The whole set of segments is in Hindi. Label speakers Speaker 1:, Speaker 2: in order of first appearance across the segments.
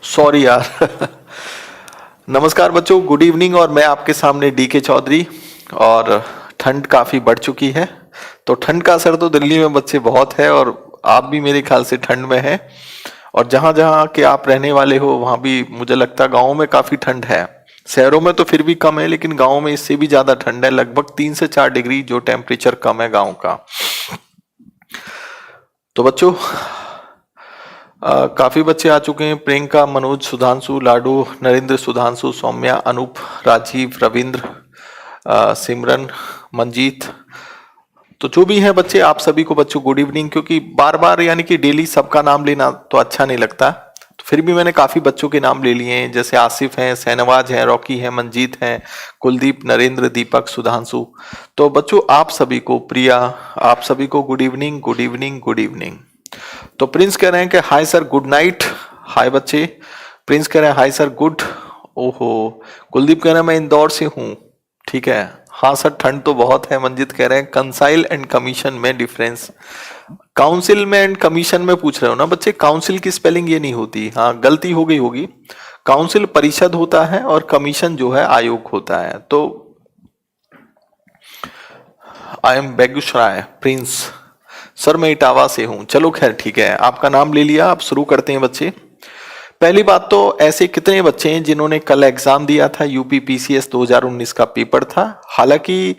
Speaker 1: सॉरी यार। नमस्कार बच्चों, गुड इवनिंग। और मैं आपके सामने डीके चौधरी। और ठंड काफ़ी बढ़ चुकी है, तो ठंड का असर तो दिल्ली में बच्चे बहुत है, और आप भी मेरे ख्याल से ठंड में हैं। और जहाँ जहाँ के आप रहने वाले हो वहाँ भी मुझे लगता है गाँव में काफ़ी ठंड है। शहरों में तो फिर भी कम है, लेकिन गाँव में इससे भी ज़्यादा ठंड है, लगभग 3 से 4 डिग्री जो टेम्परेचर कम है गाँव का। तो बच्चों, काफी बच्चे आ चुके हैं। प्रियंका, मनोज, सुधांशु, लाडू, नरेंद्र, सुधांशु, सौम्या, अनूप, राजीव, रविंद्र, सिमरन, मंजीत। तो जो भी हैं बच्चे, आप सभी को बच्चों गुड इवनिंग। क्योंकि बार बार यानी कि डेली सबका नाम लेना तो अच्छा नहीं लगता, तो फिर भी मैंने काफी बच्चों के नाम ले लिए हैं, जैसे आसिफ हैं, सहनवाज हैं, रॉकी हैं, मंजीत हैं, कुलदीप, नरेंद्र, दीपक, सुधांशु। तो बच्चों आप सभी को, प्रिया, आप सभी को good evening, good evening, good evening. तो प्रिंस कह रहे हैं कि हाय सर, गुड नाइट। हाय बच्चे। प्रिंस कह रहे हैं हाय सर, गुड। ओहो। कुलदीप कह रहे हैं मैं इंदौर से हूँ। ठीक है। हाँ सर, ठंड तो बहुत है। मंजित कह रहे हैं कंसाइल एंड कमीशन में डिफरेंस। काउंसिल में एंड कमीशन में पूछ रहे हो ना बच्चे? काउंसिल की स्पेलिंग ये नहीं होती। हाँ, गलती हो गई होगी। काउंसिल परिषद होता है और कमीशन जो है आयोग होता है। तो I am Begusarai. Prince sir मैं इटावा से हूं। चलो खैर ठीक है, आपका नाम ले लिया। आप शुरू करते हैं बच्चे। पहली बात तो ऐसे कितने बच्चे हैं जिन्होंने कल एग्जाम दिया था? यूपी पीसीएस 2019 का पेपर था। हालांकि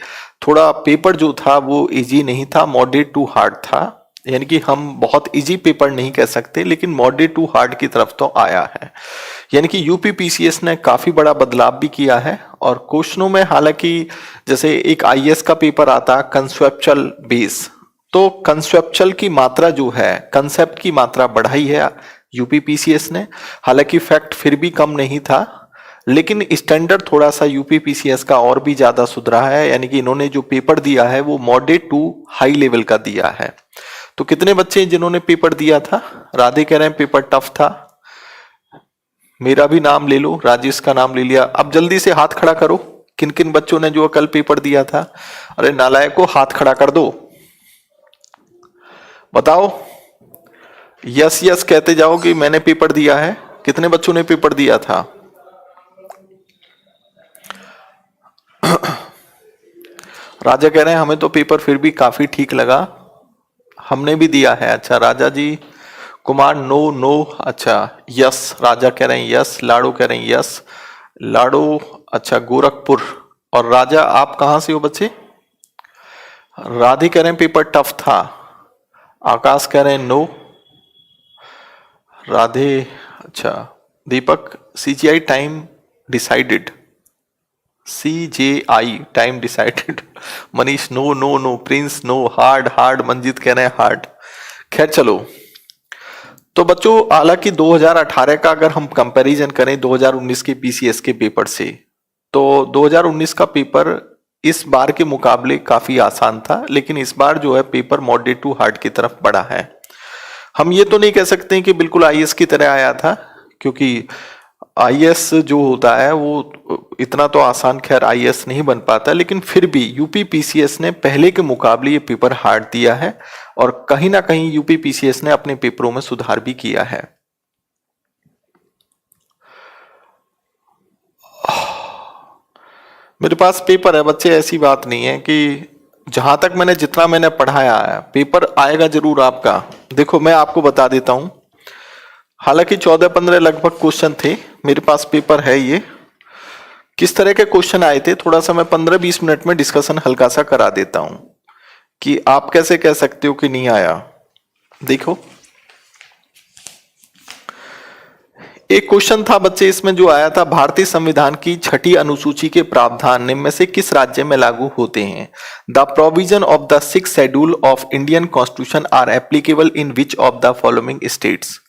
Speaker 1: थोड़ा पेपर जो था वो इजी नहीं था, मॉडरेट टू हार्ड था। यानी कि हम बहुत इजी पेपर नहीं कह सकते, लेकिन मॉडरेट टू हार्ड की तरफ तो आया है। यानी कि यूपी पीसीएस ने काफी बड़ा बदलाव भी किया है। और क्वेश्चनों में हालांकि जैसे एक आईएएस का पेपर आता कंसेप्चुअल बेस, तो कंसेप्चुअल की मात्रा जो है, कंसेप्ट की मात्रा बढ़ाई है यूपी पीसीएस ने। हालांकि फैक्ट फिर भी कम नहीं था, लेकिन स्टैंडर्ड थोड़ा सा यूपी पीसीएस का और भी ज्यादा सुधरा है। यानी कि इन्होंने जो पेपर दिया है वो मॉडरेट टू हाई लेवल का दिया है। तो कितने बच्चे जिन्होंने पेपर दिया था? राधे कह रहे हैं पेपर टफ था। मेरा भी नाम ले लो, राजेश का नाम ले लिया। अब जल्दी से हाथ खड़ा करो, किन किन बच्चों ने जो कल पेपर दिया था। अरे नालायक को हाथ खड़ा कर दो, बताओ। यस यस कहते जाओ कि मैंने पेपर दिया है। कितने बच्चों ने पेपर दिया था? राजा कह रहे हैं हमें तो पेपर फिर भी काफी ठीक लगा, हमने भी दिया है। अच्छा राजा जी। Kumar no no. अच्छा यस, राजा कह रहे हैं यस। लाडो कह रहे हैं यस। लाडो। अच्छा गोरखपुर। और राजा आप कहां से हो बच्चे? राधे कह रहे हैं पेपर टफ था। आकाश कह रहे हैं नो। राधे। अच्छा। Deepak CJI time decided. CJI time decided. Manish no no no. Prince no. Hard hard. Manjit कह रहे हैं हार्ड। खैर चलो। तो बच्चों हालांकि 2018 का अगर हम कंपैरिजन करें 2019 के पीसीएस के पेपर से, तो 2019 का पेपर इस बार के मुकाबले काफी आसान था, लेकिन इस बार जो है पेपर मॉडरेट टू हार्ड की तरफ बढ़ा है। हम ये तो नहीं कह सकते कि बिल्कुल आईएएस की तरह आया था, क्योंकि आईएएस जो होता है वो इतना तो आसान खैर आईएएस नहीं बन पाता, लेकिन फिर भी यूपी पीसीएस ने पहले के मुकाबले ये पेपर हार्ड दिया है। और कहीं ना कहीं यूपी पीसीएस ने अपने पेपरों में सुधार भी किया है। मेरे पास पेपर है बच्चे, ऐसी बात नहीं है कि जहां तक जितना मैंने पढ़ाया है पेपर आएगा जरूर आपका। देखो मैं आपको बता देता हूं, हालांकि 14-15 लगभग क्वेश्चन थे मेरे पास, पेपर है ये। किस तरह के क्वेश्चन आए थे थोड़ा सा मैं 15-20 मिनट में डिस्कशन हल्का सा करा देता हूं, कि आप कैसे कह सकते हो कि नहीं आया। देखो एक क्वेश्चन था बच्चे इसमें जो आया था, भारतीय संविधान की 6ठी अनुसूची के प्रावधान निम्न में से किस राज्य में लागू होते हैं? The provision of the 6th schedule of Indian constitution are applicable in which of the following states?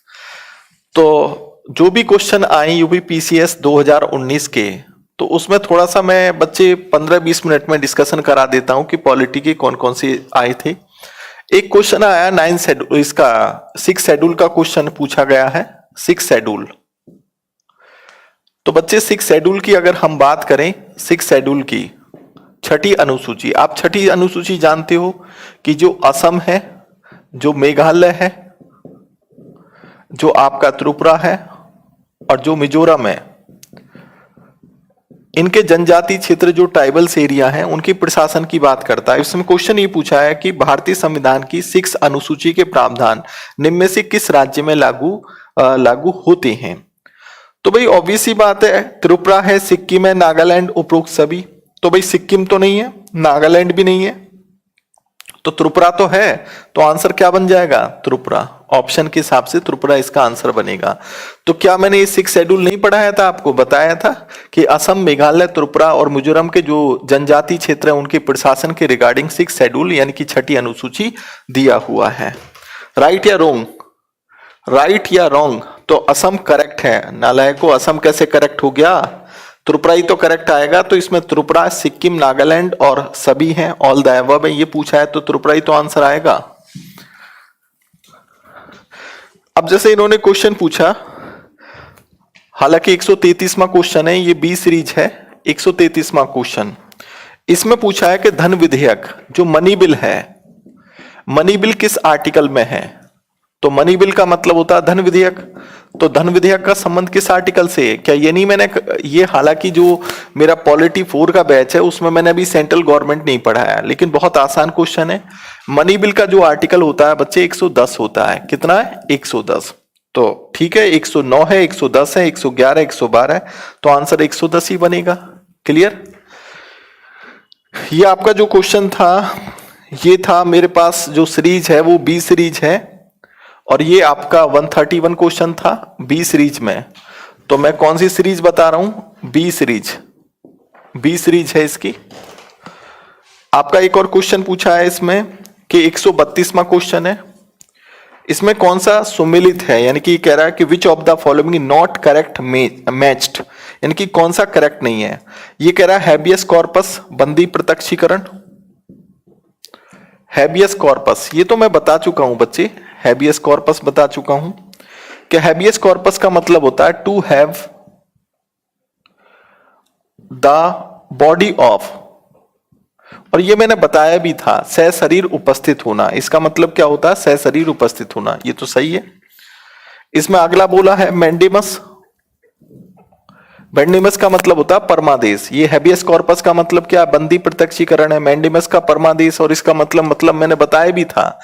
Speaker 1: तो जो भी क्वेश्चन आए यूपी पीसीएस 2019 के, तो उसमें थोड़ा सा मैं बच्चे 15-20 मिनट में डिस्कशन करा देता हूं कि पॉलिटी के कौन कौन से आए थे। एक क्वेश्चन आया 9 शेड्यूल, इसका 6 शेड्यूल का क्वेश्चन पूछा गया है। 6 शेड्यूल, तो बच्चे 6 शेड्यूल की अगर हम बात करें, 6 शेड्यूल की 6ठी अनुसूची, आप 6ठी अनुसूची जानते हो कि जो असम है, जो मेघालय है, जो आपका त्रिपुरा है, और जो मिजोरम है, इनके जनजाति क्षेत्र जो ट्राइबल्स एरिया हैं उनकी प्रशासन की बात करता है। इसमें क्वेश्चन ये पूछा है कि भारतीय संविधान की 6 अनुसूची के प्रावधान निम्न में से किस राज्य में लागू होते हैं। तो भाई ऑब्वियस सी बात है, त्रिपुरा है, सिक्किम है, नागालैंड, उपरोक्त सभी। तो भाई सिक्किम तो नहीं है, नागालैंड भी नहीं है, तो त्रिपुरा तो है। तो आंसर क्या बन जाएगा, त्रिपुरा। ऑप्शन के हिसाब से त्रिपुरा इसका आंसर बनेगा। तो क्या मैंने ये 6 शेड्यूल नहीं पढ़ाया था, आपको बताया था कि असम, मेघालय, त्रिपुरा और मिजोरम के जो जनजाति क्षेत्र है उनके प्रशासन के रिगार्डिंग 6 शेड्यूल यानी कि 6ठी अनुसूची दिया हुआ है। राइट या रॉन्ग, राइट या रॉन्ग। तो असम करेक्ट है। नालायको, असम कैसे करेक्ट हो गया, त्रिपुरा ही तो करेक्ट आएगा। तो इसमें त्रिपुरा, सिक्किम, नागालैंड और सभी हैं, ऑल द अबव है, ये पूछा है तो त्रिपुरा ही तो आंसर आएगा। अब जैसे इन्होंने क्वेश्चन पूछा, हालांकि 133वां क्वेश्चन है, ये बी सीरीज है, 133वां क्वेश्चन। इसमें पूछा है कि धन विधेयक जो मनी बिल है, मनी बिल किस आर्टिकल में है। तो मनी बिल का मतलब होता है धन विधेयक। तो धन विधेयक का संबंध किस आर्टिकल से है, क्या ये नहीं मैंने ये, हालांकि जो मेरा पॉलिटी 4 का बैच है उसमें मैंने अभी सेंट्रल गवर्नमेंट नहीं पढ़ाया, लेकिन बहुत आसान क्वेश्चन है। मनी बिल का जो आर्टिकल होता है बच्चे 110 होता है। कितना है, 110। तो ठीक है, 109 है, 110 है, 111, 112 है, तो आंसर 110 ही बनेगा। क्लियर। ये आपका जो क्वेश्चन था, ये था मेरे पास जो सीरीज है वो बी सीरीज है, और ये आपका 131 क्वेश्चन था बी सीरीज में। तो मैं कौन सी सीरीज बता रहा हूं, बी सीरीज, बी सीरीज है इसकी। आपका एक और क्वेश्चन पूछा है इसमें कि 132वां क्वेश्चन है, इसमें कौन सा सुमेलित है, यानी कि कह रहा है कि विच of the following not correct matched, यानी कि कौन सा करेक्ट नहीं है। ये कह रहा है हैबियस कॉर्पस, बंदी प्रत्यक्षीकरण, हैबियस कॉर्पस, ये तो मैं बता चुका हूं बच्चे, हैबियस कॉर्पस बता चुका हूं कि हैबियस कॉर्पस का मतलब होता है to have the body of, और ये मैंने बताया भी था, सशरीर उपस्थित होना। इसका मतलब क्या होता है, सशरीर उपस्थित होना, ये तो सही है। इसमें अगला बोला है मैंडेमस, मैंडेमस का मतलब होता है परमादेश। ये हैबियस कॉर्पस का मतलब क्या, बंदी प्रत्यक्षीकरण है। मैंडेमस का परमादेश, और इसका मतलब मैंने बताया भी था।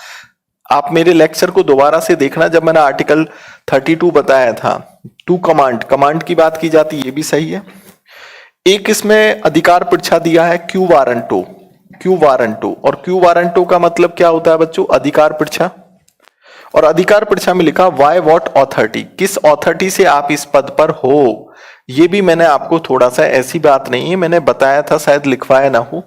Speaker 1: आप मेरे लेक्चर को दोबारा से देखना, जब मैंने आर्टिकल 32 बताया था, टू कमांड, कमांड की बात की जाती है, ये भी सही है। एक इसमें अधिकार परीक्षा दिया है क्यू वारंटो, क्यू वारंटो, और क्यू वारंटो का मतलब क्या होता है बच्चों, अधिकार परीक्षा। और अधिकार परीक्षा में लिखा वाई व्हाट ऑथोरिटी, किस ऑथोरिटी से आप इस पद पर हो। ये भी मैंने आपको थोड़ा सा, ऐसी बात नहीं है, मैंने बताया था, शायद लिखवाया ना हो।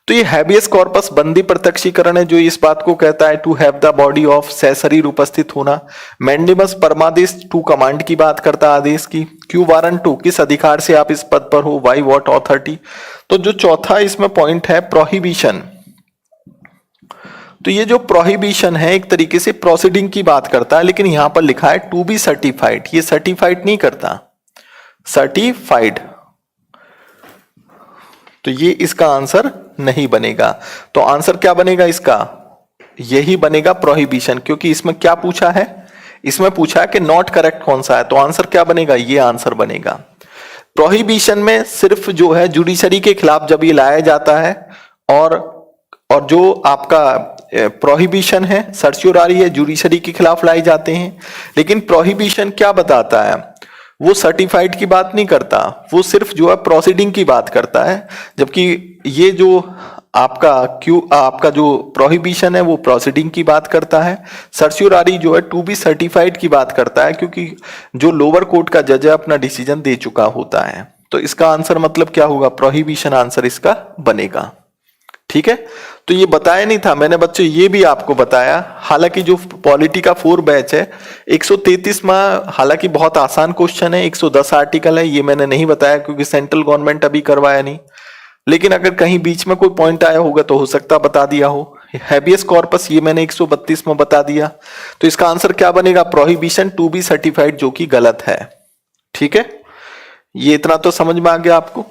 Speaker 1: तो ये हैबियस कॉर्पस बंदी प्रत्यक्षीकरण है जो इस बात को कहता है to have the body of, सशरीर उपस्थित होना। मैंडेमस परमादेश, टू कमांड की बात करता है, आदेश की। क्यू वारंटो, किस अधिकार से आप इस पद पर हो, वाई व्हाट ऑथोरिटी। तो जो चौथा इसमें पॉइंट है प्रोहिबिशन, तो ये जो प्रोहिबिशन है एक तरीके से प्रोसीडिंग की बात करता है, लेकिन यहां पर लिखा है टू बी सर्टिफाइड, ये सर्टिफाइड नहीं करता, सर्टिफाइड। तो ये इसका आंसर नहीं बनेगा। तो आंसर क्या बनेगा इसका, यही बनेगा प्रोहिबिशन, क्योंकि इसमें क्या पूछा है, इसमें पूछा है कि नॉट करेक्ट कौन सा है, तो आंसर क्या बनेगा, ये आंसर बनेगा। प्रोहिबिशन में सिर्फ जो है जुडिशरी के खिलाफ जब ये लाया जाता है, और जो आपका प्रोहिबिशन है, सर्च्योरारी है, जुडिशरी के खिलाफ लाए जाते हैं। लेकिन प्रोहिबिशन क्या बताता है, वो सर्टिफाइड की बात नहीं करता, वो सिर्फ जो है प्रोसीडिंग की बात करता है। जबकि ये जो आपका जो प्रोहिबिशन है वो प्रोसीडिंग की बात करता है। सर्च्योरारी जो है टू बी सर्टिफाइड की बात करता है, क्योंकि जो लोअर कोर्ट का जज है अपना डिसीजन दे चुका होता है। तो इसका आंसर मतलब क्या होगा, प्रोहिबिशन आंसर इसका बनेगा। ठीक है, तो ये बताया नहीं था मैंने बच्चों, ये भी आपको बताया। हालांकि जो पॉलिटी का 4 बैच है 133वां, हालांकि बहुत आसान क्वेश्चन है, 110 आर्टिकल है, ये मैंने नहीं बताया क्योंकि सेंट्रल गवर्नमेंट अभी करवाया नहीं। लेकिन अगर कहीं बीच में कोई पॉइंट आया होगा तो हो सकता बता दिया हो। हैबियस कॉर्पस ये मैंने 132 में बता दिया। तो इसका आंसर क्या बनेगा, प्रोहिबिशन टू बी सर्टिफाइड, जो कि गलत है। ठीक है, ये इतना तो समझ में आ गया आपको।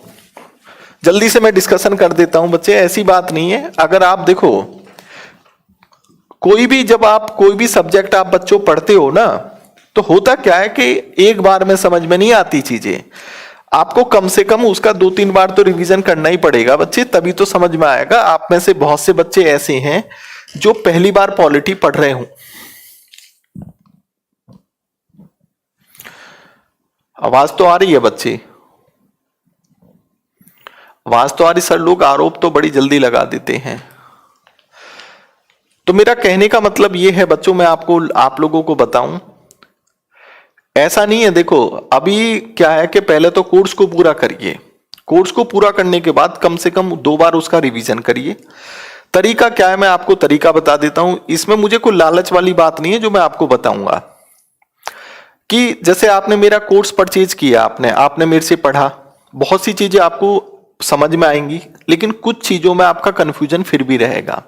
Speaker 1: जल्दी से मैं डिस्कशन कर देता हूं बच्चे, ऐसी बात नहीं है। अगर आप देखो जब आप कोई भी सब्जेक्ट आप बच्चों पढ़ते हो ना, तो होता क्या है कि एक बार में समझ में नहीं आती चीजें, आपको कम से कम उसका 2-3 बार तो रिवीजन करना ही पड़ेगा बच्चे, तभी तो समझ में आएगा। आप में से बहुत से बच्चे ऐसे हैं जो पहली बार पॉलिटी पढ़ रहे हों। आवाज तो आ रही है बच्चे? आवाज तो आ रही सर, लोग आरोप तो बड़ी जल्दी लगा देते हैं। तो मेरा कहने का मतलब यह है बच्चों, मैं आप लोगों को बताऊं, ऐसा नहीं है। देखो अभी क्या है कि पहले तो कोर्स को पूरा करिए, कोर्स को पूरा करने के बाद कम से कम 2 बार उसका रिवीजन करिए। तरीका क्या है, मैं आपको तरीका बता देता हूं। इसमें मुझे कोई लालच वाली बात नहीं है जो मैं आपको बताऊंगा। कि जैसे आपने मेरा कोर्स परचेज किया, आपने मेरे से पढ़ा, बहुत सी चीजें आपको समझ में आएंगी, लेकिन कुछ चीजों में आपका कंफ्यूजन फिर भी रहेगा।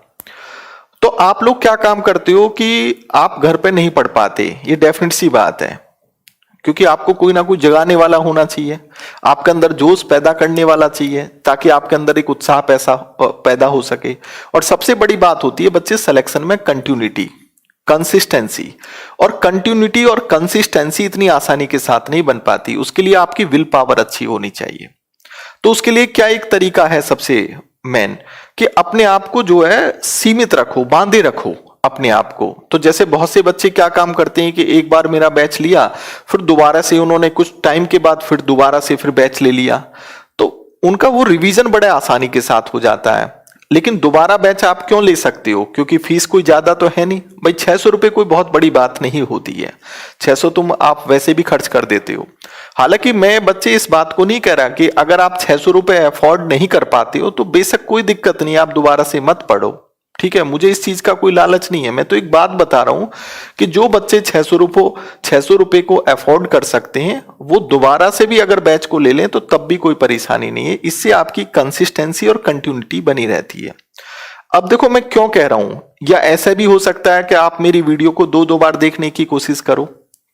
Speaker 1: तो आप लोग क्या काम करते हो कि आप घर पे नहीं पढ़ पाते, ये डेफिनेट सी बात है, क्योंकि आपको कोई ना कोई जगाने वाला होना चाहिए, आपके अंदर जोश पैदा करने वाला चाहिए, ताकि आपके अंदर एक उत्साह पैदा हो सके। और सबसे बड़ी बात होती है बच्चे सिलेक्शन में कंटिन्यूटी, कंसिस्टेंसी। और कंटिन्यूटी और कंसिस्टेंसी इतनी आसानी के साथ नहीं बन पाती, उसके लिए आपकी विल पावर अच्छी होनी चाहिए। तो उसके लिए क्या एक तरीका है सबसे मेन, कि अपने आप को जो है सीमित रखो, बांधे रखो अपने आप को। तो जैसे बहुत से बच्चे क्या काम करते हैं कि एक बार मेरा बैच लिया, फिर दोबारा से उन्होंने कुछ टाइम के बाद फिर दोबारा से फिर बैच ले लिया, तो उनका वो रिवीजन बड़े आसानी के साथ हो जाता है। लेकिन दोबारा बैच आप क्यों ले सकते हो, क्योंकि फीस कोई ज्यादा तो है नहीं भाई, 600 रुपए कोई बहुत बड़ी बात नहीं होती है, 600 तुम आप वैसे भी खर्च कर देते हो। हालांकि मैं बच्चे इस बात को नहीं कह रहा कि अगर आप 600 रुपए अफोर्ड नहीं कर पाते हो तो बेशक कोई दिक्कत नहीं, आप दोबारा से मत पढ़ो, ठीक है। मुझे इस चीज का कोई लालच नहीं है, मैं तो एक बात बता रहा हूं कि जो बच्चे 600 रुपए को अफोर्ड कर सकते हैं वो दोबारा से भी अगर बैच को ले लें तो तब भी कोई परेशानी नहीं है। इससे आपकी कंसिस्टेंसी और कंटिन्यूटी बनी रहती है। अब देखो मैं क्यों कह रहा हूं, या ऐसा भी हो सकता है कि आप मेरी वीडियो को 2-2 बार देखने की कोशिश करो,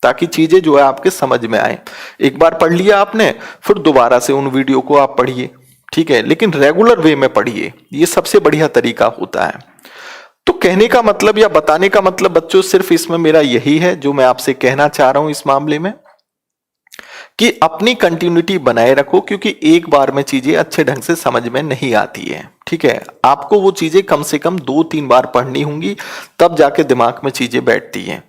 Speaker 1: ताकि चीजें जो है आपके समझ में आए। एक बार पढ़ लिया आपने, फिर दोबारा से उन वीडियो को आप पढ़िए, ठीक है, लेकिन रेगुलर वे में पढ़िए, ये सबसे बढ़िया तरीका होता है। तो कहने का मतलब या बताने का मतलब बच्चों सिर्फ इसमें मेरा यही है जो मैं आपसे कहना चाह रहा हूं इस मामले में, कि अपनी कंटिन्यूटी बनाए रखो, क्योंकि एक बार में चीजें अच्छे ढंग से समझ में नहीं आती है, ठीक है। आपको वो चीजें कम से कम 2-3 बार पढ़नी होंगी, तब जाके दिमाग में चीजें बैठती हैं।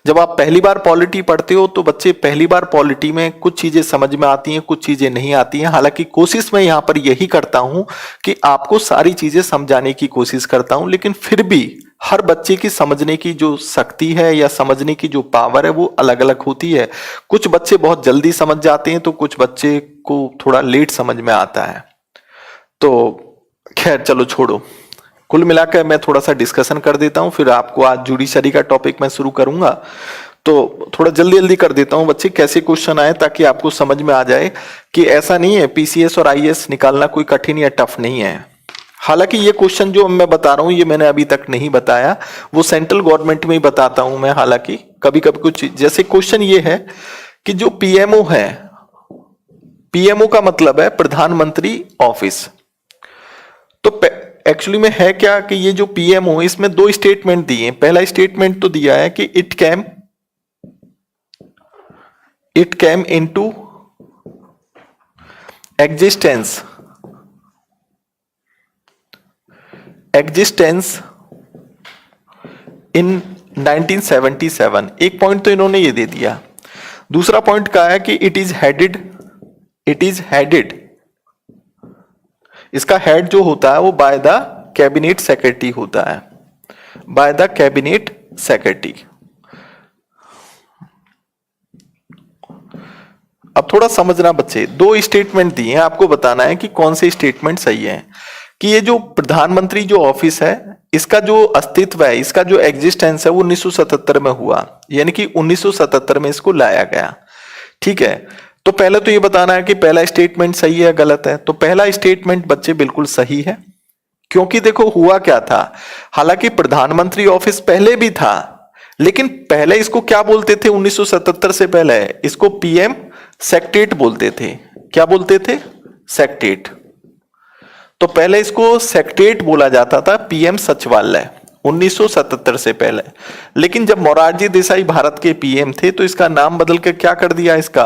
Speaker 1: जब आप पहली बार पॉलिटी पढ़ते हो तो बच्चे पहली बार पॉलिटी में कुछ चीजें समझ में आती हैं, कुछ चीजें नहीं आती हैं। हालांकि कोशिश मैं यहां पर यही करता हूं कि आपको सारी चीजें समझाने की कोशिश करता हूं, लेकिन फिर भी हर बच्चे की समझने की जो शक्ति है या समझने की जो पावर है वो अलग अलग होती है। कुछ बच्चे बहुत जल्दी समझ जाते हैं, तो कुछ बच्चे को थोड़ा लेट समझ में आता है। तो खैर चलो छोड़ो, कुल मिलाकर मैं थोड़ा सा डिस्कशन कर देता हूं, फिर आपको आज जुडिशरी का टॉपिक मैं शुरू करूंगा। तो थोड़ा जल्दी जल्दी कर देता हूं बच्चे, कैसे क्वेश्चन आए, ताकि आपको समझ में आ जाए कि ऐसा नहीं है पीसीएस और आईएएस निकालना कोई कठिन या टफ नहीं है। हालांकि ये क्वेश्चन जो मैं बता रहा हूं ये मैंने अभी तक नहीं बताया, वो सेंट्रल गवर्नमेंट में ही बताता हूं मैं। हालांकि कभी कभी कुछ जैसे क्वेश्चन ये है कि जो पीएमओ है, पीएमओ का मतलब है प्रधानमंत्री ऑफिस। तो एक्चुअली में है क्या कि ये जो पीएमओ, इसमें 2 स्टेटमेंट दिए। पहला स्टेटमेंट तो दिया है कि it came into existence in 1977। एक पॉइंट तो इन्होंने ये दे दिया। दूसरा पॉइंट क्या है कि इट इज हेडेड, इसका हेड जो होता है वो बाय द कैबिनेट सेक्रेटरी होता है, बाय द कैबिनेट सेक्रेटरी। अब थोड़ा समझना बच्चे, 2 स्टेटमेंट दिए हैं, आपको बताना है कि कौन से स्टेटमेंट सही है। कि ये जो प्रधानमंत्री जो ऑफिस है, इसका जो अस्तित्व है, इसका जो एग्जिस्टेंस है वो 1977 में हुआ, यानी कि 1977 में इसको लाया गया, ठीक है। तो पहले तो ये बताना है कि पहला स्टेटमेंट सही है गलत है। तो पहला स्टेटमेंट बच्चे बिल्कुल सही है, क्योंकि देखो हुआ क्या था, हालांकि प्रधानमंत्री ऑफिस पहले भी था, लेकिन पहले इसको क्या बोलते थे 1977 से पहले, इसको पीएम सेक्रेटेरिएट बोलते थे। क्या बोलते थे? सेक्रेटेरिएट। तो पहले इसको सेक्रेटेरिएट बोला जाता था, पीएम सचिवालय 1977 से पहले। लेकिन जब मोरारजी देसाई भारत के पीएम थे तो इसका नाम बदल के क्या कर दिया, इसका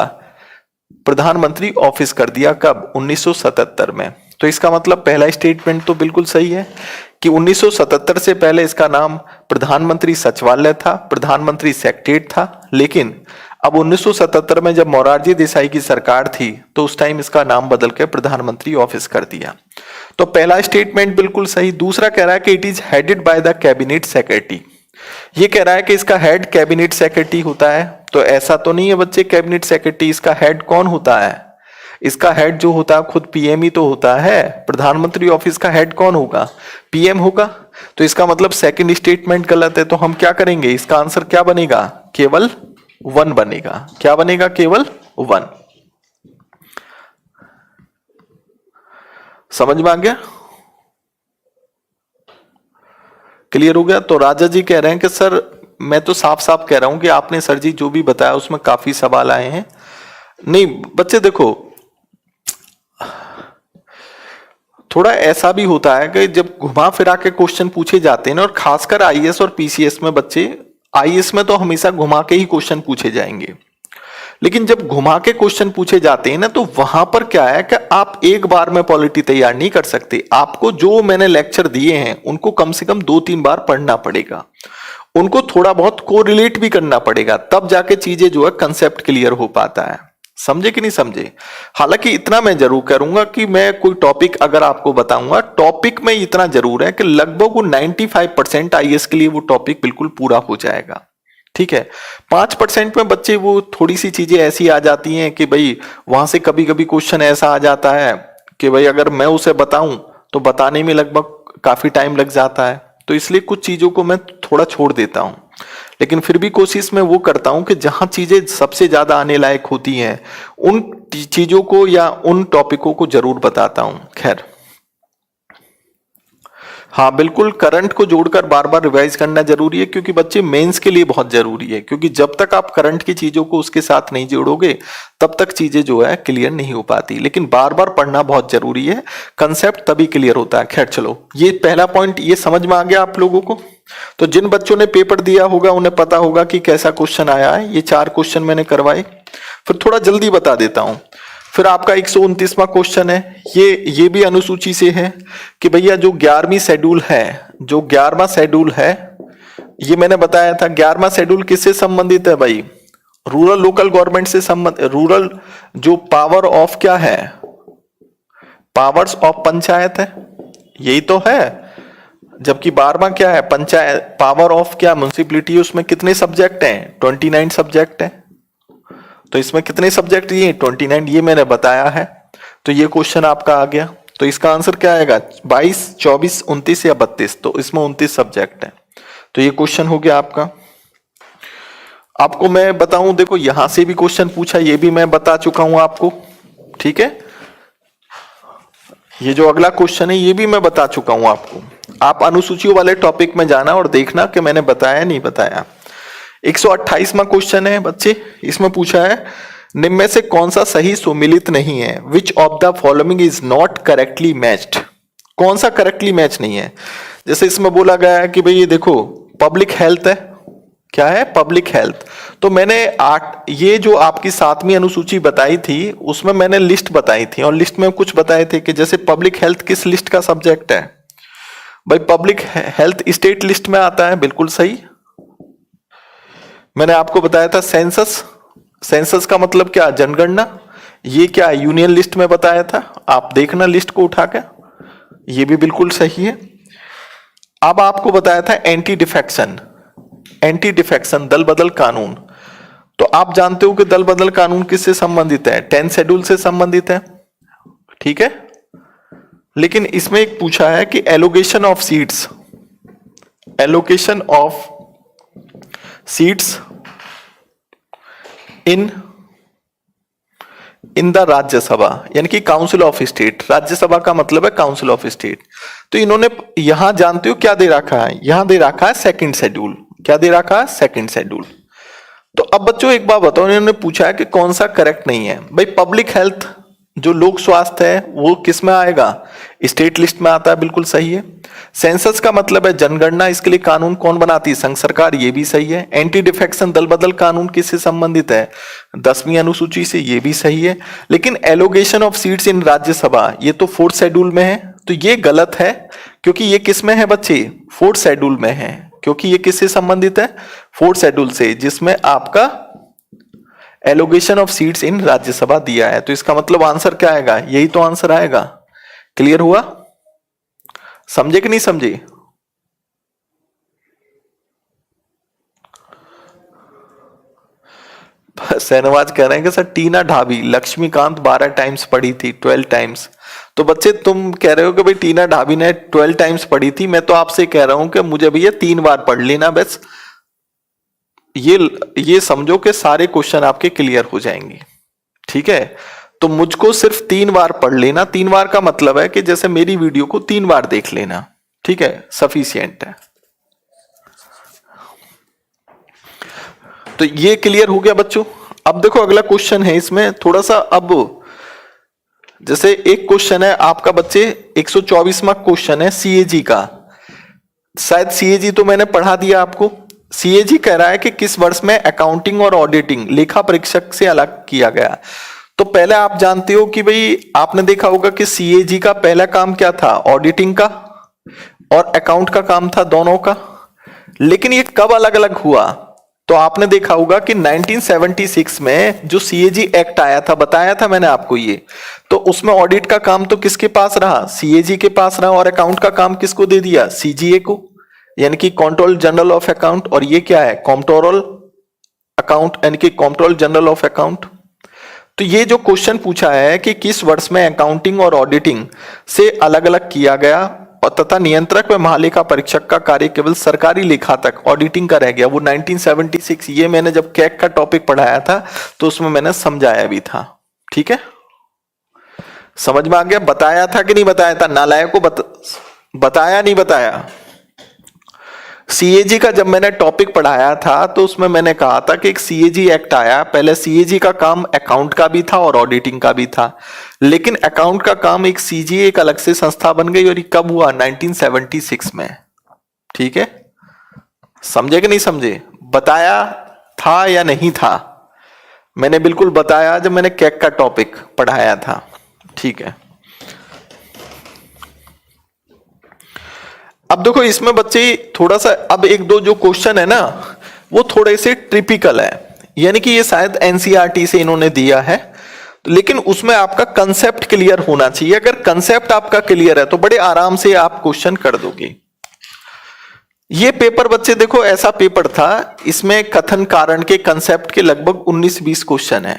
Speaker 1: प्रधानमंत्री ऑफिस कर दिया। कब? 1977 में। तो इसका मतलब पहला स्टेटमेंट तो बिल्कुल सही है कि 1977 से पहले इसका नाम प्रधानमंत्री सचिवालय था, प्रधानमंत्री सेक्रेटरीट था। लेकिन अब 1977 में जब मोरारजी देसाई की सरकार थी तो उस टाइम इसका नाम बदल के प्रधानमंत्री ऑफिस कर दिया। तो पहला स्टेटमेंट बिल्कुल सही। दूसरा कह रहा है कि it is headed by the cabinet secretary. ये कह रहा है कि इसका हेड कैबिनेट सेक्रेटरी होता है। तो ऐसा तो नहीं है बच्चे कैबिनेट सेक्रेटरी, इसका हेड कौन होता है? इसका हेड जो होता है खुद पीएम ही तो होता है। प्रधानमंत्री ऑफिस का हेड कौन होगा? पीएम होगा। तो इसका मतलब सेकंड स्टेटमेंट गलत है। तो हम क्या करेंगे, इसका आंसर क्या बनेगा? केवल 1 बनेगा। क्या बनेगा? केवल 1। समझ में आ गया? क्लियर हो गया? तो राजा जी कह रहे हैं कि सर मैं तो साफ साफ कह रहा हूं कि आपने सर जी जो भी बताया उसमें काफी सवाल आए हैं। नहीं बच्चे देखो, थोड़ा ऐसा भी होता है कि जब घुमा फिरा के क्वेश्चन पूछे जाते हैं ना, और खासकर आईएएस और पीसीएस में बच्चे, आईएएस में तो हमेशा घुमा के ही क्वेश्चन पूछे जाएंगे, लेकिन जब घुमा के क्वेश्चन पूछे जाते हैं ना तो वहां पर क्या है कि आप एक बार में पॉलिटी तैयार नहीं कर सकते। आपको जो मैंने लेक्चर दिए हैं उनको कम से कम 2-3 बार पढ़ना पड़ेगा, उनको थोड़ा बहुत कोरिलेट भी करना पड़ेगा, तब जाके चीजें जो है कंसेप्ट क्लियर हो पाता है। समझे कि नहीं समझे? हालांकि इतना मैं जरूर करूंगा कि मैं कोई टॉपिक अगर आपको बताऊंगा, टॉपिक में इतना जरूर है कि लगभग वो 95% आईएएस के लिए वो टॉपिक बिल्कुल पूरा हो जाएगा। ठीक है, 5% में बच्चे वो थोड़ी सी चीजें ऐसी आ जाती हैं कि भाई वहां से कभी कभी क्वेश्चन ऐसा आ जाता है कि भाई अगर मैं उसे बताऊं तो बताने में लगभग काफी टाइम लग जाता है। तो इसलिए कुछ चीजों को मैं थोड़ा छोड़ देता हूं, लेकिन फिर भी कोशिश मैं वो करता हूं कि जहां चीजें सबसे ज्यादा आने लायक होती हैं उन चीजों को या उन टॉपिकों को जरूर बताता हूं। खैर, हाँ बिल्कुल, करंट को जोड़कर बार बार रिवाइज करना जरूरी है, क्योंकि बच्चे मेंस के लिए बहुत जरूरी है। क्योंकि जब तक आप करंट की चीजों को उसके साथ नहीं जोड़ोगे तब तक चीजें जो है क्लियर नहीं हो पाती, लेकिन बार बार पढ़ना बहुत जरूरी है, कंसेप्ट तभी क्लियर होता है। खैर चलो, ये पहला पॉइंट ये समझ में आ गया आप लोगों को। तो जिन बच्चों ने पेपर दिया होगा उन्हें पता होगा कि कैसा क्वेश्चन आया है। ये 4 क्वेश्चन मैंने करवाए, फिर थोड़ा जल्दी बता देता हूं। फिर आपका 129वां क्वेश्चन है, ये भी अनुसूची से है कि भैया जो 11वीं शेड्यूल है, जो 11वां शेड्यूल है, ये मैंने बताया था 11वां शेड्यूल किससे संबंधित है भाई? रूरल लोकल गवर्नमेंट से संबंधित, रूरल जो पावर ऑफ क्या है, पावर्स ऑफ पंचायत है, यही तो है। जबकि 12वां क्या है? पंचायत, पावर ऑफ क्या, म्युनिसिपलिटी। उसमें कितने सब्जेक्ट हैं? 29 सब्जेक्ट हैं। तो इसमें कितने सब्जेक्ट ये 29, ये मैंने बताया है। तो ये क्वेश्चन आपका आ गया। तो इसका आंसर क्या आएगा? 22, 24, 29 या 32। तो इसमें 29 सब्जेक्ट है। तो ये क्वेश्चन हो गया आपका। आपको मैं बताऊं, देखो यहां से भी क्वेश्चन पूछा, ये भी मैं बता चुका हूं आपको। ठीक है, ये जो अगला क्वेश्चन है ये भी मैं बता चुका हूं आपको। आप अनुसूचियों वाले टॉपिक में जाना और देखना कि मैंने बताया नहीं बताया। 128वां क्वेश्चन है बच्चे, इसमें पूछा है निम्न में से कौन सा सही सुमिलित नहीं है? विच of the following is not correctly matched? कौन सा करेक्टली मैच नहीं है? जैसे इसमें बोला गया है कि भाई ये देखो पब्लिक हेल्थ है, क्या है? Public health. तो मैंने ये जो आपकी 7वीं अनुसूची बताई थी उसमें मैंने लिस्ट बताई थी, और लिस्ट में कुछ बताए थे कि जैसे पब्लिक हेल्थ किस लिस्ट का सब्जेक्ट है? भाई पब्लिक हेल्थ स्टेट लिस्ट में आता है, बिल्कुल सही। मैंने आपको बताया था सेंसस, सेंसस का मतलब क्या? जनगणना। ये क्या यूनियन लिस्ट में बताया था, आप देखना लिस्ट को उठा के, ये भी बिल्कुल सही है। अब आपको बताया था एंटी डिफेक्शन, एंटी डिफेक्शन दल बदल कानून। तो आप जानते हो कि दल बदल कानून किससे संबंधित है? 10 शेड्यूल से संबंधित है। ठीक है, लेकिन इसमें एक पूछा है कि allocation of seats, allocation of seats in the Rajya Sabha, यानी कि काउंसिल ऑफ स्टेट। राज्यसभा का मतलब है काउंसिल ऑफ स्टेट। तो इन्होंने यहां जानते हो क्या दे रखा है? यहां दे रखा है सेकंड शेड्यूल। क्या दे रखा है? Second schedule. तो अब बच्चों एक बात बताओ, इन्होंने पूछा है कि कौन सा करेक्ट नहीं है। भाई पब्लिक हेल्थ जो लोक स्वास्थ्य है वो किस में आएगा, स्टेट लिस्ट में आता है, बिल्कुल सही है। सेंसस का मतलब है जनगणना, इसके लिए कानून कौन बनाती है, संघ सरकार, ये भी सही है। एंटी डिफेक्शन दल बदल कानून किससे संबंधित है, 10वीं अनुसूची से, ये भी सही है। लेकिन allocation of seats in Rajya Sabha ये तो 4th शेड्यूल में है, तो ये गलत है, क्योंकि ये किस में है बच्चे, 4th शेड्यूल में है, क्योंकि ये किससे संबंधित है, 4th शेड्यूल से, जिसमें आपका allocation of seats in Rajya Sabha दिया है। तो इसका मतलब आंसर क्या आएगा, यही तो आंसर आएगा। क्लियर हुआ, समझे कि नहीं समझे? सहनवाज कह रहे हैं कि सर टीना ढाबी लक्ष्मीकांत 12 टाइम्स पढ़ी थी, 12 टाइम्स। तो बच्चे तुम कह रहे हो कि भाई टीना ढाबी ने 12 टाइम्स पढ़ी थी, मैं तो आपसे कह रहा हूं कि मुझे भैया 3 बार पढ़ लेना बस। ये समझो कि सारे क्वेश्चन आपके क्लियर हो जाएंगे, ठीक है। तो मुझको सिर्फ 3 बार पढ़ लेना, 3 बार का मतलब है कि जैसे मेरी वीडियो को 3 बार देख लेना, ठीक है, सफिशिएंट है। तो ये क्लियर हो गया बच्चों। अब देखो अगला क्वेश्चन है, इसमें थोड़ा सा, अब जैसे एक क्वेश्चन है आपका बच्चे 124वां क्वेश्चन है सीएजी का। शायद सीएजी तो मैंने पढ़ा दिया आपको। सीएजी कह रहा है कि किस वर्ष में अकाउंटिंग और ऑडिटिंग लेखा परीक्षक से अलग किया गया। तो पहले आप जानते हो कि भाई आपने देखा होगा कि सीएजी का पहला काम क्या था, ऑडिटिंग का और अकाउंट का काम था, दोनों का। लेकिन ये कब अलग अलग हुआ, तो आपने देखा होगा कि 1976 में जो सीएजी एक्ट आया था, बताया था मैंने आपको ये, तो उसमें ऑडिट का काम तो किसके पास रहा, सीएजी के पास रहा, और अकाउंट का काम किसको दे दिया, सीजीए को, यानी कि कंट्रोल जनरल ऑफ अकाउंट। और ये क्या है, कॉम्प्ट्रोल अकाउंट, यानी कि कंट्रोल जनरल ऑफ अकाउंट। तो ये जो क्वेश्चन पूछा है कि किस वर्ष में अकाउंटिंग और ऑडिटिंग से अलग अलग किया गया और तथा नियंत्रक व महालेखा परीक्षक का कार्य केवल सरकारी लेखा तक ऑडिटिंग का रह गया, वो 1976। ये मैंने जब कैक का टॉपिक पढ़ाया था तो उसमें मैंने समझाया भी था, ठीक है, समझ में आ गया। बताया था कि नहीं बताया था, नालायक को बताया नहीं बताया। सीएजी का जब मैंने टॉपिक पढ़ाया था तो उसमें मैंने कहा था कि एक सीएजी एक्ट आया, पहले सीएजी का काम अकाउंट का भी था और ऑडिटिंग का भी था, लेकिन अकाउंट का काम एक सीजीए एक अलग से संस्था बन गई, और ये कब हुआ, 1976 में, ठीक है। समझे कि नहीं समझे, बताया था या नहीं था, मैंने बिल्कुल बताया जब मैंने कैक का टॉपिक पढ़ाया था, ठीक है। अब देखो इसमें बच्चे थोड़ा सा, अब एक दो जो क्वेश्चन है ना वो थोड़े से ट्रिपिकल है, यानी कि ये शायद एनसीईआरटी से इन्होंने दिया है, लेकिन उसमें आपका कंसेप्ट क्लियर होना चाहिए। अगर कंसेप्ट आपका क्लियर है तो बड़े आराम से आप क्वेश्चन कर दोगे। ये पेपर बच्चे देखो ऐसा पेपर था, इसमें कथन कारण के कंसेप्ट के लगभग 19-20 क्वेश्चन है,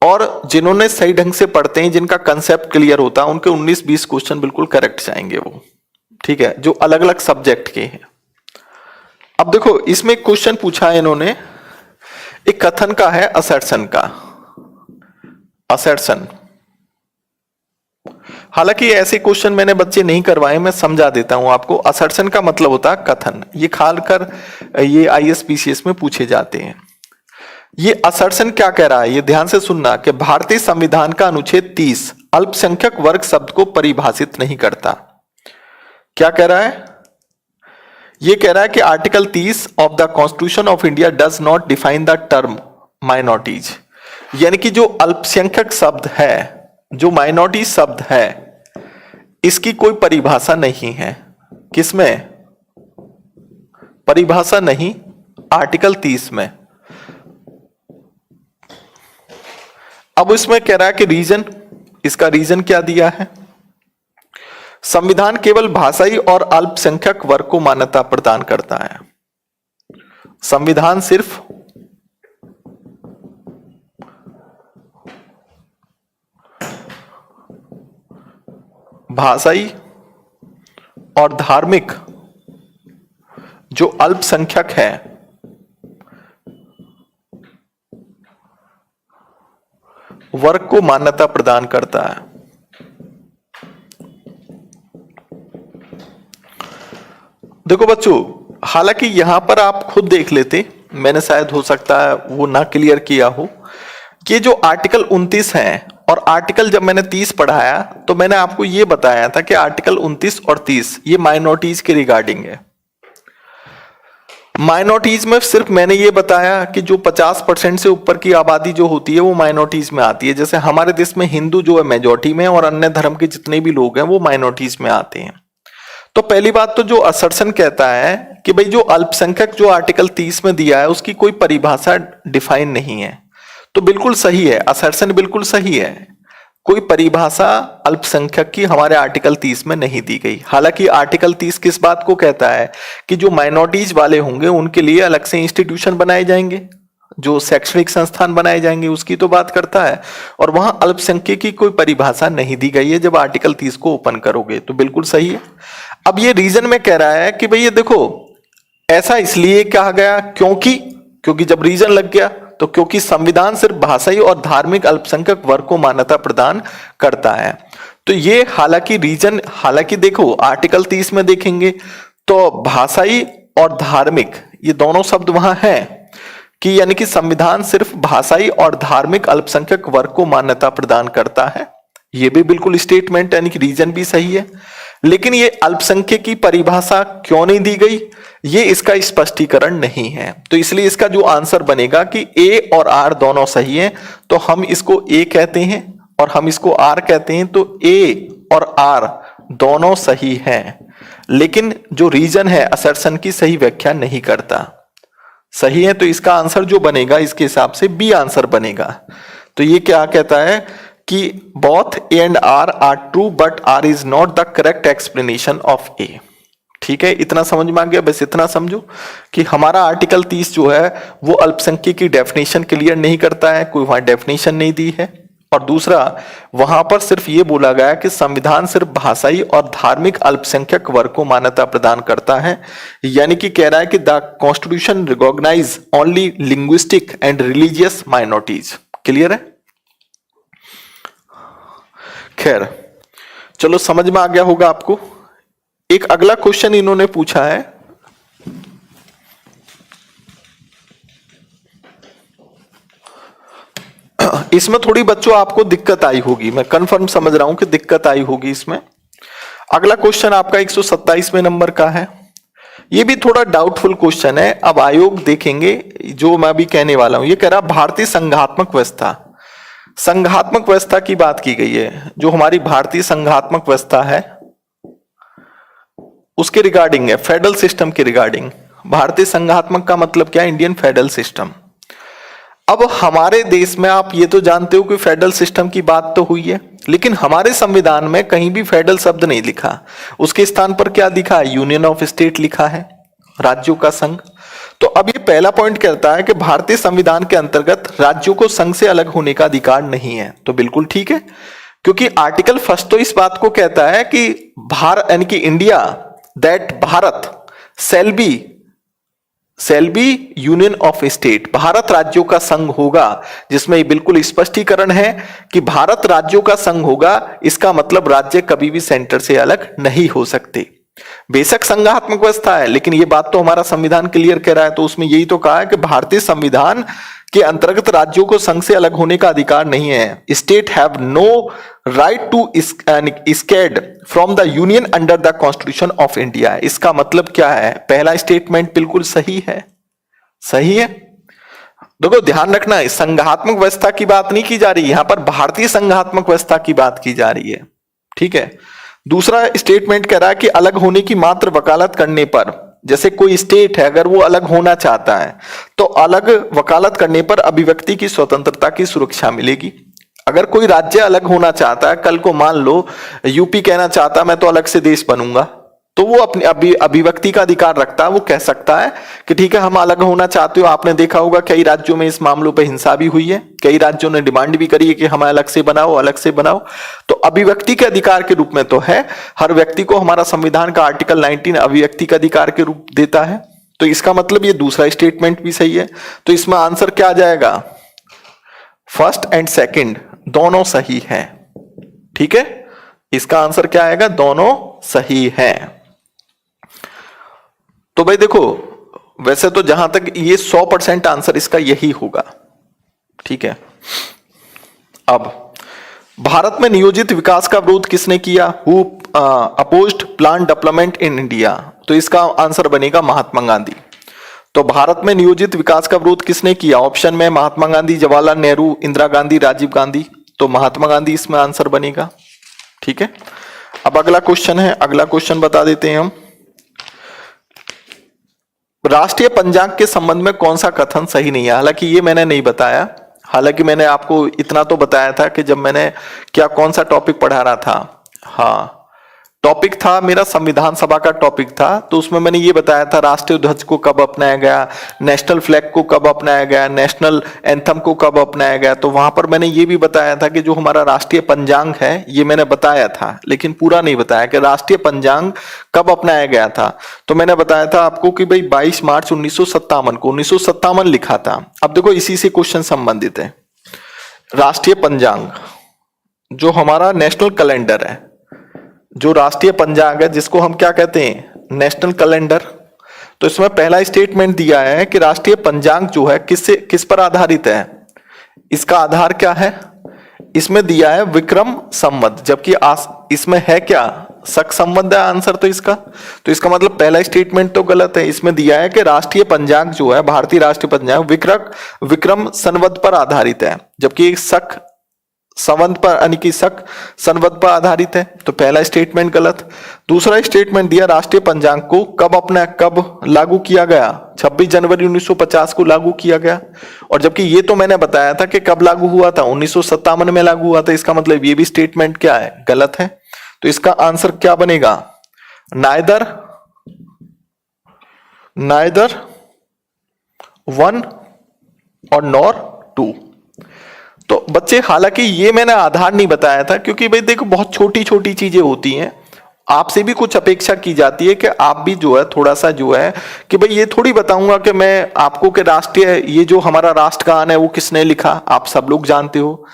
Speaker 1: और जिन्होंने सही ढंग से पढ़ते हैं, जिनका कंसेप्ट क्लियर होता है, उनके 19-20 क्वेश्चन बिल्कुल करेक्ट जाएंगे वो, ठीक है, जो अलग अलग सब्जेक्ट के हैं। अब देखो इसमें क्वेश्चन पूछा है इन्होंने, एक कथन का है असर्शन का, असर्शन। हालांकि ऐसे क्वेश्चन मैंने बच्चे नहीं करवाए, मैं समझा देता हूं आपको। असर्शन का मतलब होता है कथन, ये खालकर ये आईएएस में पूछे जाते हैं। ये असर्शन क्या कह रहा है, ये ध्यान से सुनना, कि भारतीय संविधान का अनुच्छेद 30 अल्पसंख्यक वर्ग शब्द को परिभाषित नहीं करता। क्या कह रहा है, ये कह रहा है कि article 30 of the constitution of India does not define the term minorities, यानी कि जो अल्पसंख्यक शब्द है, जो माइनॉरिटी शब्द है, इसकी कोई परिभाषा नहीं है। किसमें परिभाषा नहीं, आर्टिकल 30 में। अब इसमें कह रहा है कि रीजन, इसका रीजन क्या दिया है, संविधान केवल भाषाई और अल्पसंख्यक वर्ग को मान्यता प्रदान करता है। संविधान सिर्फ भाषाई और धार्मिक जो अल्पसंख्यक है वर्ग को मान्यता प्रदान करता है। देखो बच्चों, हालांकि यहां पर आप खुद देख लेते, मैंने शायद हो सकता है वो ना क्लियर किया हो, कि जो आर्टिकल 29 है और आर्टिकल जब मैंने 30 पढ़ाया तो मैंने आपको ये बताया था कि आर्टिकल 29 और 30 ये माइनॉरिटीज के रिगार्डिंग है। माइनॉरिटीज में सिर्फ मैंने ये बताया कि जो 50% से ऊपर की आबादी जो होती है वो माइनॉरिटीज में आती है। जैसे हमारे देश में हिंदू जो है मेजॉरिटी में और अन्य धर्म के जितने भी लोग हैं वो माइनॉरिटीज में आते हैं। तो पहली बात तो जो असर्शन कहता है कि भाई जो अल्पसंख्यक जो आर्टिकल 30 में दिया है उसकी कोई परिभाषा डिफाइन नहीं है, तो बिल्कुल सही है, असर्शन बिल्कुल सही है। कोई परिभाषा अल्पसंख्यक की हमारे आर्टिकल 30 में नहीं दी गई। हालांकि आर्टिकल 30 किस बात को कहता है कि जो माइनॉरिटीज वाले होंगे उनके लिए अलग से इंस्टीट्यूशन बनाए जाएंगे, जो शैक्षणिक संस्थान बनाए जाएंगे उसकी तो बात करता है, और वहां अल्पसंख्यक की कोई परिभाषा नहीं दी गई है जब आर्टिकल 30 को ओपन करोगे, तो बिल्कुल सही है। अब ये रीजन में कह रहा है कि भाई ये देखो ऐसा इसलिए कहा गया क्योंकि जब रीजन लग गया तो क्योंकि संविधान सिर्फ भाषाई और धार्मिक अल्पसंख्यक वर्ग को मान्यता प्रदान करता है। तो ये हालांकि देखो आर्टिकल 30 में देखेंगे तो भाषाई और धार्मिक ये दोनों शब्द वहां हैं कि यानी कि संविधान सिर्फ भाषाई और धार्मिक अल्पसंख्यक वर्ग को मान्यता प्रदान करता है। ये भी बिल्कुल स्टेटमेंट यानी कि रीजन भी सही है, लेकिन ये अल्पसंख्यक की परिभाषा क्यों नहीं दी गई ये इसका स्पष्टीकरण नहीं है। तो इसलिए इसका जो आंसर बनेगा कि ए और आर दोनों सही हैं, तो हम इसको ए कहते हैं और हम इसको आर कहते हैं, तो ए और आर दोनों सही हैं, लेकिन जो रीजन है असर्शन की सही व्याख्या नहीं करता। सही है, तो इसका आंसर जो बनेगा इसके हिसाब से बी आंसर बनेगा। तो ये क्या कहता है कि both A and R are true but R is not the correct explanation of A. ठीक है, इतना समझ में आ गया। बस इतना समझो कि हमारा आर्टिकल 30 जो है वो अल्पसंख्यक की डेफिनेशन क्लियर नहीं करता है, कोई वहां डेफिनेशन नहीं दी है, और दूसरा वहां पर सिर्फ ये बोला गया कि संविधान सिर्फ भाषाई और धार्मिक अल्पसंख्यक वर्ग को मान्यता प्रदान करता है, यानी कि कह रहा है कि the constitution recognise only linguistic and religious minorities. Clear है? खैर चलो समझ में आ गया होगा आपको। एक अगला क्वेश्चन इन्होंने पूछा है, इसमें थोड़ी बच्चों आपको दिक्कत आई होगी, मैं कंफर्म समझ रहा हूं कि दिक्कत आई होगी इसमें। अगला क्वेश्चन आपका 127वें नंबर का है। ये भी थोड़ा डाउटफुल क्वेश्चन है। अब आयोग देखेंगे जो मैं अभी कहने वाला हूं। ये कह रहा भारतीय संघात्मक व्यवस्था की बात की गई है। जो हमारी भारतीय संघात्मक व्यवस्था है उसके रिगार्डिंग है, फेडरल सिस्टम के रिगार्डिंग। भारतीय संघात्मक का मतलब क्या? Indian federal system. अब हमारे देश में आप ये तो जानते हो कि फेडरल सिस्टम की बात तो हुई है, लेकिन हमारे संविधान में कहीं भी फेडरल शब्द नहीं लिखा। उसके स्थान पर क्या लिखा है? यूनियन ऑफ स्टेट लिखा है, राज्यों का संघ। तो अब ये पहला पॉइंट कहता है कि भारतीय संविधान के अंतर्गत राज्यों को संघ से अलग होने का अधिकार नहीं है। तो बिल्कुल ठीक है, क्योंकि आर्टिकल 1 तो इस बात को कहता है कि भारत यानी कि India that Bharat shall be union of state. Bharat राज्यों का संघ होगा, जिसमें बिल्कुल स्पष्टीकरण है कि भारत राज्यों का संघ होगा। इसका मतलब राज्य कभी भी सेंटर से अलग नहीं हो सकते। बेशक संघात्मक व्यवस्था है, लेकिन ये बात तो हमारा संविधान क्लियर कह रहा है। तो उसमें यही तो कहा है कि भारतीय संविधान के अंतर्गत राज्यों को संघ से अलग होने का अधिकार नहीं है। State have no right to secede from the union under the constitution of India. इसका मतलब क्या है? पहला स्टेटमेंट बिल्कुल सही है, सही है। देखो ध्यान रखना है, संघात्मक व्यवस्था की बात नहीं की जा रही, यहां पर भारतीय संघात्मक व्यवस्था की बात की जा रही है। ठीक है। दूसरा स्टेटमेंट कह रहा है कि अलग होने की मात्र वकालत करने पर, जैसे कोई स्टेट है अगर वो अलग होना चाहता है तो अलग वकालत करने पर अभिव्यक्ति की स्वतंत्रता की सुरक्षा मिलेगी। अगर कोई राज्य अलग होना चाहता है, कल को मान लो यूपी कहना चाहता मैं तो अलग से देश बनूंगा, तो वो अपनी अभिव्यक्ति का अधिकार रखता है। वो कह सकता है कि ठीक है हम अलग होना चाहते हो। आपने देखा होगा कई राज्यों में इस मामलों पे हिंसा भी हुई है, कई राज्यों ने डिमांड भी करी है कि हमें अलग से बनाओ, अलग से बनाओ। तो अभिव्यक्ति के अधिकार के रूप में तो है, हर व्यक्ति को हमारा संविधान का आर्टिकल 19 अभिव्यक्ति का अधिकार के रूप देता है। तो इसका मतलब ये दूसरा स्टेटमेंट भी सही है। तो इसमें आंसर क्या आ जाएगा? फर्स्ट एंड सेकेंड दोनों सही है। ठीक है, इसका आंसर क्या आएगा? दोनों सही है। तो भाई देखो वैसे तो जहां तक ये 100% आंसर इसका यही होगा। ठीक है। अब भारत में नियोजित विकास का विरोध किसने किया? Who opposed plan development in India? तो इसका आंसर बनेगा महात्मा गांधी। तो भारत में नियोजित विकास का विरोध किसने किया? ऑप्शन में महात्मा गांधी, जवाहरलाल नेहरू, इंदिरा गांधी, राजीव गांधी। तो महात्मा गांधी इसमें आंसर बनेगा। ठीक है, अब अगला क्वेश्चन है, अगला क्वेश्चन बता देते हैं हम। राष्ट्रीय पंचांग के संबंध में कौन सा कथन सही नहीं है? हालांकि ये मैंने नहीं बताया, हालांकि मैंने आपको इतना तो बताया था कि जब मैंने क्या कौन सा टॉपिक पढ़ा रहा था, हाँ टॉपिक था मेरा संविधान सभा का टॉपिक था, तो उसमें मैंने ये बताया था राष्ट्रीय ध्वज को कब अपनाया गया, नेशनल फ्लैग को कब अपनाया गया, नेशनल एंथम को कब अपनाया गया। तो वहां पर मैंने ये भी बताया था कि जो हमारा राष्ट्रीय पंचांग है, ये मैंने बताया था, लेकिन पूरा नहीं बताया कि राष्ट्रीय पंचांग कब अपनाया गया था। तो मैंने बताया था आपको कि भाई 22 मार्च 1957 को, 1957 लिखा था। अब देखो इसी से क्वेश्चन संबंधित है। राष्ट्रीय पंचांग जो हमारा नेशनल कैलेंडर है, जो राष्ट्रीय पंचांग है जिसको हम क्या कहते हैं? National calendar. तो इसमें पहला स्टेटमेंट दिया है कि राष्ट्रीय पंचांग जो है किस पर आधारित है? इसका आधार क्या है? इसमें दिया है विक्रम संवत, जबकि इसमें है क्या? शक संवत है आंसर तो इसका। तो इसका मतलब पहला स्टेटमेंट तो गलत है। इसमें दिया है कि राष्ट्रीय पंचांग जो है, भारतीय राष्ट्रीय पंचांग विक्रम संवत पर आधारित है, जबकि शक संवत पर यानी कि शक संवत पर आधारित है। तो पहला स्टेटमेंट गलत। दूसरा स्टेटमेंट दिया राष्ट्रीय पंचांग को कब लागू किया गया? 26 जनवरी 1950 को लागू किया गया। और जबकि ये तो मैंने बताया था कि कब लागू हुआ था, 1957 में लागू हुआ था। इसका मतलब ये भी स्टेटमेंट क्या है? गलत है। तो इसका आंसर क्या बनेगा? नाइदर 1 और नॉर 2। तो बच्चे हालांकि ये मैंने आधार नहीं बताया था, क्योंकि भाई देखो बहुत छोटी छोटी चीजें होती हैं, आपसे भी कुछ अपेक्षा की जाती है कि आप भी जो है थोड़ा सा जो है कि भाई ये थोड़ी बताऊंगा कि मैं आपको कि राष्ट्रीय ये जो हमारा राष्ट्रगान है वो किसने लिखा, आप सब लोग जानते हो।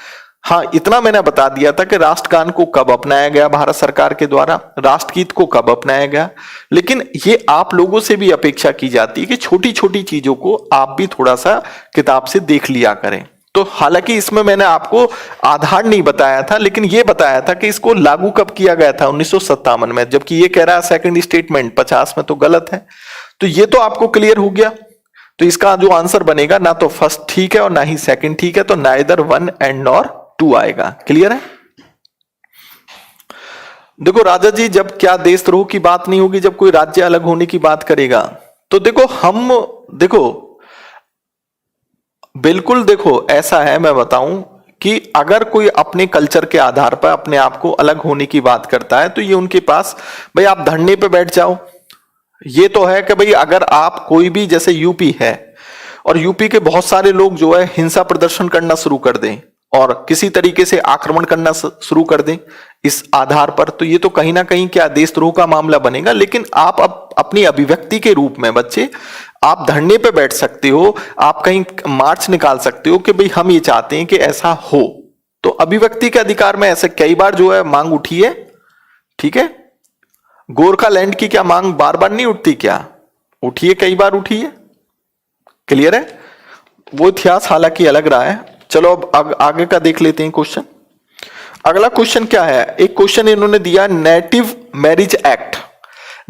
Speaker 1: हाँ इतना मैंने बता दिया था कि राष्ट्रगान को कब अपनाया गया भारत सरकार के द्वारा, राष्ट्रगीत को कब अपनाया गया। लेकिन ये आप लोगों से भी अपेक्षा की जाती है कि छोटी छोटी चीजों को आप भी थोड़ा सा किताब से देख लिया करें। तो हालांकि इसमें मैंने आपको आधार नहीं बताया था, लेकिन यह बताया था कि इसको लागू कब किया गया था, 1957 में, जबकि ये कह रहा है सेकंड स्टेटमेंट 50 में, तो गलत है। तो ये तो आपको क्लियर हो गया। तो इसका जो आंसर बनेगा ना तो फर्स्ट ठीक है और ना ही सेकंड ठीक है, तो नाइदर 1 एंड नॉर 2 आएगा। क्लियर है? देखो राजा जी, जब क्या देशद्रोह की बात नहीं होगी जब कोई राज्य अलग होने की बात करेगा। तो देखो बिल्कुल देखो ऐसा है, मैं बताऊं कि अगर कोई अपने कल्चर के आधार पर अपने आप को अलग होने की बात करता है तो ये उनके पास, भाई आप धरने पे बैठ जाओ। ये तो है कि भाई अगर आप कोई भी, जैसे यूपी है और यूपी के बहुत सारे लोग जो है हिंसा प्रदर्शन करना शुरू कर दें और किसी तरीके से आक्रमण करना शुरू कर दें इस आधार पर, तो ये तो कहीं ना कहीं क्या देशद्रोह का मामला बनेगा। लेकिन आप अपनी अभिव्यक्ति के रूप में बच्चे आप धरने पे बैठ सकते हो, आप कहीं मार्च निकाल सकते हो कि भाई हम ये चाहते हैं कि ऐसा हो। तो अभिव्यक्ति के अधिकार में ऐसे कई बार जो है मांग उठी है। ठीक है, गोरखालैंड की क्या मांग बार बार नहीं उठती? क्या उठी है? कई बार उठी है। क्लियर है? वो इतिहास हालांकि अलग रहा है। चलो अब आगे का देख लेते हैं क्वेश्चन। अगला क्वेश्चन क्या है? एक क्वेश्चन इन्होंने दिया, native marriage act.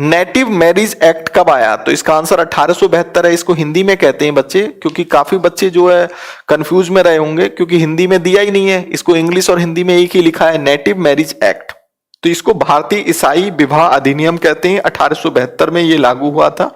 Speaker 1: Native marriage act कब आया? तो इसका आंसर 1872 है। इसको हिंदी में कहते हैं बच्चे, क्योंकि काफी बच्चे जो है कंफ्यूज में रहे होंगे, क्योंकि हिंदी में दिया ही नहीं है। इसको इंग्लिश और हिंदी में एक ही लिखा है, नेटिव मैरिज एक्ट। तो इसको भारतीय ईसाई विवाह अधिनियम कहते हैं। 1872 में ये लागू हुआ था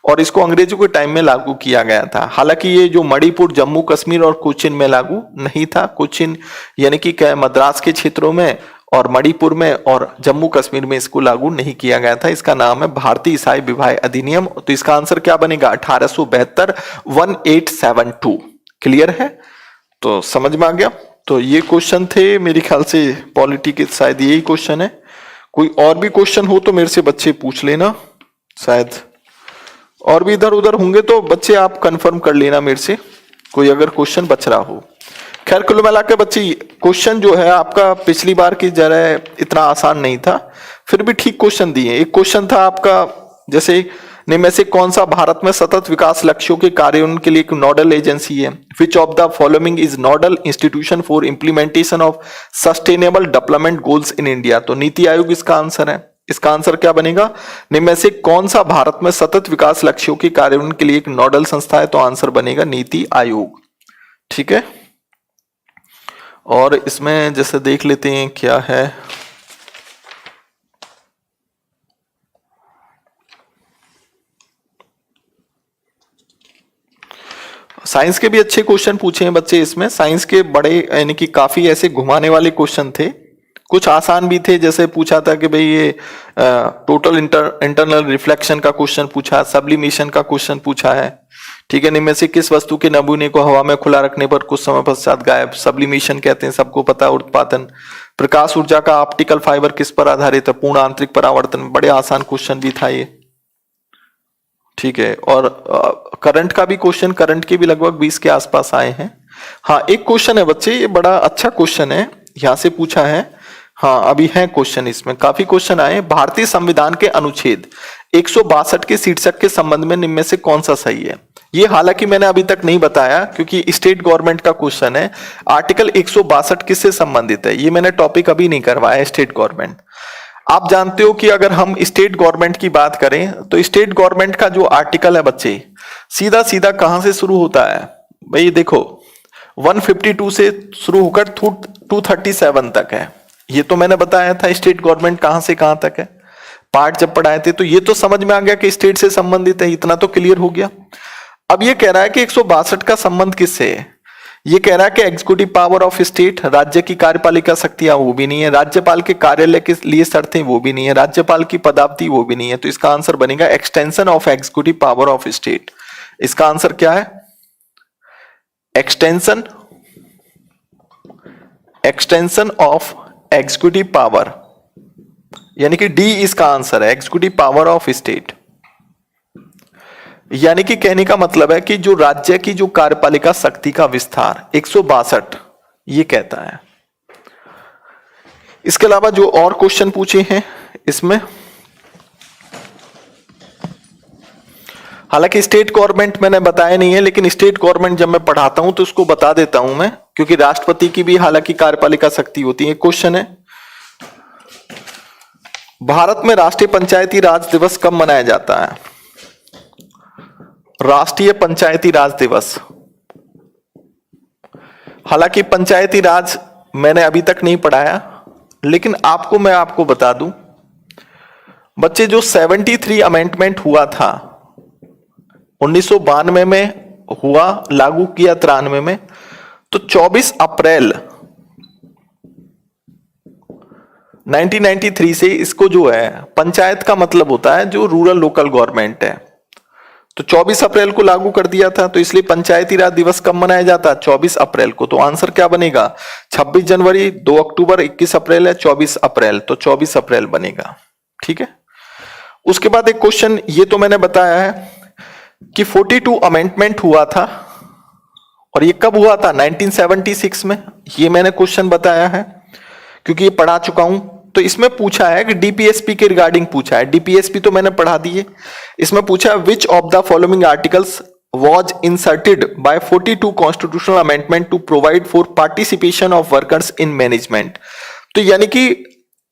Speaker 1: और इसको अंग्रेजों के टाइम में लागू किया गया था। हालांकि ये जो मणिपुर, जम्मू कश्मीर और कोचीन में लागू नहीं था। कोचीन यानी कि मद्रास के क्षेत्रों में और मणिपुर में और जम्मू कश्मीर में इसको लागू नहीं किया गया था। इसका नाम है भारतीय ईसाई विवाह अधिनियम। तो इसका आंसर क्या बनेगा? 1872, 1872। क्लियर है? तो समझ में आ गया। तो ये क्वेश्चन थे, मेरे ख्याल से पॉलिटी के शायद यही क्वेश्चन है। कोई और भी क्वेश्चन हो तो मेरे से बच्चे पूछ लेना, शायद और भी इधर उधर होंगे तो बच्चे आप कंफर्म कर लेना मेरे से, कोई अगर क्वेश्चन बच रहा हो। खैर कुल मिला के बच्चे क्वेश्चन जो है आपका पिछली बार की जरा इतना आसान नहीं था, फिर भी ठीक क्वेश्चन दिए। एक क्वेश्चन था आपका, जैसे निम्न में से कौन सा भारत में सतत विकास लक्ष्यों के कार्यान्वयन के लिए एक नोडल एजेंसी है? विच of the following is nodal institution for implementation of sustainable development goals in India? तो नीति आयोग इसका आंसर है। इसका आंसर क्या बनेगा? निम्न में से कौन सा भारत में सतत विकास लक्ष्यों के कार्यान्वयन के लिए एक नोडल संस्था है? तो आंसर बनेगा नीति आयोग। ठीक है, और इसमें जैसे देख लेते हैं क्या है। साइंस के भी अच्छे क्वेश्चन पूछे हैं बच्चे इसमें। साइंस के बड़े यानी कि काफी ऐसे घुमाने वाले क्वेश्चन थे, कुछ आसान भी थे। जैसे पूछा था कि भाई ये टोटल इंटरनल रिफ्लेक्शन का क्वेश्चन पूछा, सब्लिमेशन का क्वेश्चन पूछा है। ठीक है, निम्न में से किस वस्तु के नमूने को हवा में खुला रखने पर कुछ समय पश्चात गायब? सब्लिमेशन कहते हैं, सबको पता है। उत्पादन। प्रकाश ऊर्जा का ऑप्टिकल फाइबर किस पर आधारित है? पूर्ण आंतरिक परावर्तन। बड़े आसान क्वेश्चन भी था ये। ठीक है, और करंट का भी क्वेश्चन, करंट के भी लगभग 20 के आसपास आए हैं। हाँ, एक क्वेश्चन है बच्चे, ये बड़ा अच्छा क्वेश्चन है, यहां से पूछा है। हाँ, अभी है क्वेश्चन, इसमें काफी क्वेश्चन आए। भारतीय संविधान के अनुच्छेद 162 के शीर्षक के संबंध में निम्न में से कौन सा सही है? ये हालांकि मैंने अभी तक नहीं बताया क्योंकि स्टेट गवर्नमेंट का क्वेश्चन है। आर्टिकल 162 किससे संबंधित है? ये मैंने टॉपिक अभी नहीं करवाया है। स्टेट गवर्नमेंट, आप जानते हो कि अगर हम स्टेट गवर्नमेंट की बात करें तो स्टेट गवर्नमेंट का जो आर्टिकल है बच्चे, सीधा सीधा कहां से शुरू होता है? भाई देखो, 152 से शुरू होकर 237 तक है। ये तो मैंने बताया था स्टेट गवर्नमेंट कहां से कहां तक है, पार्ट जब पढ़ाए थे। तो ये तो समझ में आ गया कि स्टेट से संबंधित है, इतना तो क्लियर हो गया। अब ये कह रहा है कि 162 का संबंध किससे है? ये कह रहा है कि एग्जीक्यूटिव पावर ऑफ स्टेट, राज्य की कार्यपालिका शक्तियां, वो भी नहीं है। राज्यपाल के कार्यालय के लिए शर्तें, वो भी नहीं है। राज्यपाल की पदावधि, वो भी नहीं है। तो इसका आंसर बनेगा extension of executive power of state. इसका आंसर क्या है? एक्सटेंशन ऑफ एग्जीक्यूटिव पावर, यानी कि डी इसका आंसर है, एग्जीक्यूटिव पावर ऑफ स्टेट। यानी कि कहने का मतलब है कि जो राज्य की जो कार्यपालिका शक्ति का विस्तार 162 ये कहता है। इसके अलावा जो और क्वेश्चन पूछे हैं इसमें, हालांकि स्टेट गवर्नमेंट मैंने बताया नहीं है, लेकिन स्टेट गवर्नमेंट जब मैं पढ़ाता हूं तो उसको बता देता हूं मैं, क्योंकि राष्ट्रपति की भी हालांकि कार्यपालिका शक्ति होती है। क्वेश्चन है, भारत में राष्ट्रीय पंचायती राज दिवस कब मनाया जाता है? राष्ट्रीय पंचायती राज दिवस, हालांकि पंचायती राज मैंने अभी तक नहीं पढ़ाया, लेकिन मैं आपको बता दूं बच्चे, जो 73 अमेंडमेंट हुआ था 1992 में हुआ, लागू किया 93 में, तो 24 अप्रैल 1993 से इसको जो है, पंचायत का मतलब होता है जो रूरल लोकल गवर्नमेंट है, तो 24 अप्रैल को लागू कर दिया था। तो इसलिए पंचायती राज दिवस कब मनाया जाता है? 24 अप्रैल को। तो आंसर क्या बनेगा? 26 जनवरी, 2 अक्टूबर, 21 अप्रैल है, 24 अप्रैल, तो 24 अप्रैल बनेगा। ठीक है, उसके बाद एक क्वेश्चन, ये तो मैंने बताया है कि 42 अमेंडमेंट हुआ था, और ये कब हुआ था? 1976 में। ये मैंने क्वेश्चन बताया है क्योंकि ये पढ़ा चुका हूं। तो इसमें पूछा है कि डीपीएसपी के रिगार्डिंग पूछा है। डीपीएसपी तो मैंने पढ़ा दी है। इसमें पूछा है विच of the following articles was inserted by 42 constitutional amendment to provide for participation of workers in management। तो यानी कि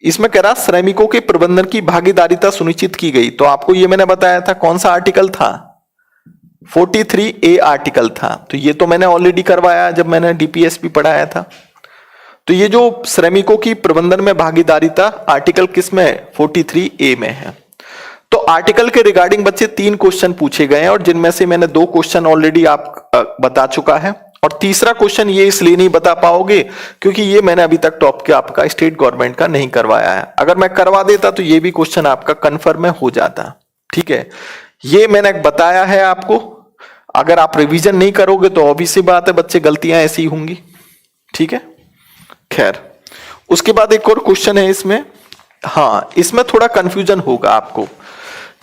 Speaker 1: इसमें कह रहा श्रमिकों के प्रबंधन की भागीदारिता सुनिश्चित की गई। तो आपको ये मैंने बताया था कौन सा आर्टिकल था? 43A आर्टिकल था। तो ये तो मैंने ऑलरेडी करवाया जब मैंने डीपीएसपी पढ़ाया था। तो ये जो श्रमिकों की प्रबंधन में भागीदारिता आर्टिकल किस में है? 43A में है। तो आर्टिकल के रिगार्डिंग बच्चे 3 क्वेश्चन पूछे गए हैं, और जिनमें से मैंने 2 क्वेश्चन ऑलरेडी आप बता चुका है, और तीसरा क्वेश्चन ये इसलिए नहीं बता पाओगे क्योंकि ये मैंने अभी तक टॉप के आपका स्टेट गवर्नमेंट का नहीं करवाया है। अगर मैं करवा देता तो ये भी क्वेश्चन आपका कंफर्म में हो जाता। ठीक है, ये मैंने बताया है आपको। अगर आप रिवीजन नहीं करोगे तो ऑब्वियस सी बात है बच्चे, गलतियां ऐसी होंगी। ठीक है, खैर उसके बाद एक और क्वेश्चन है इसमें। हाँ, इसमें थोड़ा कंफ्यूजन होगा आपको।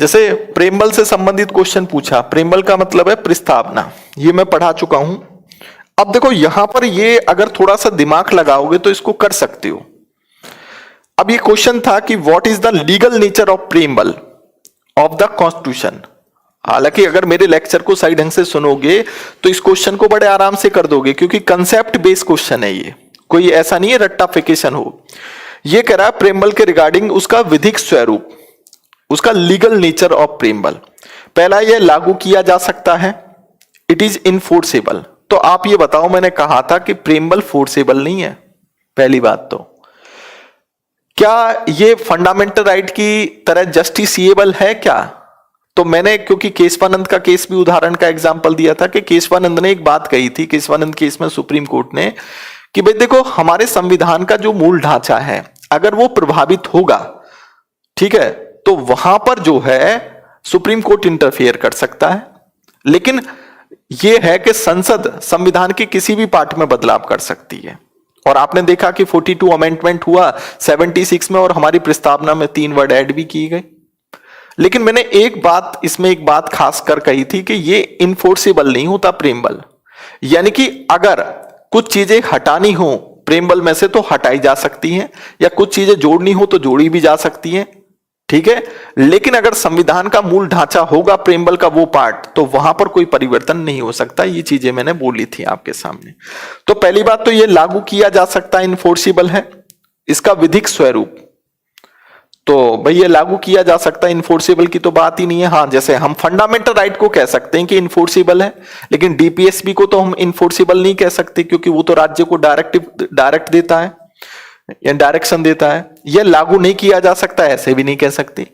Speaker 1: जैसे प्रेमबल से संबंधित क्वेश्चन पूछा। प्रेमबल का मतलब है प्रस्तावना, ये मैं पढ़ा चुका हूं। अब देखो यहां पर ये अगर थोड़ा सा दिमाग लगाओगे तो इसको कर सकते हो। अब ये क्वेश्चन था कि what is the legal nature of preamble of the constitution. हालांकि अगर मेरे लेक्चर को सही ढंग से सुनोगे तो इस क्वेश्चन को बड़े आराम से कर दोगे, क्योंकि कंसेप्ट बेस्ड क्वेश्चन है ये, कोई ऐसा नहीं है रट्टाफिकेशन हो। ये कह रहा है प्रेम्बल के रिगार्डिंग उसका विधिक स्वरूप, उसका लीगल नेचर ऑफ प्रेम्बल। पहला, ये लागू किया जा सकता है, इट इज इनफोर्सेबल। तो आप ये बताओ, मैंने कहा था कि प्रेम्बल फोर्सेबल नहीं है, पहली बात तो। क्या ये फंडामेंटल राइट की तरह जस्टिसिएबल है क्या? तो मैंने, क्योंकि केशवानंद का केस भी उदाहरण का एग्जांपल दिया था कि केशवानंद ने एक बात कही थी, केशवानंद केस में सुप्रीम कोर्ट ने, कि भाई देखो हमारे संविधान का जो मूल ढांचा है अगर वो प्रभावित होगा, ठीक है, तो वहां पर जो है सुप्रीम कोर्ट इंटरफेयर कर सकता है। लेकिन यह है कि संसद संविधान के किसी भी पार्ट में बदलाव कर सकती है। और आपने देखा कि 42 अमेंडमेंट हुआ 76 में, और हमारी प्रस्तावना में 3 वर्ड ऐड भी की गई। लेकिन मैंने एक बात खास कर कही थी कि ये इनफोर्सेबल नहीं होता प्रेम्बल। यानी कि अगर कुछ चीजें हटानी हो प्रेम्बल में से तो हटाई जा सकती हैं, या कुछ चीजें जोड़नी हो तो जोड़ी भी जा सकती हैं, ठीक है। लेकिन अगर संविधान का मूल ढांचा होगा प्रेम्बल का वो पार्ट, तो वहां पर कोई परिवर्तन नहीं हो सकता। ये चीजें मैंने बोली थी आपके सामने। तो पहली बात तो ये लागू किया जा सकता है, इनफोर्सिबल है। इसका विधिक स्वरूप, तो भाई ये लागू किया जा सकता है, इनफोर्सेबल की तो बात ही नहीं है। हाँ, जैसे हम फंडामेंटल राइट को कह सकते हैं कि इनफोर्सेबल है, लेकिन डीपीएसबी को तो हम इनफोर्सेबल नहीं कह सकते, क्योंकि वो तो राज्य को डायरेक्ट देता है या डायरेक्शन देता है। यह लागू नहीं किया जा सकता, ऐसे भी नहीं कह सकते।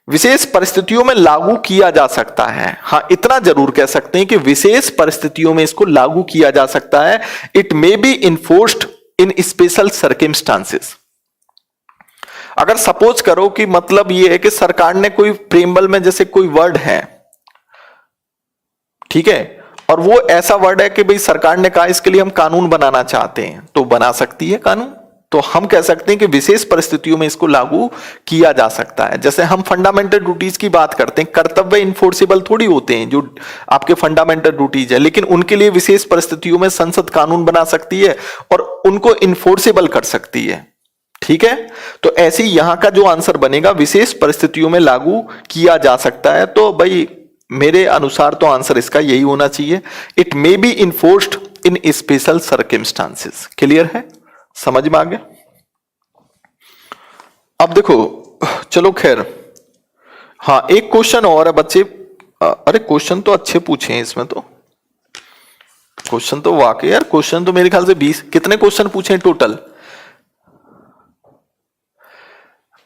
Speaker 1: विशेष परिस्थितियों में लागू किया जा सकता है, हाँ इतना जरूर कह सकते हैं कि विशेष परिस्थितियों में इसको लागू किया जा सकता है। It may be enforced in special circumstances. अगर सपोज करो कि मतलब ये है कि सरकार ने कोई प्रेम्बल में जैसे कोई वर्ड है, ठीक है, और वो ऐसा वर्ड है कि भाई सरकार ने कहा इसके लिए हम कानून बनाना चाहते हैं, तो बना सकती है कानून। तो हम कह सकते हैं कि विशेष परिस्थितियों में इसको लागू किया जा सकता है। जैसे हम फंडामेंटल ड्यूटीज की बात करते हैं, कर्तव्य इनफोर्सेबल थोड़ी होते हैं जो आपके फंडामेंटल ड्यूटीज है, लेकिन उनके लिए विशेष परिस्थितियों में संसद कानून बना सकती है और उनको इनफोर्सेबल कर सकती है, ठीक है। तो ऐसे ही यहां का जो आंसर बनेगा, विशेष परिस्थितियों में लागू किया जा सकता है। तो भाई मेरे अनुसार तो आंसर इसका यही होना चाहिए, it may be enforced in special circumstances. Clear है, समझ में आ गया? अब देखो, चलो खैर, हाँ एक क्वेश्चन और है बच्चे। अरे क्वेश्चन तो अच्छे पूछे हैं इसमें, तो क्वेश्चन तो वाकई यार, क्वेश्चन तो मेरे ख्याल से 20 कितने क्वेश्चन पूछे हैं टोटल?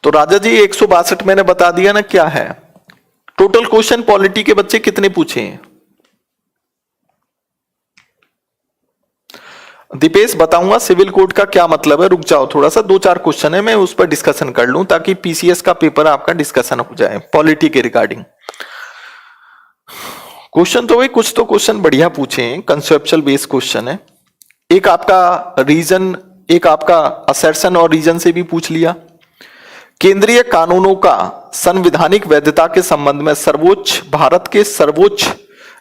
Speaker 1: तो राजा जी 162 मैंने बता दिया ना क्या है टोटल क्वेश्चन। पॉलिटी के बच्चे कितने पूछे हैं? दीपेश बताऊंगा सिविल कोड का क्या मतलब है, रुक जाओ थोड़ा सा, 2-4 क्वेश्चन है, मैं उस पर डिस्कशन कर लूं ताकि पीसीएस का पेपर आपका डिस्कशन हो जाए पॉलिटी के रिगार्डिंग। क्वेश्चन तो भाई कुछ तो क्वेश्चन बढ़िया पूछे हैं, कंसेप्चुअल बेस्ड क्वेश्चन है। एक आपका रीजन, एक आपका असर्शन और रीजन से भी पूछ लिया। केंद्रीय कानूनों का संवैधानिक वैधता के संबंध में भारत के सर्वोच्च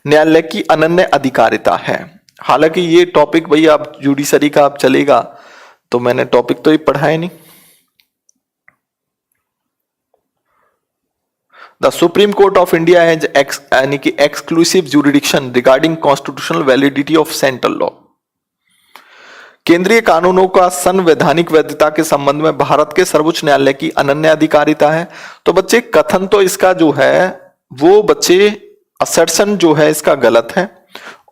Speaker 1: न्यायालय की अनन्य अधिकारिता है। हालांकि ये टॉपिक भाई आप जुडिशरी का आप चलेगा, तो मैंने टॉपिक तो ये पढ़ाया नहीं। The supreme court of India has यानी कि exclusive jurisdiction regarding constitutional validity of central law. केंद्रीय कानूनों का संवैधानिक वैधता के संबंध में भारत के सर्वोच्च न्यायालय की अनन्य अधिकारिता है। तो बच्चे कथन तो इसका जो है वो बच्चे असर्शन जो है इसका गलत है,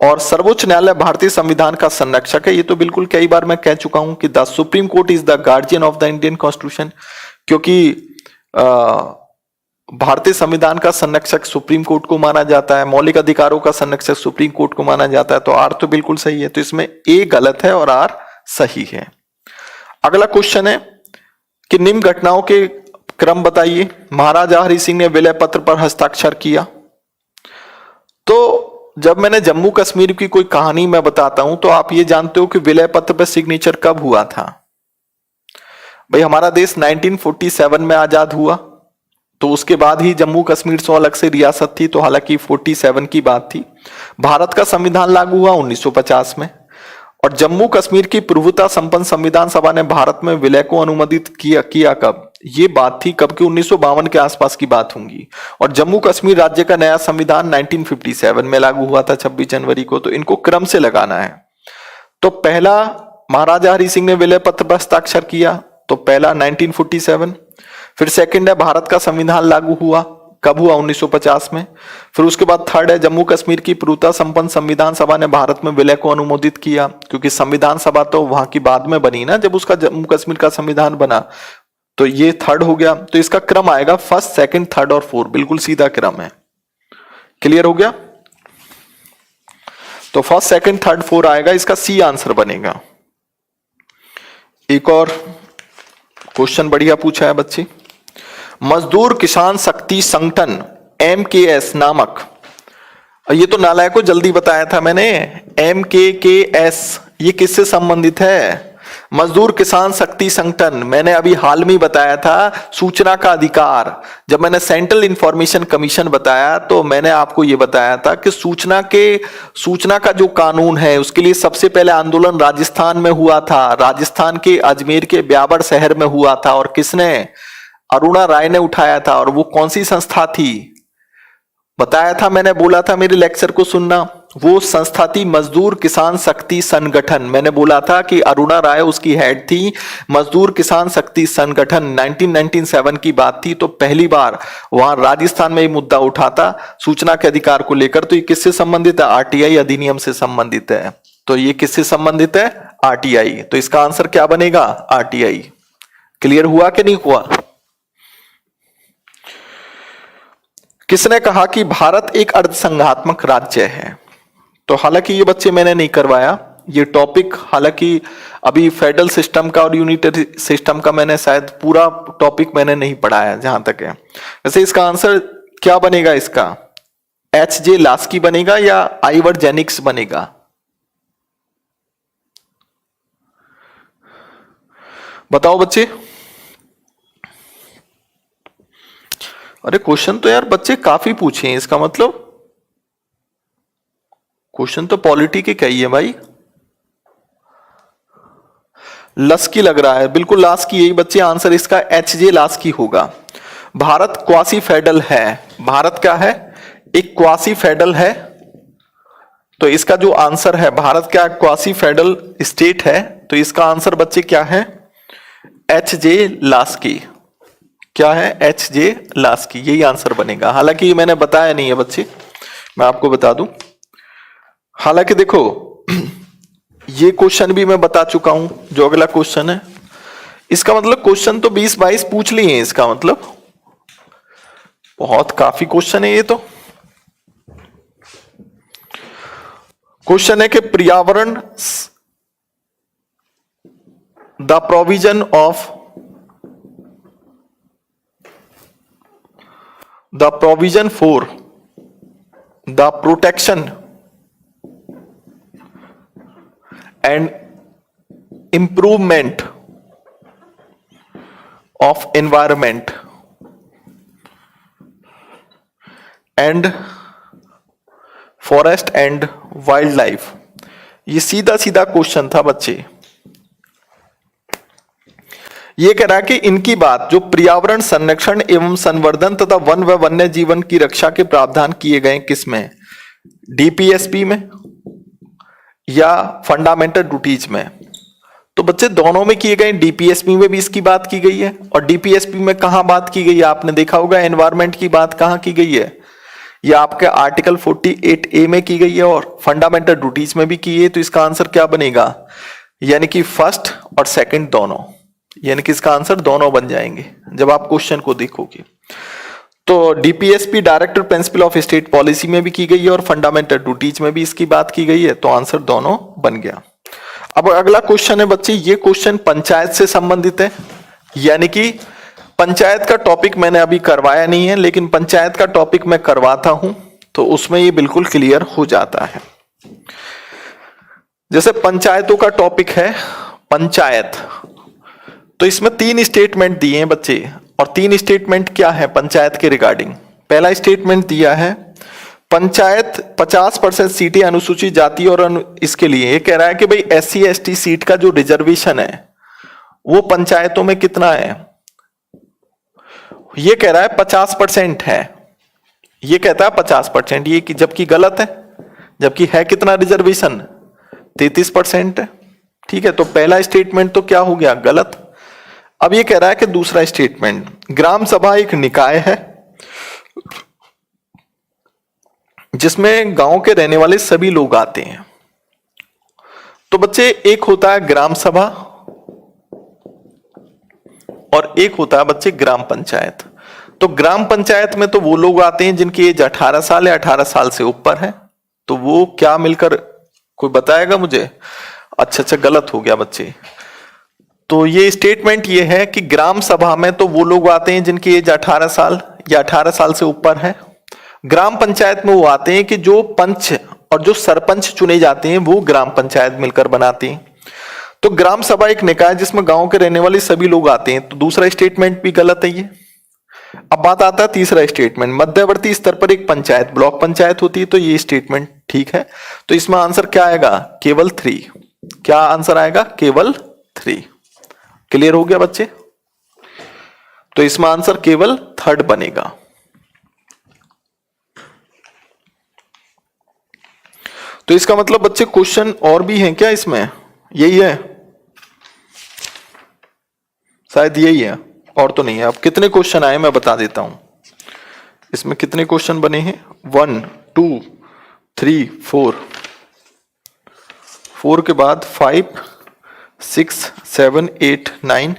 Speaker 1: और सर्वोच्च न्यायालय भारतीय संविधान का संरक्षक है। ये तो बिल्कुल कई बार मैं कह चुका हूं कि the supreme court is the guardian of the Indian constitution, क्योंकि भारतीय संविधान का संरक्षक सुप्रीम कोर्ट को माना जाता है, मौलिक अधिकारों का संरक्षक सुप्रीम कोर्ट को माना जाता है। तो आर तो बिल्कुल सही है, तो इसमें ए गलत है और आर सही है। अगला क्वेश्चन है कि निम्न घटनाओं के क्रम बताइए। महाराजा हरि सिंह ने विलय पत्र पर हस्ताक्षर किया। तो जब मैंने जम्मू कश्मीर की कोई कहानी मैं बताता हूं, तो आप ये जानते हो कि विलय पत्र पर सिग्नेचर कब हुआ था? भाई हमारा देश 1947 में आजाद हुआ, तो उसके बाद ही जम्मू कश्मीर से अलग से रियासत थी। तो हालांकि 47 की बात थी। भारत का संविधान लागू हुआ 1950 में, और जम्मू कश्मीर की प्रभुता संपन्न संविधान सभा ने भारत में विलय को अनुमोदित किया कब? ये बात थी कब की, 1952 के आसपास की बात होंगी। और जम्मू कश्मीर राज्य का नया संविधान 1957 में लागू हुआ था 26 जनवरी को। तो इनको क्रम से लगाना है। तो पहला महाराजा हरि सिंह ने विलय पत्र पर हस्ताक्षर किया, तो पहला 1947। फिर सेकंड है भारत का संविधान लागू हुआ, कब हुआ, 1950 में। फिर उसके बाद थर्ड है जम्मू कश्मीर की पूर्णता संपन्न संविधान सभा ने भारत में विलय को अनुमोदित किया, क्योंकि संविधान सभा तो वहां की बाद में बनी ना, जब उसका जम्मू कश्मीर का संविधान बना। तो ये थर्ड हो गया। तो इसका क्रम आएगा फर्स्ट, सेकंड, थर्ड और फोर्थ, बिल्कुल सीधा क्रम है। क्लियर हो गया? तो फर्स्ट, सेकंड, थर्ड, फोर आएगा, इसका सी आंसर बनेगा। एक और क्वेश्चन बढ़िया पूछा है बच्चे। मजदूर किसान शक्ति संगठन MKS नामक, ये तो नालायक को जल्दी बताया था मैंने, MKKS ये किससे संबंधित है? मजदूर किसान शक्ति संगठन मैंने अभी हाल में बताया था। सूचना का अधिकार, जब मैंने सेंट्रल इंफॉर्मेशन कमीशन बताया तो मैंने आपको यह बताया था कि सूचना का जो कानून है उसके लिए सबसे पहले आंदोलन राजस्थान में हुआ था। राजस्थान के अजमेर के ब्यावर शहर में हुआ था, और किसने? अरुणा राय ने उठाया था। और वो कौन सी संस्था थी? बताया था मैंने, बोला था मेरे लेक्चर को सुनना। वो संस्था थी मजदूर किसान शक्ति संगठन। मैंने बोला था कि अरुणा राय उसकी हेड थी। मजदूर किसान शक्ति संगठन 1997 की बात थी। तो पहली बार वहां राजस्थान में ये मुद्दा उठा था सूचना के अधिकार को लेकर। तो ये किससे संबंधित है? RTI अधिनियम से संबंधित है। तो ये किससे संबंधित है? RTI। तो इसका आंसर क्या बनेगा? RTI। क्लियर हुआ कि नहीं हुआ? किसने कहा कि भारत एक अर्धसंघात्मक राज्य है? तो हालांकि ये बच्चे मैंने नहीं करवाया ये टॉपिक, हालांकि अभी फेडरल सिस्टम का और यूनिटरी सिस्टम का मैंने शायद पूरा टॉपिक मैंने नहीं पढ़ाया जहां तक है। वैसे इसका आंसर क्या बनेगा? इसका HJ लास्की बनेगा या आइवर जेनिक्स बनेगा? बताओ बच्चे। अरे क्वेश्चन तो यार बच्चे काफी पूछे हैं, इसका मतलब क्वेश्चन तो पॉलिटी के कई है भाई। लस्की लग रहा है, बिल्कुल लास्की यही बच्चे आंसर इसका HJ लास्की होगा। भारत क्वासी फेडरल है। भारत क्या है? एक क्वासी फेडरल है। तो इसका जो आंसर है, भारत क्या क्वासी फेडरल स्टेट है, तो इसका आंसर बच्चे क्या है? HJ Laski. क्या है? HJ लास्की, यही आंसर बनेगा। हालांकि ये मैंने बताया नहीं है बच्चे, मैं आपको बता दूं। हालांकि देखो ये क्वेश्चन भी मैं बता चुका हूं, जो अगला क्वेश्चन है। इसका मतलब क्वेश्चन तो 20-22 पूछ लिए हैं। इसका मतलब बहुत काफी क्वेश्चन है ये तो। क्वेश्चन है कि पर्यावरण the provision of the provision for the protection and improvement of environment and forest and wildlife, ये सीधा सीधा क्वेश्चन था बच्चे। ये कह रहा है कि इनकी बात जो पर्यावरण संरक्षण एवं संवर्धन तथा वन व वन्य जीवन की रक्षा के प्रावधान किए गए किसमें? DPSP में या फंडामेंटल ड्यूटीज में? तो बच्चे दोनों में किए गए। DPSP में भी इसकी बात की गई है, और DPSP में कहां बात की गई है? आपने देखा होगा एनवायरमेंट की बात कहां की गई है? ये आपके आर्टिकल 48A में की गई है, और फंडामेंटल ड्यूटीज में भी की है। तो इसका आंसर क्या बनेगा? यानी कि फर्स्ट और सेकंड दोनों, यानी कि इसका आंसर दोनों बन जाएंगे जब आप क्वेश्चन को देखोगे। तो DPSP director principle of state policy में भी की गई है, और फंडामेंटल ड्यूटीज में भी इसकी बात की गई है। तो आंसर दोनों बन गया। अब अगला क्वेश्चन है बच्चे, ये क्वेश्चन पंचायत से संबंधित है। यानी कि पंचायत का टॉपिक मैंने अभी करवाया नहीं है, लेकिन पंचायत का टॉपिक मैं करवाता हूं, तो उसमें ये बिल्कुल क्लियर हो जाता है। जैसे पंचायतों का टॉपिक है पंचायत, तो इसमें 3 स्टेटमेंट दिए हैं बच्चे, और 3 स्टेटमेंट क्या है पंचायत के रिगार्डिंग? पहला स्टेटमेंट दिया है पंचायत 50% सीटें अनुसूचित जाति और इसके लिए। ये कह रहा है कि भाई SC ST सीट का जो रिजर्वेशन है वो पंचायतों में कितना है? ये कह रहा है 50% है, ये कहता है 50%, ये जबकि गलत है, जबकि है कितना रिजर्वेशन 33% है। ठीक है, तो पहला स्टेटमेंट तो क्या हो गया, गलत। अब ये कह रहा है कि दूसरा स्टेटमेंट, ग्राम सभा एक निकाय है जिसमें गांव के रहने वाले सभी लोग आते हैं। तो बच्चे एक होता है ग्राम सभा और एक होता है बच्चे ग्राम पंचायत। तो ग्राम पंचायत में तो वो लोग आते हैं जिनकी एज 18 साल या 18 साल से ऊपर है। तो वो क्या मिलकर, कोई बताएगा मुझे? अच्छा, गलत हो गया बच्चे। तो ये स्टेटमेंट ये है कि ग्राम सभा में तो वो लोग आते हैं जिनकी एज 18 साल या 18 साल से ऊपर है। ग्राम पंचायत में वो आते हैं कि जो पंच और जो सरपंच चुने जाते हैं वो ग्राम पंचायत मिलकर बनाते हैं। तो ग्राम सभा एक निकाय जिसमें गांव के रहने वाले सभी लोग आते हैं, तो दूसरा स्टेटमेंट भी गलत है ये। अब बात आता है तीसरा स्टेटमेंट, मध्यवर्ती स्तर पर एक पंचायत ब्लॉक पंचायत होती है, तो ये स्टेटमेंट ठीक है। तो इसमें आंसर क्या आएगा, केवल 3। क्या आंसर आएगा, केवल 3। क्लियर हो गया बच्चे? तो इसमें आंसर केवल 3rd बनेगा। तो इसका मतलब बच्चे क्वेश्चन और भी हैं क्या इसमें? यही है, शायद यही है, और तो नहीं है। अब कितने क्वेश्चन आए मैं बता देता हूं। इसमें कितने क्वेश्चन बने हैं, 1 2 3 4, 4 के बाद 5 6 7 8 9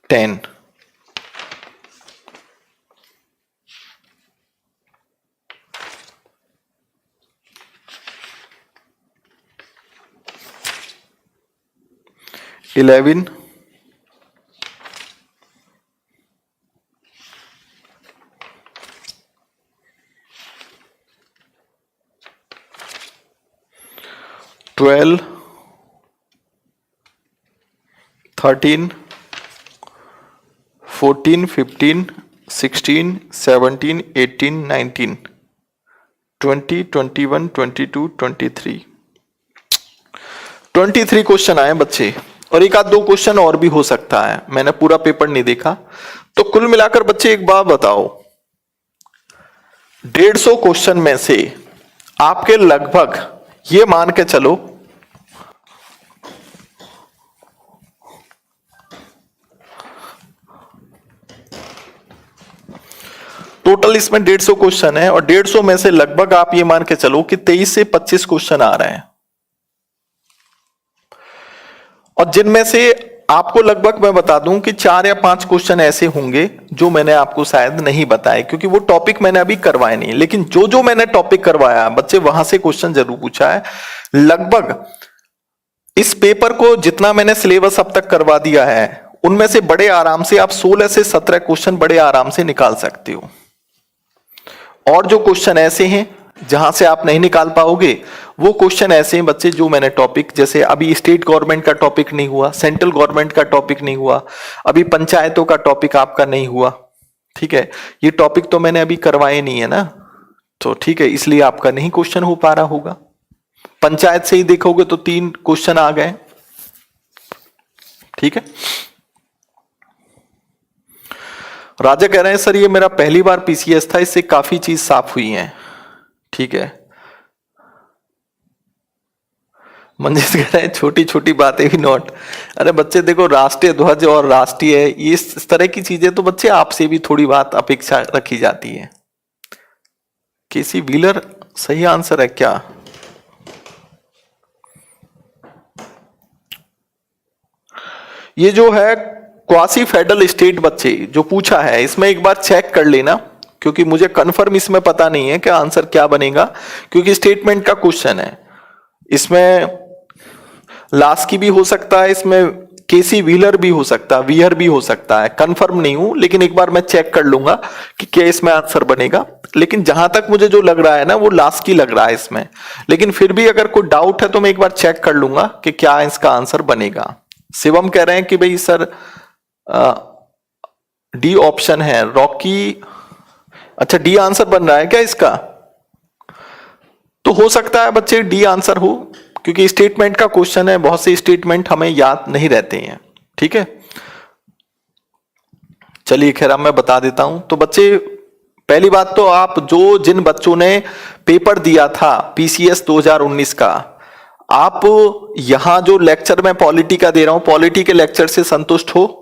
Speaker 1: 10। इलेवन 12 13 14 15 16 17 18 19 20 21 22 23 23 क्वेश्चन आए बच्चे, और एक आध दो क्वेश्चन और भी हो सकता है, मैंने पूरा पेपर नहीं देखा। तो कुल मिलाकर बच्चे एक बात बताओ, 150 क्वेश्चन में से आपके लगभग ये मान के चलो टोटल इसमें 150 क्वेश्चन है, और 150 में से लगभग आप ये मान के चलो कि 23 से 25 क्वेश्चन आ रहे हैं, और जिनमें से आपको लगभग मैं बता दूं कि 4 या 5 क्वेश्चन ऐसे होंगे जो मैंने आपको शायद नहीं बताए, क्योंकि वो टॉपिक मैंने अभी करवाए नहीं। लेकिन जो जो मैंने टॉपिक करवाया बच्चे, वहां से क्वेश्चन जरूर पूछा है। लगभग इस पेपर को जितना मैंने सिलेबस अब तक करवा दिया है, उनमें से बड़े आराम से आप 16 से 17 क्वेश्चन बड़े आराम से निकाल सकते हो। और जो क्वेश्चन ऐसे हैं जहां से आप नहीं निकाल पाओगे, वो क्वेश्चन ऐसे हैं बच्चे जो मैंने टॉपिक, जैसे अभी स्टेट गवर्नमेंट का टॉपिक नहीं हुआ, सेंट्रल गवर्नमेंट का टॉपिक नहीं हुआ, अभी पंचायतों का टॉपिक आपका नहीं हुआ, ठीक है, ये टॉपिक तो मैंने अभी करवाए नहीं है ना, तो ठीक है, इसलिए आपका नहीं क्वेश्चन हो पा रहा होगा। पंचायत से ही देखोगे तो 3 क्वेश्चन आ गए, ठीक है। राजा कह रहे हैं सर ये मेरा पहली बार पीसीएस था, इससे काफी चीज साफ हुई है, ठीक है। मंजिश कह रहे हैं छोटी छोटी बातें भी नोट। अरे बच्चे देखो, राष्ट्रीय ध्वज और राष्ट्रीय ये इस तरह की चीजें तो बच्चे आपसे भी थोड़ी बात अपेक्षा रखी जाती है। केसी व्हीलर सही आंसर है क्या? ये जो है क्वासी फेडरल स्टेट बच्चे जो पूछा है, इसमें एक बार चेक कर लेना, क्योंकि मुझे कंफर्म इसमें पता नहीं है कि आंसर क्या बनेगा, क्योंकि स्टेटमेंट का क्वेश्चन है। इसमें लास्की भी हो सकता है, इसमें केसी व्हीलर भी हो सकता है, वियर भी हो सकता है, कंफर्म नहीं हूं, लेकिन एक बार मैं चेक कर लूंगा कि क्या इसमें आंसर बनेगा। लेकिन जहां तक मुझे जो लग रहा है ना, वो लास्की लग रहा है इसमें, लेकिन फिर भी अगर कोई डाउट है तो मैं एक बार चेक कर लूंगा कि क्या इसका आंसर बनेगा। शिवम कह रहे हैं कि भाई सर डी ऑप्शन है, रॉकी, अच्छा डी आंसर बन रहा है क्या इसका? तो हो सकता है बच्चे डी आंसर हो, क्योंकि स्टेटमेंट का क्वेश्चन है, बहुत से स्टेटमेंट हमें याद नहीं रहते हैं, ठीक है। चलिए खैर अब मैं बता देता हूं। तो बच्चे पहली बात तो आप जिन बच्चों ने पेपर दिया था पीसीएस 2019 का, आप यहां जो लेक्चर मैं पॉलिटी का दे रहा हूं, पॉलिटी के लेक्चर से संतुष्ट हो?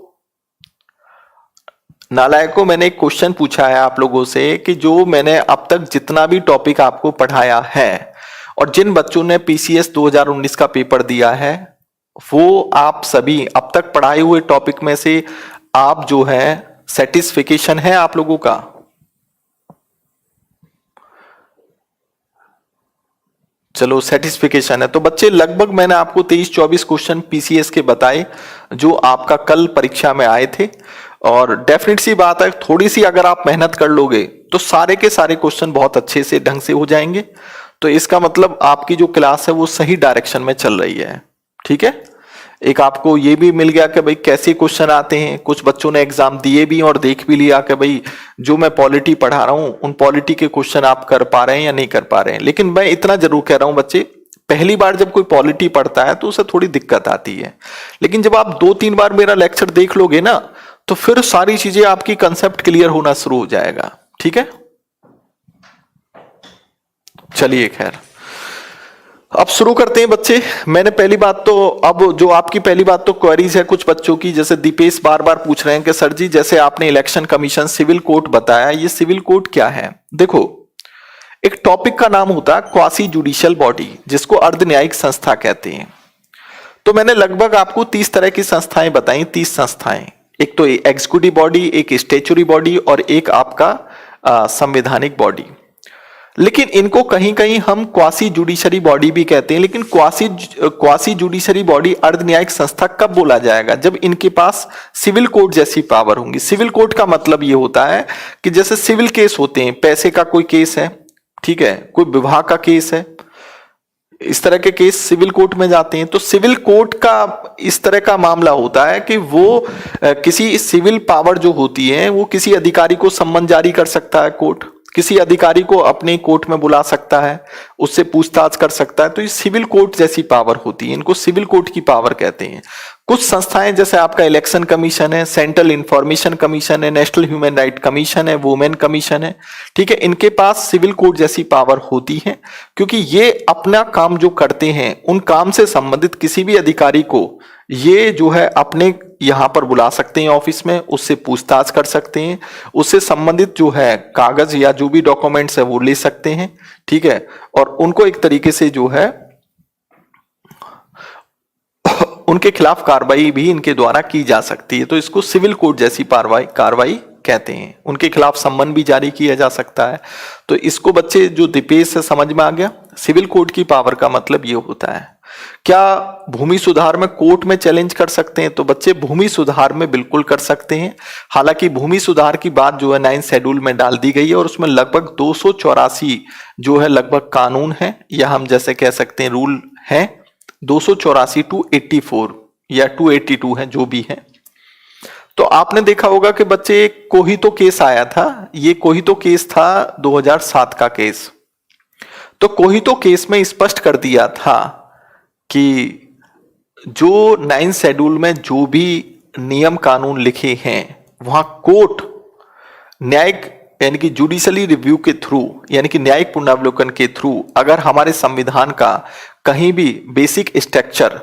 Speaker 1: नालायकों, मैंने एक क्वेश्चन पूछा है आप लोगों से कि जो मैंने अब तक जितना भी टॉपिक आपको पढ़ाया है और जिन बच्चों ने पीसीएस 2019 का पेपर दिया है, वो आप सभी अब तक पढ़ाए हुए टॉपिक में से आप जो है सेटिस्फिकेशन है आप लोगों का? चलो सेटिस्फिकेशन है। तो बच्चे लगभग मैंने आपको 23-24 क्वेश्चन पीसीएस के बताए जो आपका कल परीक्षा में आए थे, और डेफिनेट सी बात है थोड़ी सी अगर आप मेहनत कर लोगे तो सारे के सारे क्वेश्चन बहुत अच्छे से ढंग से हो जाएंगे। तो इसका मतलब आपकी जो क्लास है वो सही डायरेक्शन में चल रही है। ठीक है, एक आपको ये भी मिल गया कि भाई कैसे क्वेश्चन आते हैं। कुछ बच्चों ने एग्जाम दिए भी और देख भी लिया कि भाई जो मैं पॉलिटी पढ़ा रहा हूं उन पॉलिटी के क्वेश्चन आप कर पा रहे हैं या नहीं कर पा रहे हैं। लेकिन मैं इतना जरूर कह रहा हूं बच्चे, पहली बार जब कोई पॉलिटी पढ़ता है तो उसे थोड़ी दिक्कत आती है, लेकिन जब आप 2-3 बार मेरा लेक्चर देख लोगे ना तो फिर सारी चीजें आपकी कंसेप्ट क्लियर होना शुरू हो जाएगा। ठीक है, चलिए खैर अब शुरू करते हैं बच्चे। मैंने पहली बात तो अब जो आपकी पहली बात तो क्वेरीज है कुछ बच्चों की, जैसे दीपेश बार बार पूछ रहे हैं कि सर जी जैसे आपने इलेक्शन कमीशन सिविल कोर्ट बताया, ये सिविल कोर्ट क्या है? देखो, एक टॉपिक का नाम होता है क्वासी जुडिशियल बॉडी, जिसको अर्ध न्यायिक संस्था कहते हैं। तो मैंने लगभग आपको 30 तरह की संस्थाएं बताई, 30 संस्थाएं। एक तो एग्जीक्यूटिव बॉडी, एक स्टैच्यूटरी बॉडी और एक आपका संवैधानिक बॉडी। लेकिन इनको कहीं कहीं हम क्वासी जुडिशरी बॉडी भी कहते हैं। लेकिन क्वासी जुडिशरी बॉडी अर्ध न्यायिक संस्था कब बोला जाएगा? जब इनके पास सिविल कोर्ट जैसी पावर होंगी। सिविल कोर्ट का मतलब ये होता है कि जैसे सिविल केस होते हैं, पैसे का कोई केस है, ठीक है, कोई विवाह का केस है, इस तरह के केस सिविल कोर्ट में जाते हैं। तो सिविल कोर्ट का इस तरह का मामला होता है कि वो किसी सिविल पावर जो होती है वो किसी अधिकारी को सम्मन जारी कर सकता है, कोर्ट किसी अधिकारी को अपने कोर्ट में बुला सकता है, उससे पूछताछ कर सकता है। तो ये सिविल कोर्ट जैसी पावर होती है, इनको सिविल कोर्ट की पावर कहते हैं। कुछ संस्थाएं जैसे आपका इलेक्शन कमीशन है, सेंट्रल इंफॉर्मेशन कमीशन है, नेशनल ह्यूमन राइट कमीशन है, वुमेन कमीशन है, ठीक है, इनके पास सिविल कोर्ट जैसी पावर होती है, क्योंकि ये अपना काम जो करते हैं उन काम से संबंधित किसी भी अधिकारी को ये जो है अपने यहां पर बुला सकते हैं ऑफिस में, उससे पूछताछ कर सकते हैं, उससे संबंधित जो है कागज या जो भी डॉक्यूमेंट्स है वो ले सकते हैं, ठीक है, और उनको एक तरीके से जो है उनके खिलाफ कार्रवाई भी इनके द्वारा की जा सकती है। तो इसको सिविल कोर्ट जैसी कार्रवाई कहते हैं। उनके खिलाफ सम्मन भी जारी किया जा सकता है। तो इसको बच्चे जो दीपेश से समझ में आ गया, सिविल कोर्ट की पावर का मतलब ये होता है। क्या भूमि सुधार में कोर्ट में चैलेंज कर सकते हैं? तो बच्चे भूमि सुधार में बिल्कुल कर सकते हैं। हालांकि भूमि सुधार की बात जो है 9 शेड्यूल में डाल दी गई है और उसमें लगभग 284 जो है लगभग कानून है, या हम जैसे कह सकते हैं रूल है, 284 टू 84 या 282 है जो भी है। तो आपने देखा होगा कि बच्चे कोहितो केस आया था, ये कोहितो केस था 2007 का केस। तो कोहितो केस में स्पष्ट कर दिया था कि जो 9 शेड्यूल में जो भी नियम कानून लिखे हैं वहां कोर्ट न्यायिक यानी कि जुडिशली रिव्यू के थ्रू यानी कि न्यायिक पुनरावलोकन के थ्रू अगर हमारे संविधान का कहीं भी बेसिक स्ट्रक्चर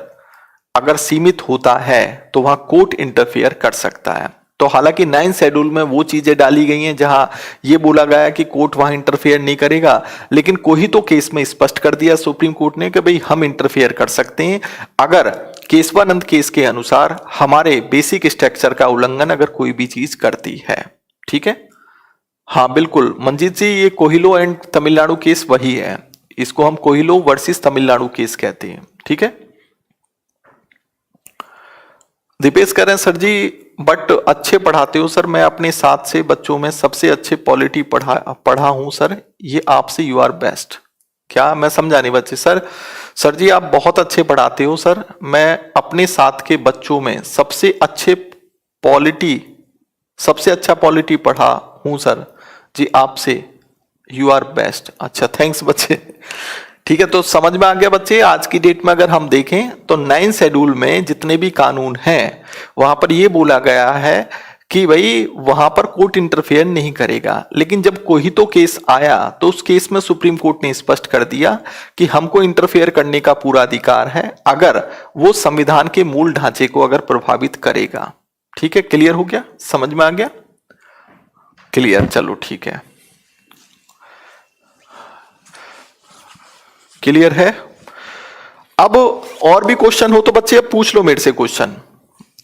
Speaker 1: अगर सीमित होता है तो वहां कोर्ट इंटरफेयर कर सकता है। तो हालांकि 9 शेड्यूल में वो चीजें डाली गई हैं जहां ये बोला गया कि कोर्ट वहां इंटरफेयर नहीं करेगा, लेकिन कोहितो केस में स्पष्ट कर दिया सुप्रीम कोर्ट ने कि भाई हम इंटरफेयर कर सकते हैं अगर केशवानंद केस के अनुसार हमारे बेसिक स्ट्रक्चर का उल्लंघन अगर कोई भी चीज करती है। ठीक है, हाँ बिल्कुल मंजीत जी, ये कोहिलो एंड तमिलनाडु केस वही है, इसको हम कोहिलो वर्सेस तमिलनाडु केस कहते हैं। ठीक है, दीपेश कह रहे हैं सर जी बट अच्छे पढ़ाते हो सर, मैं अपने 7 से बच्चों में सबसे अच्छे पॉलिटी पढ़ा हूं सर, ये आपसे यू आर बेस्ट। क्या मैं समझा नहीं बच्चे? सर जी आप बहुत अच्छे पढ़ाते हो सर, मैं अपने 7 के बच्चों में सबसे अच्छा पॉलिटी पढ़ा हूं सर जी, आपसे यू आर बेस्ट। अच्छा थैंक्स बच्चे। ठीक है, तो समझ में आ गया बच्चे। आज की डेट में अगर हम देखें तो 9 शेड्यूल में जितने भी कानून हैं वहां पर यह बोला गया है कि भाई वहां पर कोर्ट इंटरफेयर नहीं करेगा, लेकिन जब कोई तो केस आया तो उस केस में सुप्रीम कोर्ट ने स्पष्ट कर दिया कि हमको इंटरफेयर करने का पूरा अधिकार है अगर वो संविधान के मूल ढांचे को अगर प्रभावित करेगा। ठीक है, क्लियर हो गया, समझ में आ गया, क्लियर, चलो ठीक है, क्लियर है। अब और भी क्वेश्चन हो तो बच्चे अब पूछ लो मेरे से क्वेश्चन,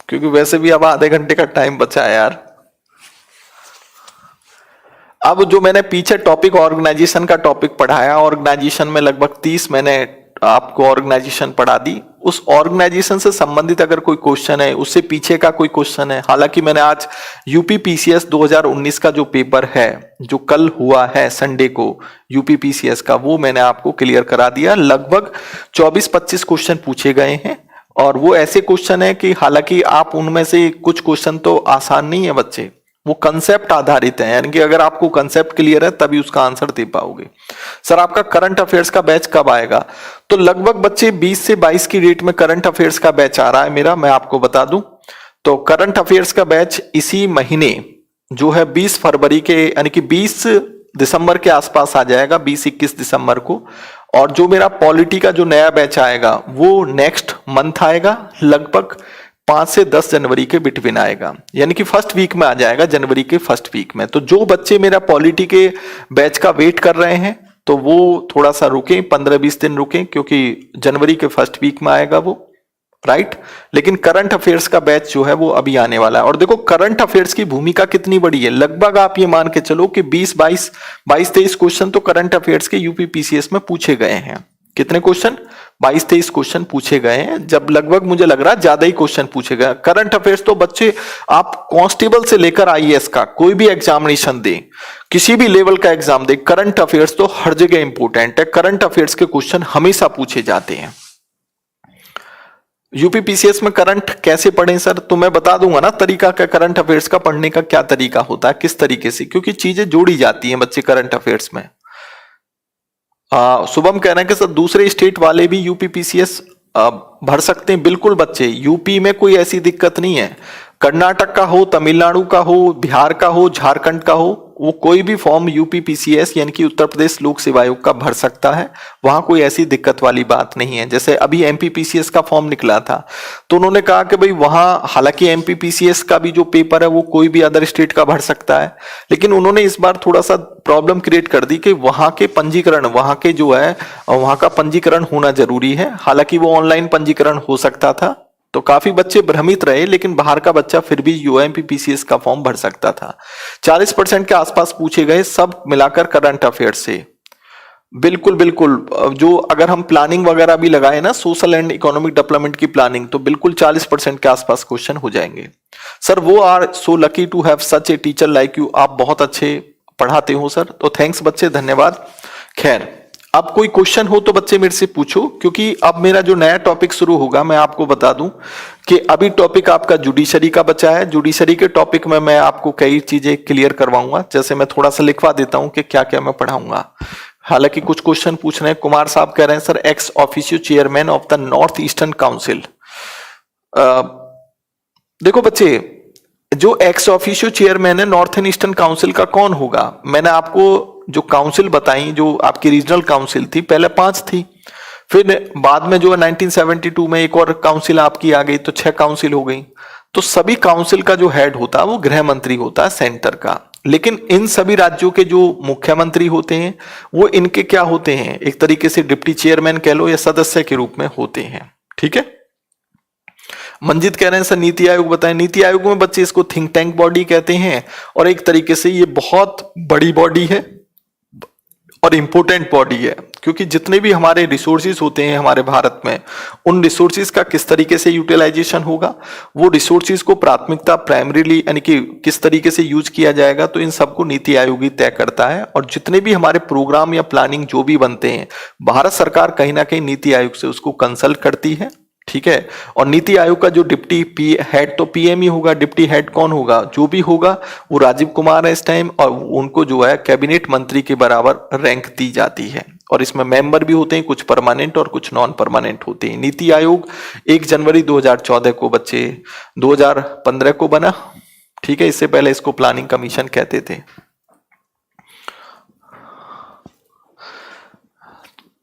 Speaker 1: क्योंकि वैसे भी अब आधे घंटे का टाइम बचा है यार। अब जो मैंने पीछे टॉपिक ऑर्गेनाइजेशन का टॉपिक पढ़ाया, ऑर्गेनाइजेशन में लगभग 30 मैंने आपको ऑर्गेनाइजेशन पढ़ा दी। उस ऑर्गेनाइजेशन से संबंधित अगर कोई क्वेश्चन है, उससे पीछे का कोई क्वेश्चन है, हालांकि मैंने आज यूपी पीसीएस 2019 का जो पेपर है जो कल हुआ है संडे को यूपी पीसीएस का, वो मैंने आपको क्लियर करा दिया। लगभग 24-25 क्वेश्चन पूछे गए हैं और वो ऐसे क्वेश्चन है कि हालांकि आप उनमें से कुछ क्वेश्चन तो आसान नहीं है बच्चे, वो कंसेप्ट आधारित है, यानी कि अगर आपको कंसेप्ट क्लियर है तभी उसका आंसर दे पाओगे। सर आपका करंट अफेयर्स का बैच कब आएगा? तो लगभग बच्चे 20 से 22 की डेट में करंट अफेयर्स का बैच आ रहा है मेरा, मैं आपको बता दूं। तो करंट अफेयर्स का बैच इसी महीने जो है 20 फरवरी के यानी कि 20 दिसंबर के आसपास आ जाएगा, 20-21 दिसंबर को। और जो मेरा पॉलिटी का जो नया बैच आएगा वो नेक्स्ट मंथ आएगा, लगभग 5 से 10 जनवरी के बिटवीन आएगा, यानी कि फर्स्ट वीक में आ जाएगा, जनवरी के फर्स्ट वीक में। तो जो बच्चे मेरा पॉलिटी के बैच का वेट कर रहे हैं तो वो थोड़ा सा रुकें, 15-20 दिन रुकें, क्योंकि जनवरी के फर्स्ट वीक में आएगा वो, राइट। लेकिन करंट अफेयर्स का बैच जो है वो अभी आने वाला है। और देखो करंट अफेयर्स की भूमिका कितनी बड़ी है, लगभग आप ये मान के चलो कि 22-23 क्वेश्चन तो करंट अफेयर्स के यूपी पीसीएस में पूछे गए हैं। कितने क्वेश्चन? 22-23 क्वेश्चन पूछे गए हैं, जब लगभग मुझे लग रहा है ज्यादा ही क्वेश्चन पूछे गए। करंट अफेयर्स तो बच्चे आप कांस्टेबल से लेकर आईएएस का कोई भी एग्जामिनेशन दे, किसी भी लेवल का एग्जाम दे, करंट अफेयर्स तो हर जगह इंपोर्टेंट है। करंट अफेयर्स के क्वेश्चन हमेशा पूछे जाते हैं। यूपी पीसीएस में करंट कैसे पढ़ें सर? तो मैं बता दूंगा ना तरीका, का करंट अफेयर्स का पढ़ने का क्या तरीका होता है, किस तरीके से, क्योंकि चीजें जोड़ी जाती हैं बच्चे करंट अफेयर्स में। शुभम कह रहे हैं कि सर दूसरे स्टेट वाले भी यूपी पीसीएस भर सकते हैं। बिल्कुल बच्चे, यूपी में कोई ऐसी दिक्कत नहीं है। कर्नाटक का हो, तमिलनाडु का हो, बिहार का हो, झारखंड का हो, वो कोई भी फॉर्म यूपी पीसीएस यानी कि उत्तर प्रदेश लोक सेवा आयोग का भर सकता है, वहां कोई ऐसी दिक्कत वाली बात नहीं है। जैसे अभी एमपी पीसीएस का फॉर्म निकला था तो उन्होंने कहा कि भाई वहां, हालांकि एमपी पीसीएस का भी जो पेपर है वो कोई भी अदर स्टेट का भर सकता है, लेकिन उन्होंने इस बार थोड़ा सा प्रॉब्लम क्रिएट कर दी कि वहां के पंजीकरण, वहां के जो है वहां का पंजीकरण होना जरूरी है। हालांकि वो ऑनलाइन पंजीकरण हो सकता था, तो काफी बच्चे भ्रमित रहे, लेकिन बाहर का बच्चा फिर भी यूएमपी पीसीएस का फॉर्म भर सकता था। 40% के आसपास पूछे गए, सब मिलाकर करंट अफेयर से। बिल्कुल बिल्कुल, जो अगर हम प्लानिंग वगैरह भी लगाए ना, सोशल एंड इकोनॉमिक डेवलपमेंट की प्लानिंग, तो बिल्कुल 40% के आसपास क्वेश्चन हो जाएंगे। सर वो are so lucky to have such a teacher like you, आप बहुत अच्छे पढ़ाते हो सर, तो थैंक्स बच्चे, धन्यवाद। खैर अब कोई क्वेश्चन हो तो बच्चे मेरे से पूछो, क्योंकि अब मेरा जो नया टॉपिक शुरू होगा, मैं आपको बता दूं कि अभी टॉपिक आपका जुडिशरी का बचा है। जुडिशरी के टॉपिक में मैं आपको कई चीजें क्लियर करवाऊंगा, जैसे मैं थोड़ा सा लिखवा देता हूं कि क्या क्या मैं पढ़ाऊंगा। हालांकि कुछ क्वेश्चन पूछ रहे हैं, कुमार साहब कह रहे हैं sir ex officio chairman of the north eastern council. देखो बच्चे, जो एक्स ऑफिशियो चेयरमैन है नॉर्थन ईस्टर्न काउंसिल का कौन होगा? मैंने आपको जो काउंसिल बताई, जो आपकी रीजनल काउंसिल थी, पहले 5 थी, फिर बाद में जो है 1972 में एक और काउंसिल आपकी आ गई, तो 6 काउंसिल हो गई। तो सभी काउंसिल का जो हेड होता है वो गृह मंत्री होता है सेंटर का, लेकिन इन सभी राज्यों के जो मुख्यमंत्री होते हैं वो इनके क्या होते हैं, एक तरीके से डिप्टी चेयरमैन कह लो या सदस्य के रूप में होते हैं। ठीक है। मंजित कह रहे हैं सर नीति आयोग बताएं। नीति आयोग में बच्चे इसको थिंक टैंक बॉडी कहते हैं, और एक तरीके से ये बहुत बड़ी बॉडी है और इंपॉर्टेंट बॉडी है, क्योंकि जितने भी हमारे रिसोर्सेज होते हैं हमारे भारत में, उन रिसोर्सेज का किस तरीके से यूटिलाइजेशन होगा, वो रिसोर्सेज को प्राथमिकता प्राइमरीली यानी कि किस तरीके से यूज किया जाएगा, तो इन सबको नीति आयोग ही तय करता है। और जितने भी हमारे प्रोग्राम या प्लानिंग जो भी बनते हैं, भारत सरकार कहीं ना कहीं नीति आयोग से उसको कंसल्ट करती है। ठीक है। और नीति आयोग का जो डिप्टी हेड तो पीएम ही होगा, डिप्टी हेड कौन होगा? जो भी होगा वो राजीव कुमार है इस टाइम, और उनको जो है कैबिनेट मंत्री के बराबर रैंक दी जाती है। और इसमें मेंबर भी होते हैं, कुछ परमानेंट और कुछ नॉन परमानेंट होते हैं। नीति आयोग 1 जनवरी 2014 को बच्चे 2015 को बना, ठीक है, इससे पहले इसको प्लानिंग कमीशन कहते थे।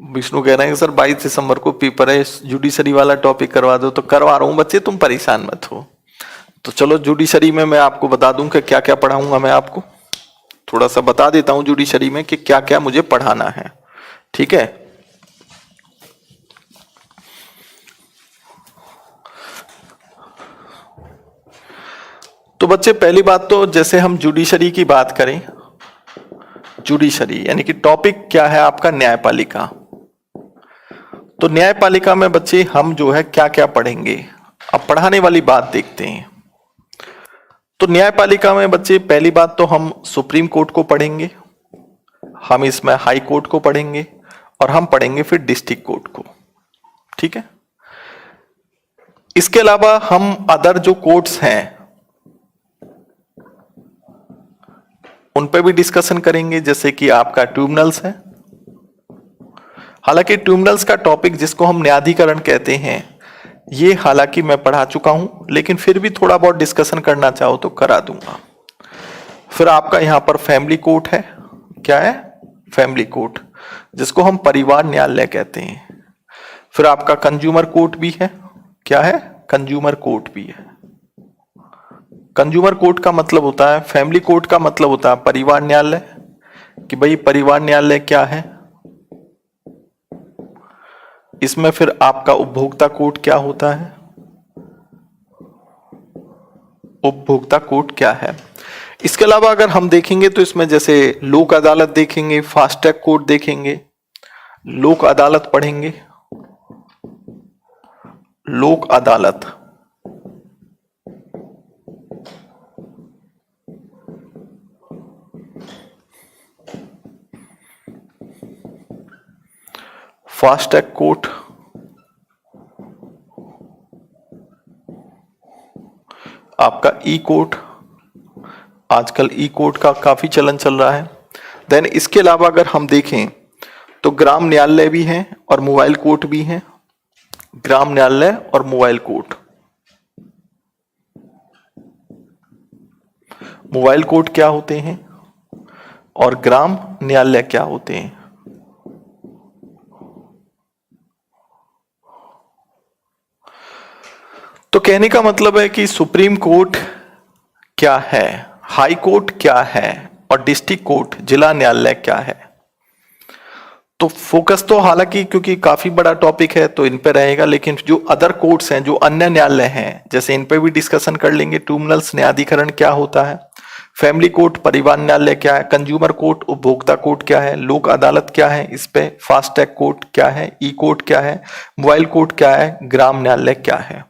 Speaker 1: विष्णु कह रहे हैं सर 22 दिसंबर को पेपर है, जुडिशरी वाला टॉपिक करवा दो। तो करवा रहा हूं बच्चे, तुम परेशान मत हो। तो चलो जुडिशरी में मैं आपको बता दूं कि क्या क्या पढ़ाऊंगा। मैं आपको थोड़ा सा बता देता हूं जुडिशरी में कि क्या क्या मुझे पढ़ाना है। ठीक है, तो बच्चे पहली बात तो जैसे हम जुडिशरी की बात करें, जुडिशरी यानी कि टॉपिक क्या है आपका, न्यायपालिका। तो न्यायपालिका में बच्चे हम जो है क्या क्या पढ़ेंगे, अब पढ़ाने वाली बात देखते हैं। तो न्यायपालिका में बच्चे पहली बात तो हम सुप्रीम कोर्ट को पढ़ेंगे, हम इसमें हाई कोर्ट को पढ़ेंगे और हम पढ़ेंगे फिर डिस्ट्रिक्ट कोर्ट को। ठीक है, इसके अलावा हम अदर जो कोर्ट्स हैं उन पे भी डिस्कशन करेंगे, जैसे कि आपका ट्रिब्यूनल्स है। हालांकि ट्रिब्यूनल्स का टॉपिक जिसको हम न्यायाधिकरण कहते हैं ये हालांकि मैं पढ़ा चुका हूं, लेकिन फिर भी थोड़ा बहुत डिस्कशन करना चाहो तो करा दूंगा। फिर आपका यहां पर फैमिली कोर्ट है, क्या है, फैमिली कोर्ट, जिसको हम परिवार न्यायालय कहते हैं। फिर आपका कंज्यूमर कोर्ट भी है, क्या है, कंज्यूमर कोर्ट भी है। कंज्यूमर कोर्ट का मतलब होता है, फैमिली कोर्ट का मतलब होता है परिवार न्यायालय, कि भाई परिवार न्यायालय क्या है। इसमें फिर आपका उपभोक्ता कोर्ट क्या होता है, उपभोक्ता कोर्ट क्या है। इसके अलावा अगर हम देखेंगे तो इसमें जैसे लोक अदालत देखेंगे, फास्ट ट्रैक कोर्ट देखेंगे, लोक अदालत पढ़ेंगे, लोक अदालत, फास्ट ट्रैक कोर्ट, आपका ई कोर्ट, आजकल ई कोर्ट का काफी चलन चल रहा है। देन इसके अलावा अगर हम देखें तो ग्राम न्यायालय भी हैं और मोबाइल कोर्ट भी हैं, ग्राम न्यायालय और मोबाइल कोर्ट। मोबाइल कोर्ट क्या होते हैं और ग्राम न्यायालय क्या होते हैं। तो कहने का मतलब है कि सुप्रीम कोर्ट क्या है, हाई कोर्ट क्या है और डिस्ट्रिक्ट कोर्ट जिला न्यायालय क्या है। तो फोकस तो हालांकि क्योंकि काफी बड़ा टॉपिक है तो इन पे रहेगा, लेकिन जो अदर कोर्ट्स हैं, जो अन्य न्यायालय हैं, जैसे इन पे भी डिस्कशन कर लेंगे। ट्रिब्यूनल्स न्यायाधिकरण क्या होता है, फैमिली कोर्ट परिवार न्यायालय क्या है, कंज्यूमर कोर्ट उपभोक्ता कोर्ट क्या है, लोक अदालत क्या है, इस पे फास्ट ट्रैक कोर्ट क्या है, ई कोर्ट क्या है, मोबाइल कोर्ट क्या है, ग्राम न्यायालय क्या है।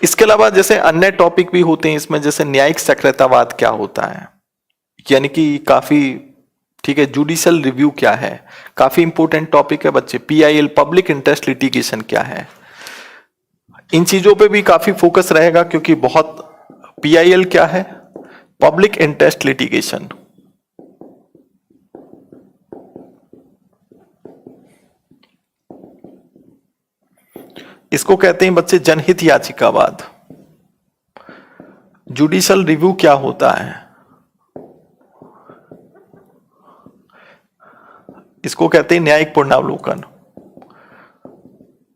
Speaker 1: इसके अलावा जैसे अन्य टॉपिक भी होते हैं इसमें, जैसे न्यायिक सक्रियतावाद क्या होता है, यानी कि काफी, ठीक है, जुडिशियल रिव्यू क्या है, काफी इंपॉर्टेंट टॉपिक है बच्चे। पीआईएल पब्लिक इंटरेस्ट लिटिगेशन क्या है, इन चीजों पे भी काफी फोकस रहेगा, क्योंकि बहुत, पीआईएल क्या है, पब्लिक इंटरेस्ट लिटिगेशन, इसको कहते हैं बच्चे जनहित याचिकावाद। जुडिशियल रिव्यू क्या होता है, इसको कहते हैं न्यायिक पुनरावलोकन।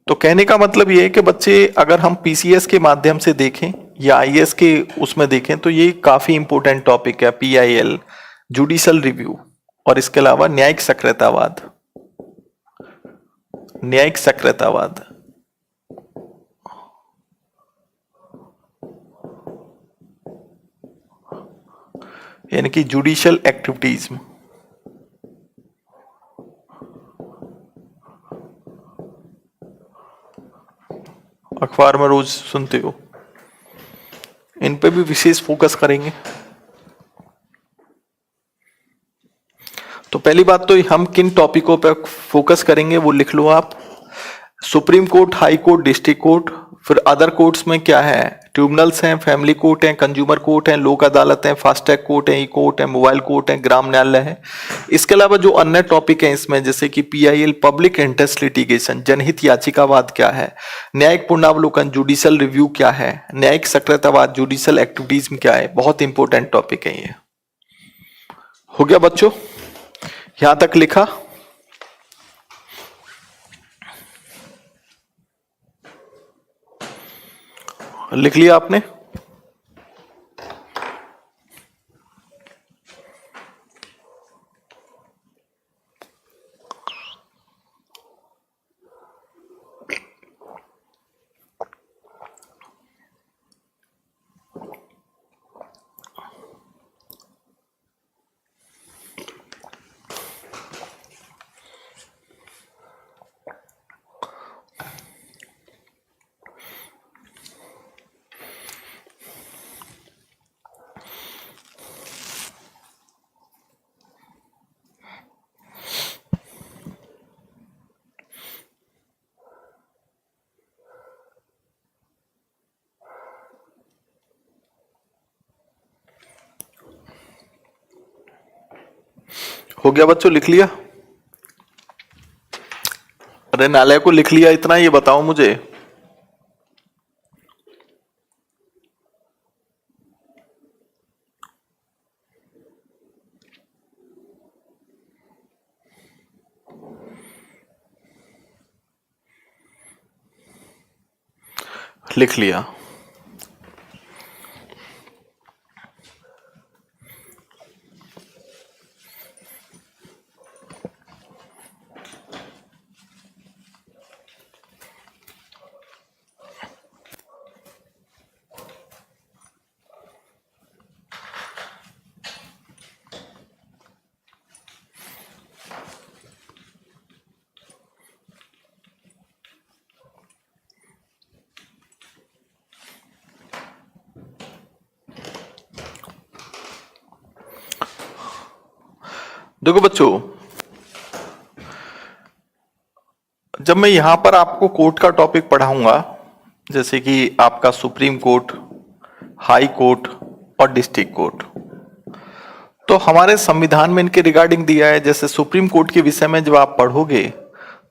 Speaker 1: तो कहने का मतलब ये है कि बच्चे अगर हम पीसीएस के माध्यम से देखें या आईएएस के उसमें देखें तो ये काफी इंपॉर्टेंट टॉपिक है, पीआईएल, जुडिशियल रिव्यू और इसके अलावा न्यायिक सक्रियतावाद, न्यायिक सक्रियतावाद। यानी कि जुडिशियल एक्टिविटीज। अखबार में रोज सुनते हो, इन पे भी विशेष फोकस करेंगे। तो पहली बात तो हम किन टॉपिकों पर फोकस करेंगे वो लिख लो आप। Supreme court, high court, district court, फिर अदर कोर्ट्स में क्या है, ट्रिब्यूनल्स हैं, फैमिली कोर्ट हैं, कंज्यूमर कोर्ट हैं, लोक अदालत हैं, फास्टैग कोर्ट है, ई कोर्ट है, मोबाइल कोर्ट है, ग्राम न्यायालय है। इसके अलावा जो अन्य टॉपिक हैं इसमें, जैसे कि पीआईएल पब्लिक इंटरेस्ट लिटिगेशन, जनहित याचिकावाद क्या है, न्यायिक पूर्णावलोकन जुडिशियल रिव्यू क्या है, न्यायिक सक्रियतावाद जुडिशियल एक्टिविटीज क्या है, बहुत इंपॉर्टेंट टॉपिक है ये। हो गया बच्चों, यहां तक लिखा? लिख लिया आपने? हो गया बच्चों, लिख लिया? अरे नालय को लिख लिया इतना, ये बताओ मुझे। लिख लिया? देखो बच्चों, जब मैं यहां पर आपको कोर्ट का टॉपिक पढ़ाऊंगा, जैसे कि आपका सुप्रीम कोर्ट, हाई कोर्ट और डिस्ट्रिक्ट कोर्ट, तो हमारे संविधान में इनके रिगार्डिंग दिया है। जैसे सुप्रीम कोर्ट के विषय में जब आप पढ़ोगे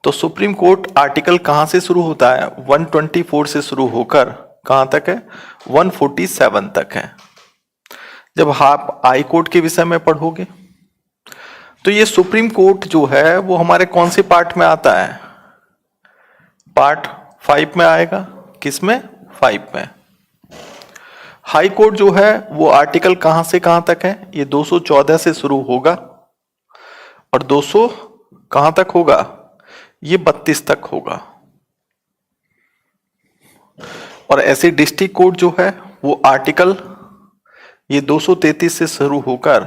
Speaker 1: तो सुप्रीम कोर्ट आर्टिकल कहां से शुरू होता है? 124 से शुरू होकर कहां तक है? 147 तक है। जब आप हाई कोर्ट के विषय में पढ़ोगे तो ये सुप्रीम कोर्ट जो है वो हमारे कौन से पार्ट में आता है? पार्ट 5 में आएगा। किसमें? 5 में। हाई कोर्ट जो है वो आर्टिकल कहां से कहां तक है? ये 214 से शुरू होगा और 200 कहां तक होगा? ये 32 तक होगा। और ऐसे डिस्ट्रिक्ट कोर्ट जो है वो आर्टिकल ये 233 से शुरू होकर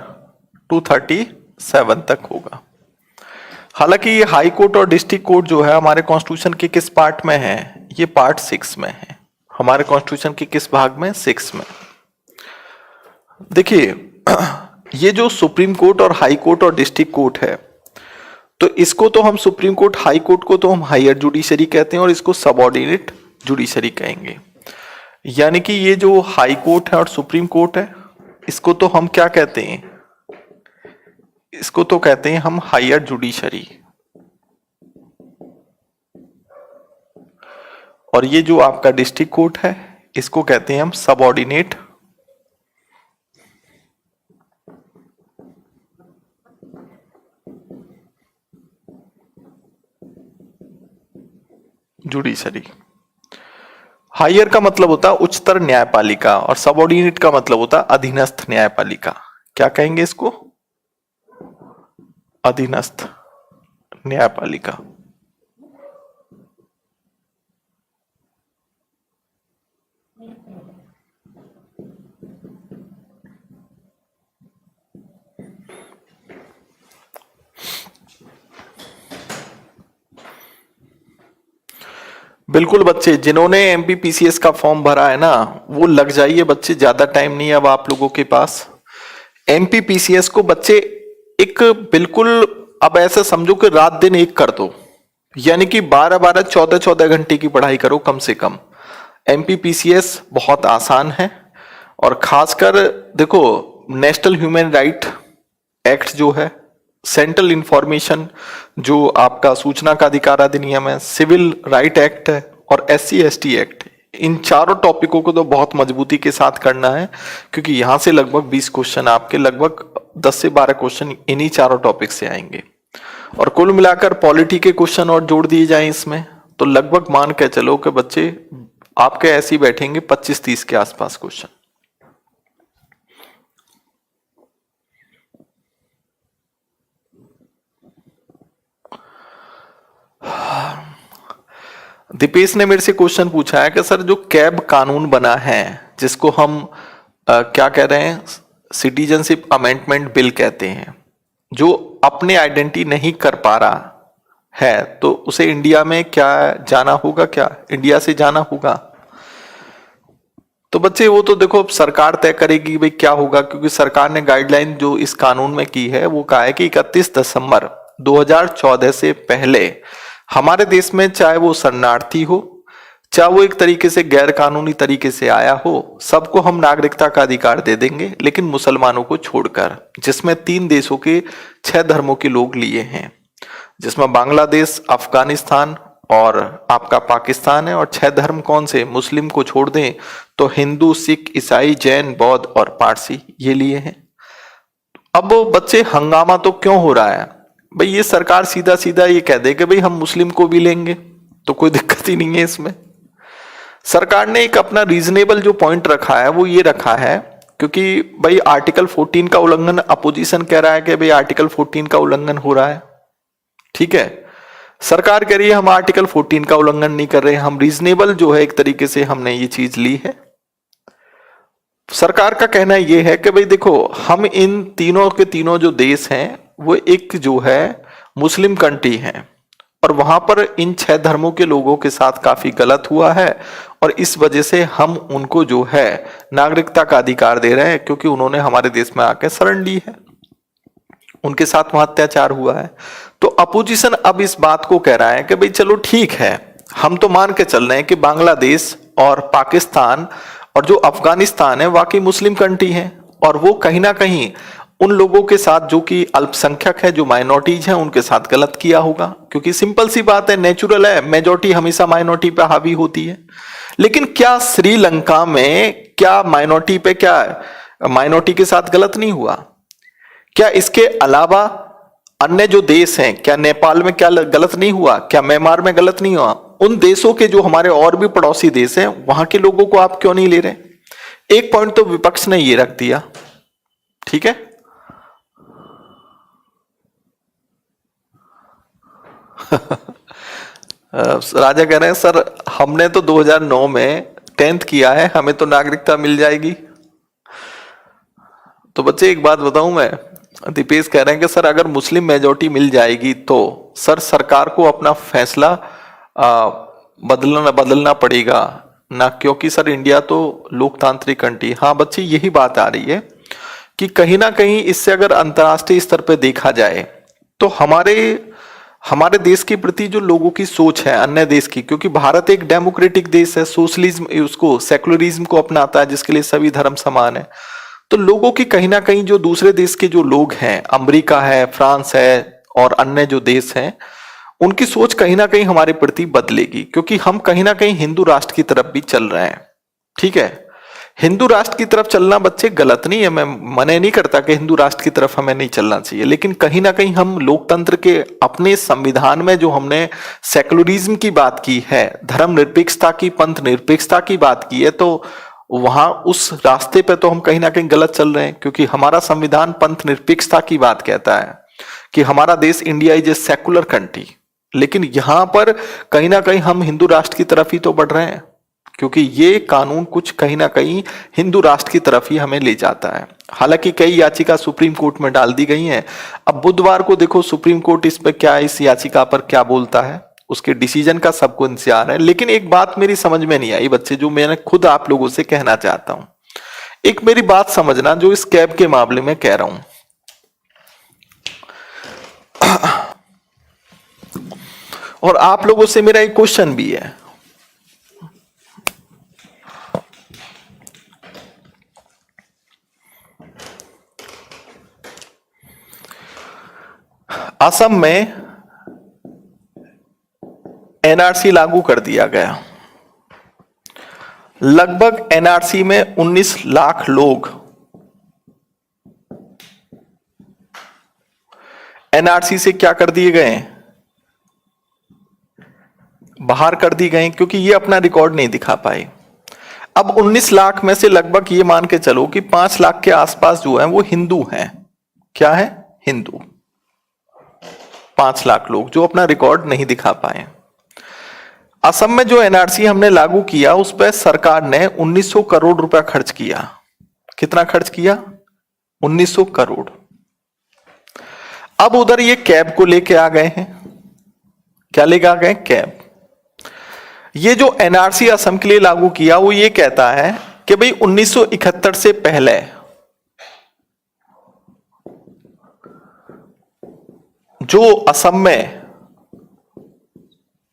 Speaker 1: 237 तक होगा। हालांकि ये हाई कोर्ट और डिस्ट्रिक्ट कोर्ट जो है हमारे कॉन्स्टिट्यूशन के किस पार्ट में है? ये पार्ट 6 में है। हमारे कॉन्स्टिट्यूशन के किस भाग में? 6 में। देखिए, ये जो सुप्रीम कोर्ट और हाई कोर्ट और डिस्ट्रिक्ट कोर्ट है, तो इसको तो हम सुप्रीम कोर्ट, हाई कोर्ट को तो हम हायर जुडिशरी कहते हैं और इसको सबऑर्डिनेट जुडिशरी कहेंगे। यानी कि ये जो हाई कोर्ट है और सुप्रीम कोर्ट है, इसको तो हम क्या कहते हैं? इसको तो कहते हैं हम हायर जुडिशरी। और ये जो आपका डिस्ट्रिक्ट कोर्ट है, इसको कहते हैं हम सबऑर्डिनेट जुडिशरी। हायर का मतलब होता है उच्चतर न्यायपालिका और सबऑर्डिनेट का मतलब होता है अधीनस्थ न्यायपालिका। क्या कहेंगे इसको? अधीनस्थ न्यायपालिका। बिल्कुल बच्चे, जिन्होंने एमपीपीसीएस का फॉर्म भरा है ना, वो लग जाइए बच्चे, ज्यादा टाइम नहीं है अब आप लोगों के पास। एमपीपीसीएस को बच्चे एक बिल्कुल अब ऐसा समझो कि रात दिन एक कर दो, यानी कि 12-12, 14-14 घंटे की पढ़ाई करो कम से कम। एमपीपीसीएस बहुत आसान है, और खासकर देखो नेशनल ह्यूमन राइट एक्ट जो है, सेंट्रल इंफॉर्मेशन जो आपका सूचना का अधिकार अधिनियम है, सिविल राइट एक्ट है, और एससी एसटी एक्ट, इन चारों टॉपिकों को तो बहुत मजबूती के साथ करना है, क्योंकि यहां से लगभग 20 क्वेश्चन आपके, लगभग 10 से 12 क्वेश्चन इन्हीं चारों टॉपिक से आएंगे। और कुल मिलाकर पॉलिटी के क्वेश्चन और जोड़ दिए जाएं इसमें, तो लगभग मान के चलो कि बच्चे आपके ऐसे ही बैठेंगे 25-30 के आसपास क्वेश्चन। दीपेश ने मेरे से क्वेश्चन पूछा है कि सर जो कैब कानून बना है, जिसको हम क्या कह रहे हैं, सिटीजनशिप अमेंडमेंट बिल कहते हैं, जो अपने आइडेंटिटी नहीं कर पा रहा है, तो उसे इंडिया में क्या जाना होगा, क्या इंडिया से जाना होगा? तो बच्चे वो तो देखो सरकार तय करेगी भाई क्या होगा, क्योंकि सरकार ने गाइडलाइन जो इस कानून में की है वो कहा है कि 31 दिसंबर 2014 से पहले हमारे देश में, चाहे वो शरणार्थी हो, चाहे वो एक तरीके से गैर कानूनी तरीके से आया हो, सबको हम नागरिकता का अधिकार दे देंगे, लेकिन मुसलमानों को छोड़कर, जिसमें 3 देशों के 6 धर्मों के लोग लिए हैं, जिसमें बांग्लादेश, अफगानिस्तान और आपका पाकिस्तान है। और 6 धर्म कौन से, मुस्लिम को छोड़ दें तो हिंदू, सिख, ईसाई, जैन, बौद्ध और पारसी, ये लिए हैं। अब बच्चे हंगामा तो क्यों हो रहा है भाई, ये सरकार सीधा सीधा ये कह दे कि भाई हम मुस्लिम को भी लेंगे, तो कोई दिक्कत ही नहीं है इसमें। सरकार ने एक अपना रीजनेबल जो पॉइंट रखा है वो ये रखा है, क्योंकि भाई आर्टिकल 14 का उल्लंघन, अपोजिशन कह रहा है कि भाई आर्टिकल 14 का उल्लंघन हो रहा है, ठीक है। सरकार कह रही है हम आर्टिकल 14 का उल्लंघन नहीं कर रहे, हम रीजनेबल जो है एक तरीके से हमने ये चीज ली है। सरकार का कहना यह है कि भाई देखो, हम इन तीनों के तीनों जो देश हैं वो एक जो है मुस्लिम कंट्री है, और वहां पर इन 6 धर्मों के लोगों के साथ काफी गलत हुआ है, और इस वजह से हम उनको जो है नागरिकता का अधिकार दे रहे हैं, क्योंकि उन्होंने हमारे देश में आके शरण ली है, उनके साथ वहां अत्याचार हुआ है। तो अपोजिशन अब इस बात को कह रहा है कि भाई चलो ठीक है, हम तो मान के चल रहे हैं कि बांग्लादेश और पाकिस्तान और जो अफगानिस्तान है वाकई मुस्लिम कंट्री है, और वो कहीं ना कहीं उन लोगों के साथ जो कि अल्पसंख्यक है, जो माइनॉरिटीज हैं, उनके साथ गलत किया होगा, क्योंकि सिंपल सी बात है, नेचुरल है, मेजॉरिटी हमेशा माइनॉरिटी पे हावी होती है। लेकिन क्या श्रीलंका में क्या माइनॉरिटी पे, क्या माइनॉरिटी के साथ गलत नहीं हुआ? क्या इसके अलावा अन्य जो देश हैं, क्या नेपाल में क्या गलत नहीं हुआ? क्या म्यांमार में गलत नहीं हुआ? उन देशों के जो हमारे और भी पड़ोसी देश हैं, वहां के लोगों को आप क्यों नहीं ले रहे? एक पॉइंट तो विपक्ष ने ये रख दिया, ठीक है। राजा कह रहे हैं सर हमने तो 2009 में 10th किया है, हमें तो नागरिकता मिल जाएगी। तो बच्चे एक बात बताऊं मैं, दीपेश कह रहे हैं कि सर अगर मुस्लिम मेजॉरिटी मिल जाएगी तो सर सरकार को अपना फैसला बदलना पड़ेगा ना, क्योंकि सर इंडिया तो लोकतांत्रिक कंट्री। हाँ बच्चे यही बात आ रही है कि कहीं ना कहीं इससे अगर अंतर्राष्ट्रीय स्तर पर देखा जाए तो हमारे देश के प्रति जो लोगों की सोच है अन्य देश की, क्योंकि भारत एक डेमोक्रेटिक देश है, सोशलिज्म उसको सेकुलरिज्म को अपनाता है, जिसके लिए सभी धर्म समान है। तो लोगों की कहीं ना कहीं जो दूसरे देश के जो लोग हैं, अमेरिका है, फ्रांस है और अन्य जो देश हैं, उनकी सोच कहीं ना कहीं हमारे प्रति बदलेगी, क्योंकि हम कहीं ना कहीं हिंदू राष्ट्र की तरफ भी चल रहे हैं, ठीक है। हिंदू राष्ट्र की तरफ चलना बच्चे गलत नहीं है, मैं मने नहीं करता कि हिंदू राष्ट्र की तरफ हमें नहीं चलना चाहिए, लेकिन कहीं ना कहीं हम लोकतंत्र के अपने संविधान में जो हमने सेकुलरिज्म की बात की है, धर्मनिरपेक्षता की, पंथ निरपेक्षता की बात की है, तो वहां उस रास्ते पे तो हम कहीं ना कहीं गलत चल रहे हैं, क्योंकि हमारा संविधान पंथ निरपेक्षता की बात कहता है कि हमारा देश India is a secular country, लेकिन यहां पर कहीं ना कहीं हम हिंदू राष्ट्र की तरफ ही तो बढ़ रहे हैं, क्योंकि ये कानून कुछ कहीं ना कहीं हिंदू राष्ट्र की तरफ ही हमें ले जाता है। हालांकि कई याचिका सुप्रीम कोर्ट में डाल दी गई हैं। अब बुधवार को देखो सुप्रीम कोर्ट इस पर क्या, इस याचिका पर क्या बोलता है, उसके डिसीजन का सबको इंतजार है। लेकिन एक बात मेरी समझ में नहीं आई बच्चे, जो मैंने खुद आप लोगों से कहना चाहता हूं, एक मेरी बात समझना, जो इस कैब के मामले में कह रहा हूं, और आप लोगों से मेरा एक क्वेश्चन भी है। असम में एनआरसी लागू कर दिया गया। लगभग एनआरसी में 19 लाख लोग एनआरसी से क्या कर दिए गए, बाहर कर दिए गए, क्योंकि ये अपना रिकॉर्ड नहीं दिखा पाए। अब 19 लाख में से लगभग ये मान के चलो कि 5 लाख के आसपास जो है वो हिंदू हैं। क्या है? हिंदू। 5 लाख लोग जो अपना रिकॉर्ड नहीं दिखा पाए। असम में जो एनआरसी हमने लागू किया उस पर सरकार ने 1900 करोड़ रुपया खर्च किया। कितना खर्च किया? 1900 करोड़। अब उधर ये कैब को लेके आ गए हैं। क्या लेके आ गए? कैब। ये जो एनआरसी असम के लिए लागू किया वो ये कहता है कि भाई 1971 से पहले जो असम में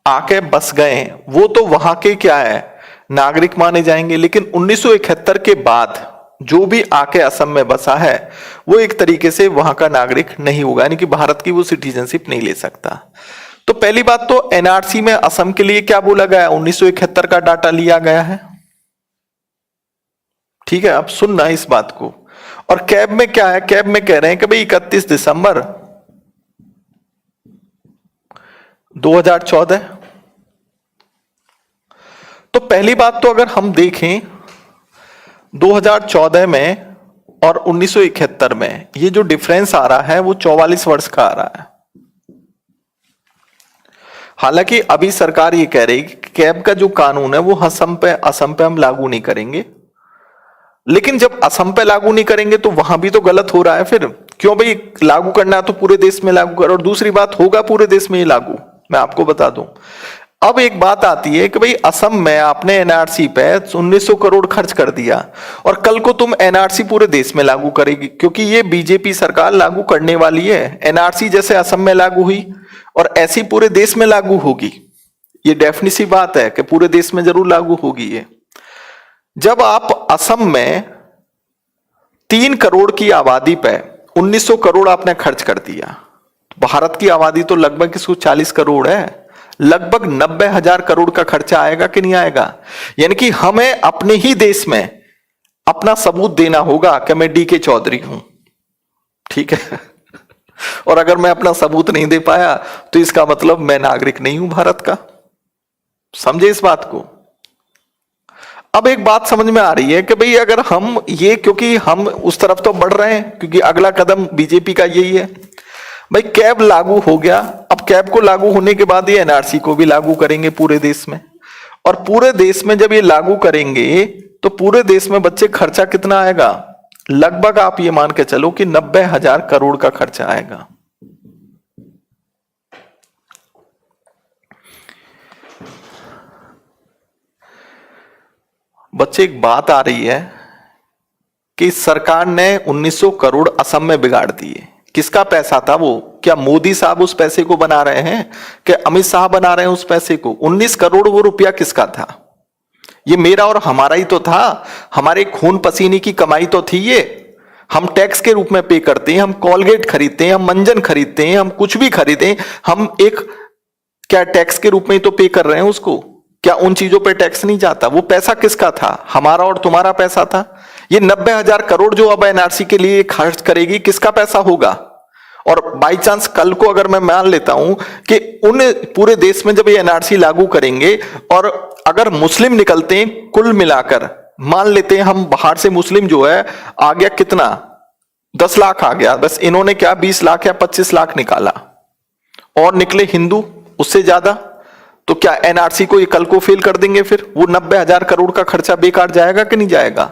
Speaker 1: आके बस गए वो तो वहां के क्या है, नागरिक माने जाएंगे, लेकिन 1971 के बाद जो भी आके असम में बसा है वो एक तरीके से वहां का नागरिक नहीं होगा, यानी कि भारत की वो सिटीजनशिप नहीं ले सकता। तो पहली बात तो एनआरसी में असम के लिए क्या बोला गया? 1971 का डाटा लिया गया है। ठीक है, अब सुनना इस बात को। और कैब में क्या है? कैब में कह रहे हैं कि भाई 31 दिसंबर 2014। तो पहली बात तो अगर हम देखें 2014 में और 1971 में ये जो डिफरेंस आ रहा है वो 44 वर्ष का आ रहा है। हालांकि अभी सरकार ये कह रही है कि कैब का जो कानून है वो असम पे हम लागू नहीं करेंगे, लेकिन जब असम पे लागू नहीं करेंगे तो वहां भी तो गलत हो रहा है। फिर क्यों भाई लागू करना है तो पूरे देश में लागू करो। और दूसरी बात, होगा पूरे देश में ही लागू, मैं आपको बता दूं। अब एक बात आती है कि भाई असम में आपने एनआरसी पे 1900 करोड़ खर्च कर दिया और कल को तुम एनआरसी पूरे देश में लागू करेगी, क्योंकि ये बीजेपी सरकार लागू करने वाली है। एनआरसी जैसे असम में लागू हुई और ऐसी पूरे देश में लागू होगी, ये डेफिनेट सी बात है कि पूरे देश में जरूर लागू होगी ये। जब आप असम में 3 करोड़ की आबादी पे 1900 करोड़ आपने खर्च कर दिया, भारत की आबादी तो लगभग 140 करोड़ है, लगभग 90,000 करोड़ का खर्चा आएगा कि नहीं आएगा? यानी कि हमें अपने ही देश में अपना सबूत देना होगा कि मैं डीके चौधरी हूं। ठीक है और अगर मैं अपना सबूत नहीं दे पाया तो इसका मतलब मैं नागरिक नहीं हूं भारत का। समझे इस बात को? अब एक बात समझ में आ रही है कि भाई अगर हम ये, क्योंकि हम उस तरफ तो बढ़ रहे हैं, क्योंकि अगला कदम बीजेपी का यही है। भाई कैब लागू हो गया, अब कैब को लागू होने के बाद ये एनआरसी को भी लागू करेंगे पूरे देश में। और पूरे देश में जब ये लागू करेंगे तो पूरे देश में बच्चे खर्चा कितना आएगा? लगभग आप ये मान के चलो कि 90,000 करोड़ का खर्चा आएगा। बच्चे एक बात आ रही है कि सरकार ने 1900 करोड़ असम में बिगाड़ दिए। किसका पैसा था वो? क्या मोदी साहब उस पैसे को बना रहे हैं? क्या अमित शाह बना रहे हैं उस पैसे को? 19 करोड़ वो रुपया किसका था? ये मेरा और हमारा ही तो था, हमारे खून पसीने की कमाई तो थी ये। हम टैक्स के रूप में पे करते हैं, हम कॉलगेट खरीदते हैं, हम मंजन खरीदते हैं, हम कुछ भी खरीदें, हम एक क्या टैक्स के रूप में ही तो पे कर रहे हैं उसको। क्या उन चीजों पे टैक्स नहीं जाता? वो पैसा किसका था? हमारा और तुम्हारा पैसा था। ये 90,000 करोड़ जो अब एनआरसी के लिए खर्च करेगी, किसका पैसा होगा? और बाई चांस कल को अगर मैं मान लेता हूं कि उन पूरे देश में जब ये एनआरसी लागू करेंगे और अगर मुस्लिम निकलते हैं, कुल मिलाकर मान लेते हैं हम, बाहर से मुस्लिम जो है आ गया कितना, 10 लाख आ गया, बस इन्होंने क्या 20 लाख या 25 लाख निकाला, और निकले हिंदू उससे ज्यादा, तो क्या एनआरसी को ये कल को फेल कर देंगे? फिर वो 90,000 करोड़ का खर्चा बेकार जाएगा कि नहीं जाएगा?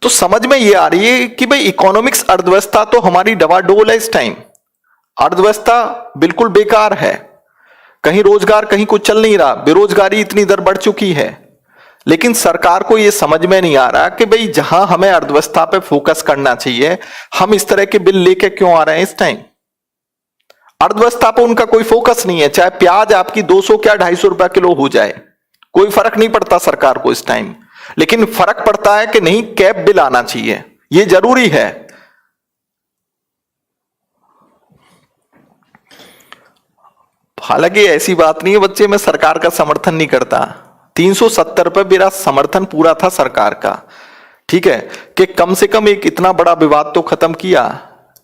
Speaker 1: तो समझ में ये आ रही है कि भाई इकोनॉमिक्स, अर्थव्यवस्था तो हमारी डवाडोल है इस टाइम। अर्थव्यवस्था बिल्कुल बेकार है, कहीं रोजगार कहीं कुछ चल नहीं रहा, बेरोजगारी इतनी दर बढ़ चुकी है। लेकिन सरकार को यह समझ में नहीं आ रहा कि भाई जहां हमें अर्थव्यवस्था पे फोकस करना चाहिए, हम इस तरह के बिल लेके क्यों आ रहे हैं इस टाइम? अर्थव्यवस्था पर उनका कोई फोकस नहीं है। चाहे प्याज आपकी 200 क्या 250 रुपया किलो हो जाए, कोई फर्क नहीं पड़ता सरकार को इस टाइम, लेकिन फर्क पड़ता है कि नहीं कैब बिल आना चाहिए, यह जरूरी है। हालांकि ऐसी बात नहीं है बच्चे, मैं सरकार का समर्थन नहीं करता। 370 पे मेरा समर्थन पूरा था सरकार का, ठीक है, कि कम से कम एक इतना बड़ा विवाद तो खत्म किया।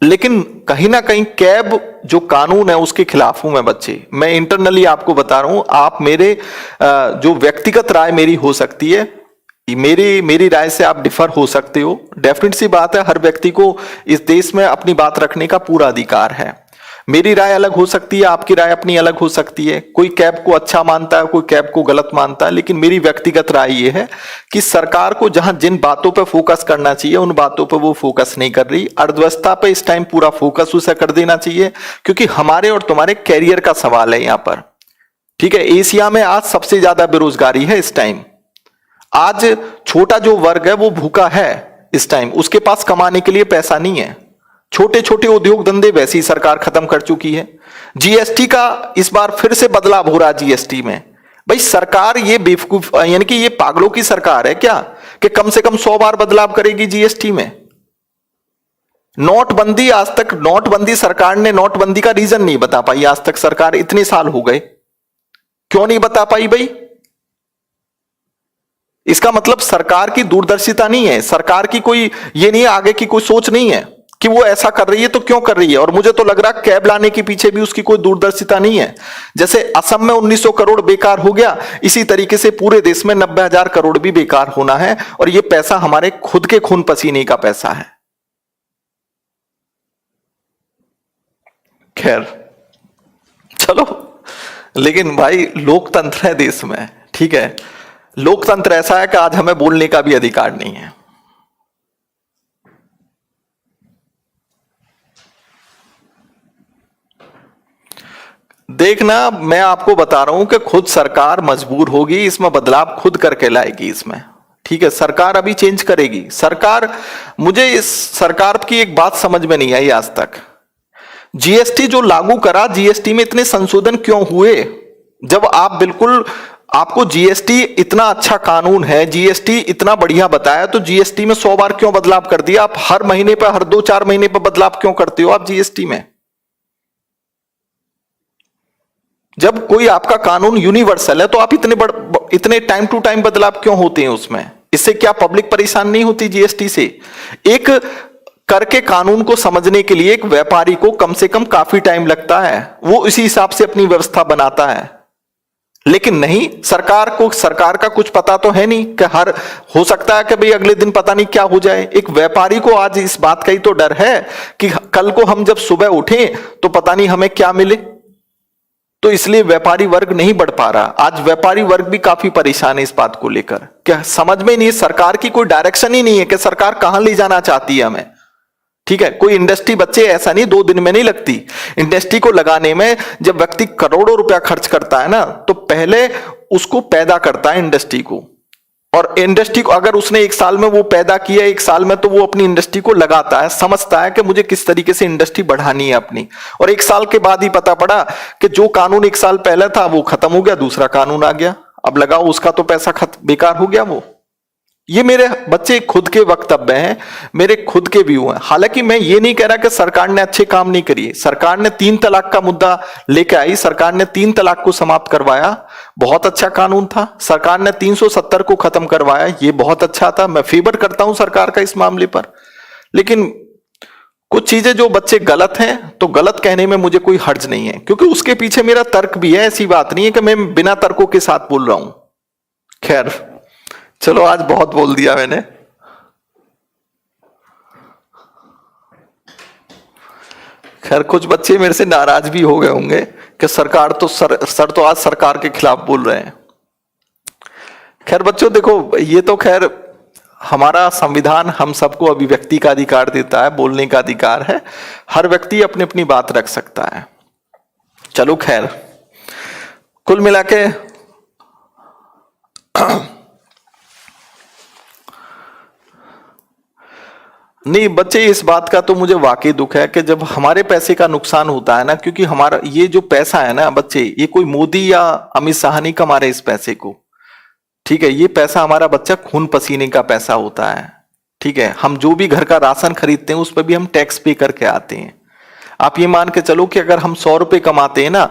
Speaker 1: लेकिन कहीं ना कहीं कैब जो कानून है उसके खिलाफ हूं मैं बच्चे। मैं इंटरनली आपको बता रहा हूं, आप मेरे जो व्यक्तिगत राय मेरी हो सकती है, मेरी राय से आप डिफर हो सकते हो। डेफिनेट सी बात है, हर व्यक्ति को इस देश में अपनी बात रखने का पूरा अधिकार है। मेरी राय अलग हो सकती है, आपकी राय अपनी अलग हो सकती है। कोई कैब को अच्छा मानता है, कोई कैब को गलत मानता है, लेकिन मेरी व्यक्तिगत राय यह है कि सरकार को जहां जिन बातों पर फोकस करना चाहिए उन बातों पर वो फोकस नहीं कर रही। अर्थव्यवस्था पे इस टाइम पूरा फोकस उसे कर देना चाहिए, क्योंकि हमारे और तुम्हारे कैरियर का सवाल है यहां पर, ठीक है। एशिया में आज सबसे ज्यादा बेरोजगारी है इस टाइम। आज छोटा जो वर्ग है वो भूखा है इस टाइम, उसके पास कमाने के लिए पैसा नहीं है। छोटे छोटे उद्योग धंधे वैसी सरकार खत्म कर चुकी है। जीएसटी का इस बार फिर से बदलाव हो रहा है जीएसटी में। भाई सरकार ये बेवकूफ, यानी कि ये पागलों की सरकार है क्या कि कम से कम 100 बार बदलाव करेगी जीएसटी में। नोटबंदी, आज तक नोटबंदी सरकार ने नोटबंदी का रीजन नहीं बता पाई आज तक। सरकार इतने साल हो गए, क्यों नहीं बता पाई भाई? इसका मतलब सरकार की दूरदर्शिता नहीं है, सरकार की कोई ये नहीं है, आगे की कोई सोच नहीं है कि वो ऐसा कर रही है तो क्यों कर रही है। और मुझे तो लग रहा है कैब लाने के पीछे भी उसकी कोई दूरदर्शिता नहीं है। जैसे असम में 1900 करोड़ बेकार हो गया, इसी तरीके से पूरे देश में 90,000 करोड़ भी बेकार होना है, और ये पैसा हमारे खुद के खून पसीने का पैसा है। खैर चलो, लेकिन भाई लोकतंत्र है देश में, ठीक है। लोकतंत्र ऐसा है कि आज हमें बोलने का भी अधिकार नहीं है। देखना, मैं आपको बता रहा हूं कि खुद सरकार मजबूर होगी, इसमें बदलाव खुद करके लाएगी इसमें, ठीक है। सरकार अभी चेंज करेगी। सरकार, मुझे इस सरकार की एक बात समझ में नहीं आई आज तक। जीएसटी जो लागू करा, जीएसटी में इतने संशोधन क्यों हुए? जब आप बिल्कुल, आपको जीएसटी इतना अच्छा कानून है, जीएसटी इतना बढ़िया बताया, तो जीएसटी में 100 बार क्यों बदलाव कर दिया? आप हर महीने पर, हर 2-4 महीने पर बदलाव क्यों करते हो आप जीएसटी में? जब कोई आपका कानून यूनिवर्सल है तो आप इतने टाइम टू टाइम बदलाव क्यों होते हैं उसमें? इससे क्या पब्लिक परेशान नहीं होती जीएसटी से? एक कर के कानून को समझने के लिए एक व्यापारी को कम से कम काफी टाइम लगता है, वो इसी हिसाब से अपनी व्यवस्था बनाता है। लेकिन नहीं, सरकार का कुछ पता तो है नहीं कि हो सकता है कि भाई अगले दिन पता नहीं क्या हो जाए। एक व्यापारी को आज इस बात का ही तो डर है कि कल को हम जब सुबह उठें तो पता नहीं हमें क्या मिले। तो इसलिए व्यापारी वर्ग नहीं बढ़ पा रहा। आज व्यापारी वर्ग भी काफी परेशान है इस बात को लेकर, क्या समझ में नहीं, सरकार की कोई डायरेक्शन ही नहीं है कि सरकार कहां ले जाना चाहती है हमें, ठीक है। कोई इंडस्ट्री बच्चे ऐसा नहीं 2 दिन में नहीं लगती। इंडस्ट्री को लगाने में जब व्यक्ति करोड़ों रुपया खर्च करता है ना, तो पहले उसको पैदा करता है इंडस्ट्री को, और इंडस्ट्री को अगर उसने 1 साल में वो पैदा किया, 1 साल में, तो वो अपनी इंडस्ट्री को लगाता है, समझता है कि मुझे किस तरीके से इंडस्ट्री बढ़ानी है अपनी। और 1 साल के बाद ही पता पड़ा कि जो कानून 1 साल पहले था वो खत्म हो गया, दूसरा कानून आ गया, अब लगाओ उसका तो पैसा बेकार हो गया वो। ये मेरे बच्चे खुद के वक्तव्य हैं, मेरे खुद के व्यू हैं। हालांकि मैं ये नहीं कह रहा कि सरकार ने अच्छे काम नहीं करिए। सरकार ने 3 तलाक का मुद्दा लेकर आई, सरकार ने 3 तलाक को समाप्त करवाया, बहुत अच्छा कानून था। सरकार ने 370 को खत्म करवाया, ये बहुत अच्छा था। मैं फेवर करता हूं सरकार का इस मामले पर। लेकिन कुछ चीजें जो बच्चे गलत हैं, तो गलत कहने में मुझे कोई हर्ज नहीं है, क्योंकि उसके पीछे मेरा तर्क भी है। ऐसी बात नहीं है कि मैं बिना तर्कों के साथ बोल रहा हूं। खैर चलो, आज बहुत बोल दिया मैंने। खैर कुछ बच्चे मेरे से नाराज भी हो गए होंगे कि सरकार तो सर तो आज सरकार के खिलाफ बोल रहे हैं। खैर बच्चों देखो, ये तो खैर हमारा संविधान हम सबको अभिव्यक्ति का अधिकार देता है, बोलने का अधिकार है, हर व्यक्ति अपनी अपनी बात रख सकता है। चलो खैर, कुल मिला के नहीं बच्चे, इस बात का तो मुझे वाकई दुख है कि जब हमारे पैसे का नुकसान होता है ना, क्योंकि हमारा ये जो पैसा है ना बच्चे, ये कोई मोदी या अमित शाह नहीं कमा रहे इस पैसे को, ठीक है। ये पैसा हमारा बच्चा खून पसीने का पैसा होता है, ठीक है। हम जो भी घर का राशन खरीदते हैं उस पर भी हम टैक्स पे करके आते हैं। आप ये मान के चलो कि अगर हम 100 रुपए कमाते हैं ना,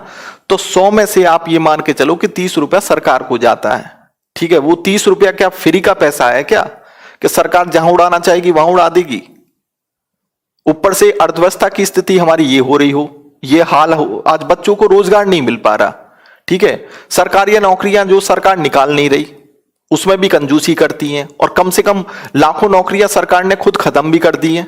Speaker 1: तो 100 में से आप ये मान के चलो कि 30 रुपया सरकार को जाता है। ठीक है, वो 30 रुपया क्या फ्री का पैसा है क्या कि सरकार जहां उड़ाना चाहेगी वहां उड़ा देगी? ऊपर से अर्थव्यवस्था की स्थिति हमारी ये हो रही हो, ये हाल हो, आज बच्चों को रोजगार नहीं मिल पा रहा। ठीक है, सरकारी नौकरियां जो सरकार निकाल नहीं रही उसमें भी कंजूसी करती हैं, और कम से कम लाखों नौकरियां सरकार ने खुद खत्म भी कर दी हैं।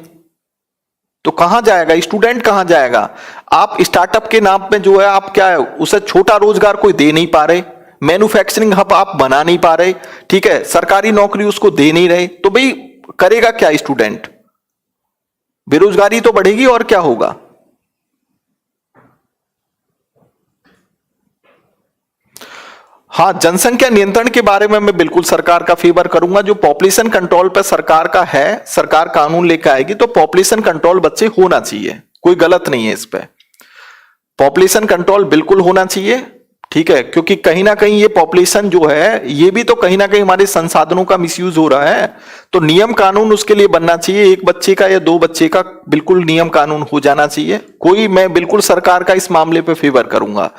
Speaker 1: तो कहां जाएगा स्टूडेंट, कहां जाएगा? आप स्टार्टअप के नाम पे जो है आप क्या है उसे छोटा रोजगार कोई दे नहीं पा रहे, मैन्युफैक्चरिंग हब आप बना नहीं पा रहे। ठीक है, सरकारी नौकरी उसको दे नहीं रहे, तो भाई करेगा क्या स्टूडेंट? बेरोजगारी तो बढ़ेगी और क्या होगा। हाँ, जनसंख्या नियंत्रण के बारे में मैं बिल्कुल सरकार का फेवर करूंगा। जो पॉपुलेशन कंट्रोल पे सरकार का है, सरकार कानून लेकर आएगी तो पॉपुलेशन कंट्रोल बच्चे होना चाहिए, कोई गलत नहीं है इस पे। पॉपुलेशन कंट्रोल बिल्कुल होना चाहिए। ठीक है, क्योंकि कहीं ना कहीं ये पॉपुलेशन जो है ये भी तो कहीं ना कहीं हमारे संसाधनों का मिसयूज हो रहा है, तो नियम कानून उसके लिए बनना चाहिए। एक बच्चे का या 2 बच्चे का बिल्कुल नियम कानून हो जाना चाहिए। कोई, मैं बिल्कुल सरकार का इस मामले पे फेवर करूंगा।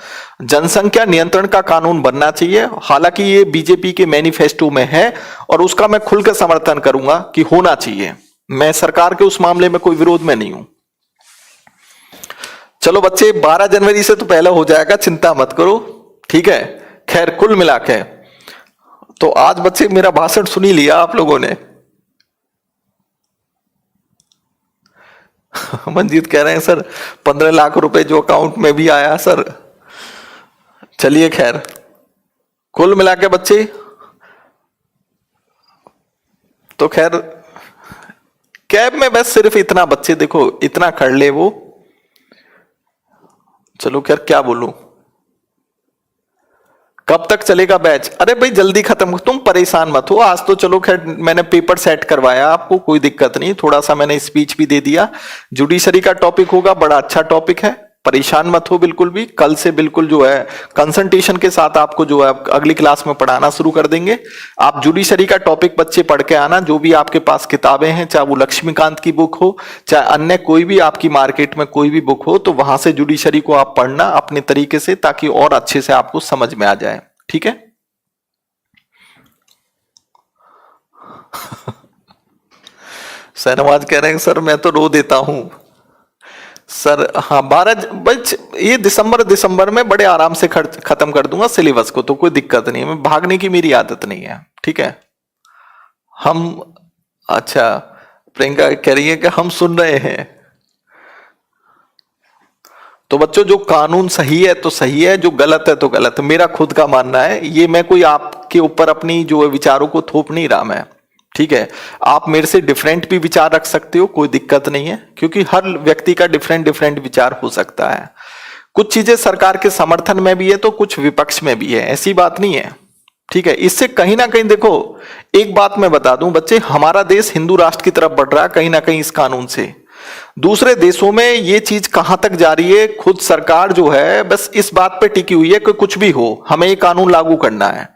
Speaker 1: जनसंख्या नियंत्रण का कानून बनना चाहिए, हालांकि ये बीजेपी के मैनिफेस्टो में है और उसका मैं खुलकर समर्थन करूंगा कि होना चाहिए। मैं सरकार के उस मामले में कोई विरोध में नहीं हूं। चलो बच्चे, 12 जनवरी से तो पहले हो जाएगा, चिंता मत करो। ठीक है, खैर कुल मिला के तो आज बच्चे मेरा भाषण सुन ही लिया आप लोगों ने। मंजीत कह रहे हैं सर 15 लाख रुपए जो अकाउंट में भी आया सर। चलिए खैर, कुल मिला के बच्चे तो खैर कैब में बस सिर्फ इतना, बच्चे देखो इतना कर ले वो। चलो खैर क्या बोलूं, कब तक चलेगा बैच? अरे भाई जल्दी खत्म, तुम परेशान मत हो। आज तो चलो खैर मैंने पेपर सेट करवाया आपको, कोई दिक्कत नहीं। थोड़ा सा मैंने स्पीच भी दे दिया। जुडिशरी का टॉपिक होगा, बड़ा अच्छा टॉपिक है, परेशान मत हो बिल्कुल भी। कल से बिल्कुल जो है कंसंट्रेशन के साथ आपको जो है अगली क्लास में पढ़ाना शुरू कर देंगे। आप जुडिशरी का टॉपिक बच्चे पढ़ के आना, जो भी आपके पास किताबें हैं, चाहे वो लक्ष्मीकांत की बुक हो, चाहे अन्य कोई भी आपकी मार्केट में कोई भी बुक हो, तो वहां से जुडिशरी को आप पढ़ना अपने तरीके से, ताकि और अच्छे से आपको समझ में आ जाए। ठीक है। शहनवाज कह रहे हैं सर मैं तो रो देता हूं सर। हाँ 12 बच ये दिसंबर में बड़े आराम से खत्म कर दूंगा सिलेबस को, तो कोई दिक्कत नहीं है। मैं भागने की मेरी आदत नहीं है। ठीक है, हम अच्छा प्रियंका कह रही है कि हम सुन रहे हैं। तो बच्चों जो कानून सही है तो सही है, जो गलत है तो गलत है, मेरा खुद का मानना है। ये मैं कोई आपके ऊपर अपनी जो विचारों को थोप नहीं रहा मैं। ठीक है, आप मेरे से डिफरेंट भी विचार रख सकते हो, कोई दिक्कत नहीं है, क्योंकि हर व्यक्ति का डिफरेंट विचार हो सकता है। कुछ चीजें सरकार के समर्थन में भी है तो कुछ विपक्ष में भी है, ऐसी बात नहीं है। ठीक है, इससे कहीं ना कहीं देखो एक बात मैं बता दूं बच्चे, हमारा देश हिंदू राष्ट्र की तरफ बढ़ रहा है कहीं ना कहीं इस कानून से। दूसरे देशों में ये चीज कहां तक जा रही है, खुद सरकार जो है बस इस बात पे टिकी हुई है कि कुछ भी हो हमें ये कानून लागू करना है।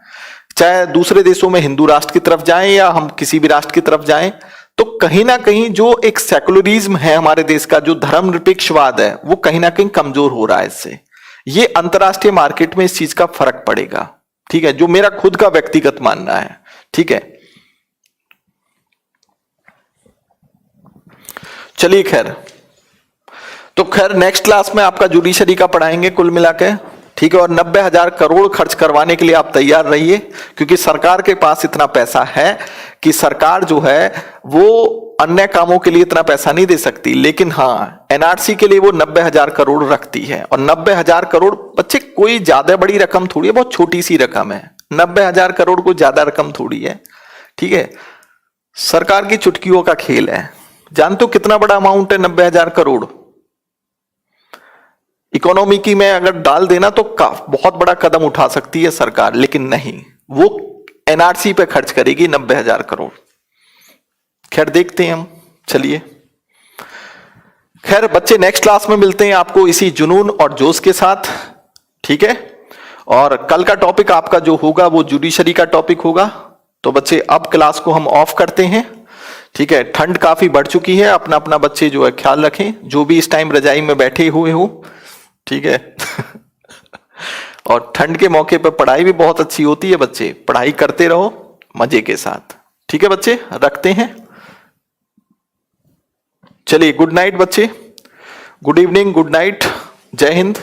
Speaker 1: चाहे दूसरे देशों में हिंदू राष्ट्र की तरफ जाएं या हम किसी भी राष्ट्र की तरफ जाएं, तो कहीं ना कहीं जो एक सेकुलरिज्म है हमारे देश का, जो धर्मनिरपेक्षवाद है, वो कहीं ना कहीं कमजोर हो रहा है इससे। ये अंतरराष्ट्रीय मार्केट में इस चीज का फर्क पड़ेगा। ठीक है, जो मेरा खुद का व्यक्तिगत मानना है। ठीक है, चलिए खैर, तो खैर नेक्स्ट क्लास में आपका जुडिशरी का पढ़ाएंगे कुल मिला के। ठीक है, और 90,000 करोड़ खर्च करवाने के लिए आप तैयार रहिए, क्योंकि सरकार के पास इतना पैसा है कि सरकार जो है वो अन्य कामों के लिए इतना पैसा नहीं दे सकती, लेकिन हाँ एनआरसी के लिए वो 90,000 करोड़ रखती है। और 90,000 करोड़ बच्चे कोई ज्यादा बड़ी रकम थोड़ी है, बहुत छोटी सी रकम है। 90,000 करोड़ कोई ज्यादा रकम थोड़ी है। ठीक है, सरकार की चुटकियों का खेल है। जानते हो कितना बड़ा अमाउंट है 90,000 करोड़? इकोनॉमी की में अगर डाल देना तो बहुत बड़ा कदम उठा सकती है सरकार, लेकिन नहीं, वो एनआरसी पे खर्च करेगी 90,000 करोड़। खैर देखते हैं हम। चलिए खैर बच्चे, नेक्स्ट क्लास में मिलते हैं आपको इसी जुनून और जोश के साथ। ठीक है, और कल का टॉपिक आपका जो होगा वो जुडिशरी का टॉपिक होगा। तो बच्चे अब क्लास को हम ऑफ करते हैं। ठीक है, ठंड काफी बढ़ चुकी है, अपना अपना बच्चे जो है ख्याल रखें, जो भी इस टाइम रजाई में बैठे हुए हो। ठीक है और ठंड के मौके पर पढ़ाई भी बहुत अच्छी होती है बच्चे, पढ़ाई करते रहो मजे के साथ। ठीक है बच्चे, रखते हैं। चलिए गुड नाइट बच्चे, गुड इवनिंग, गुड नाइट, जय हिंद।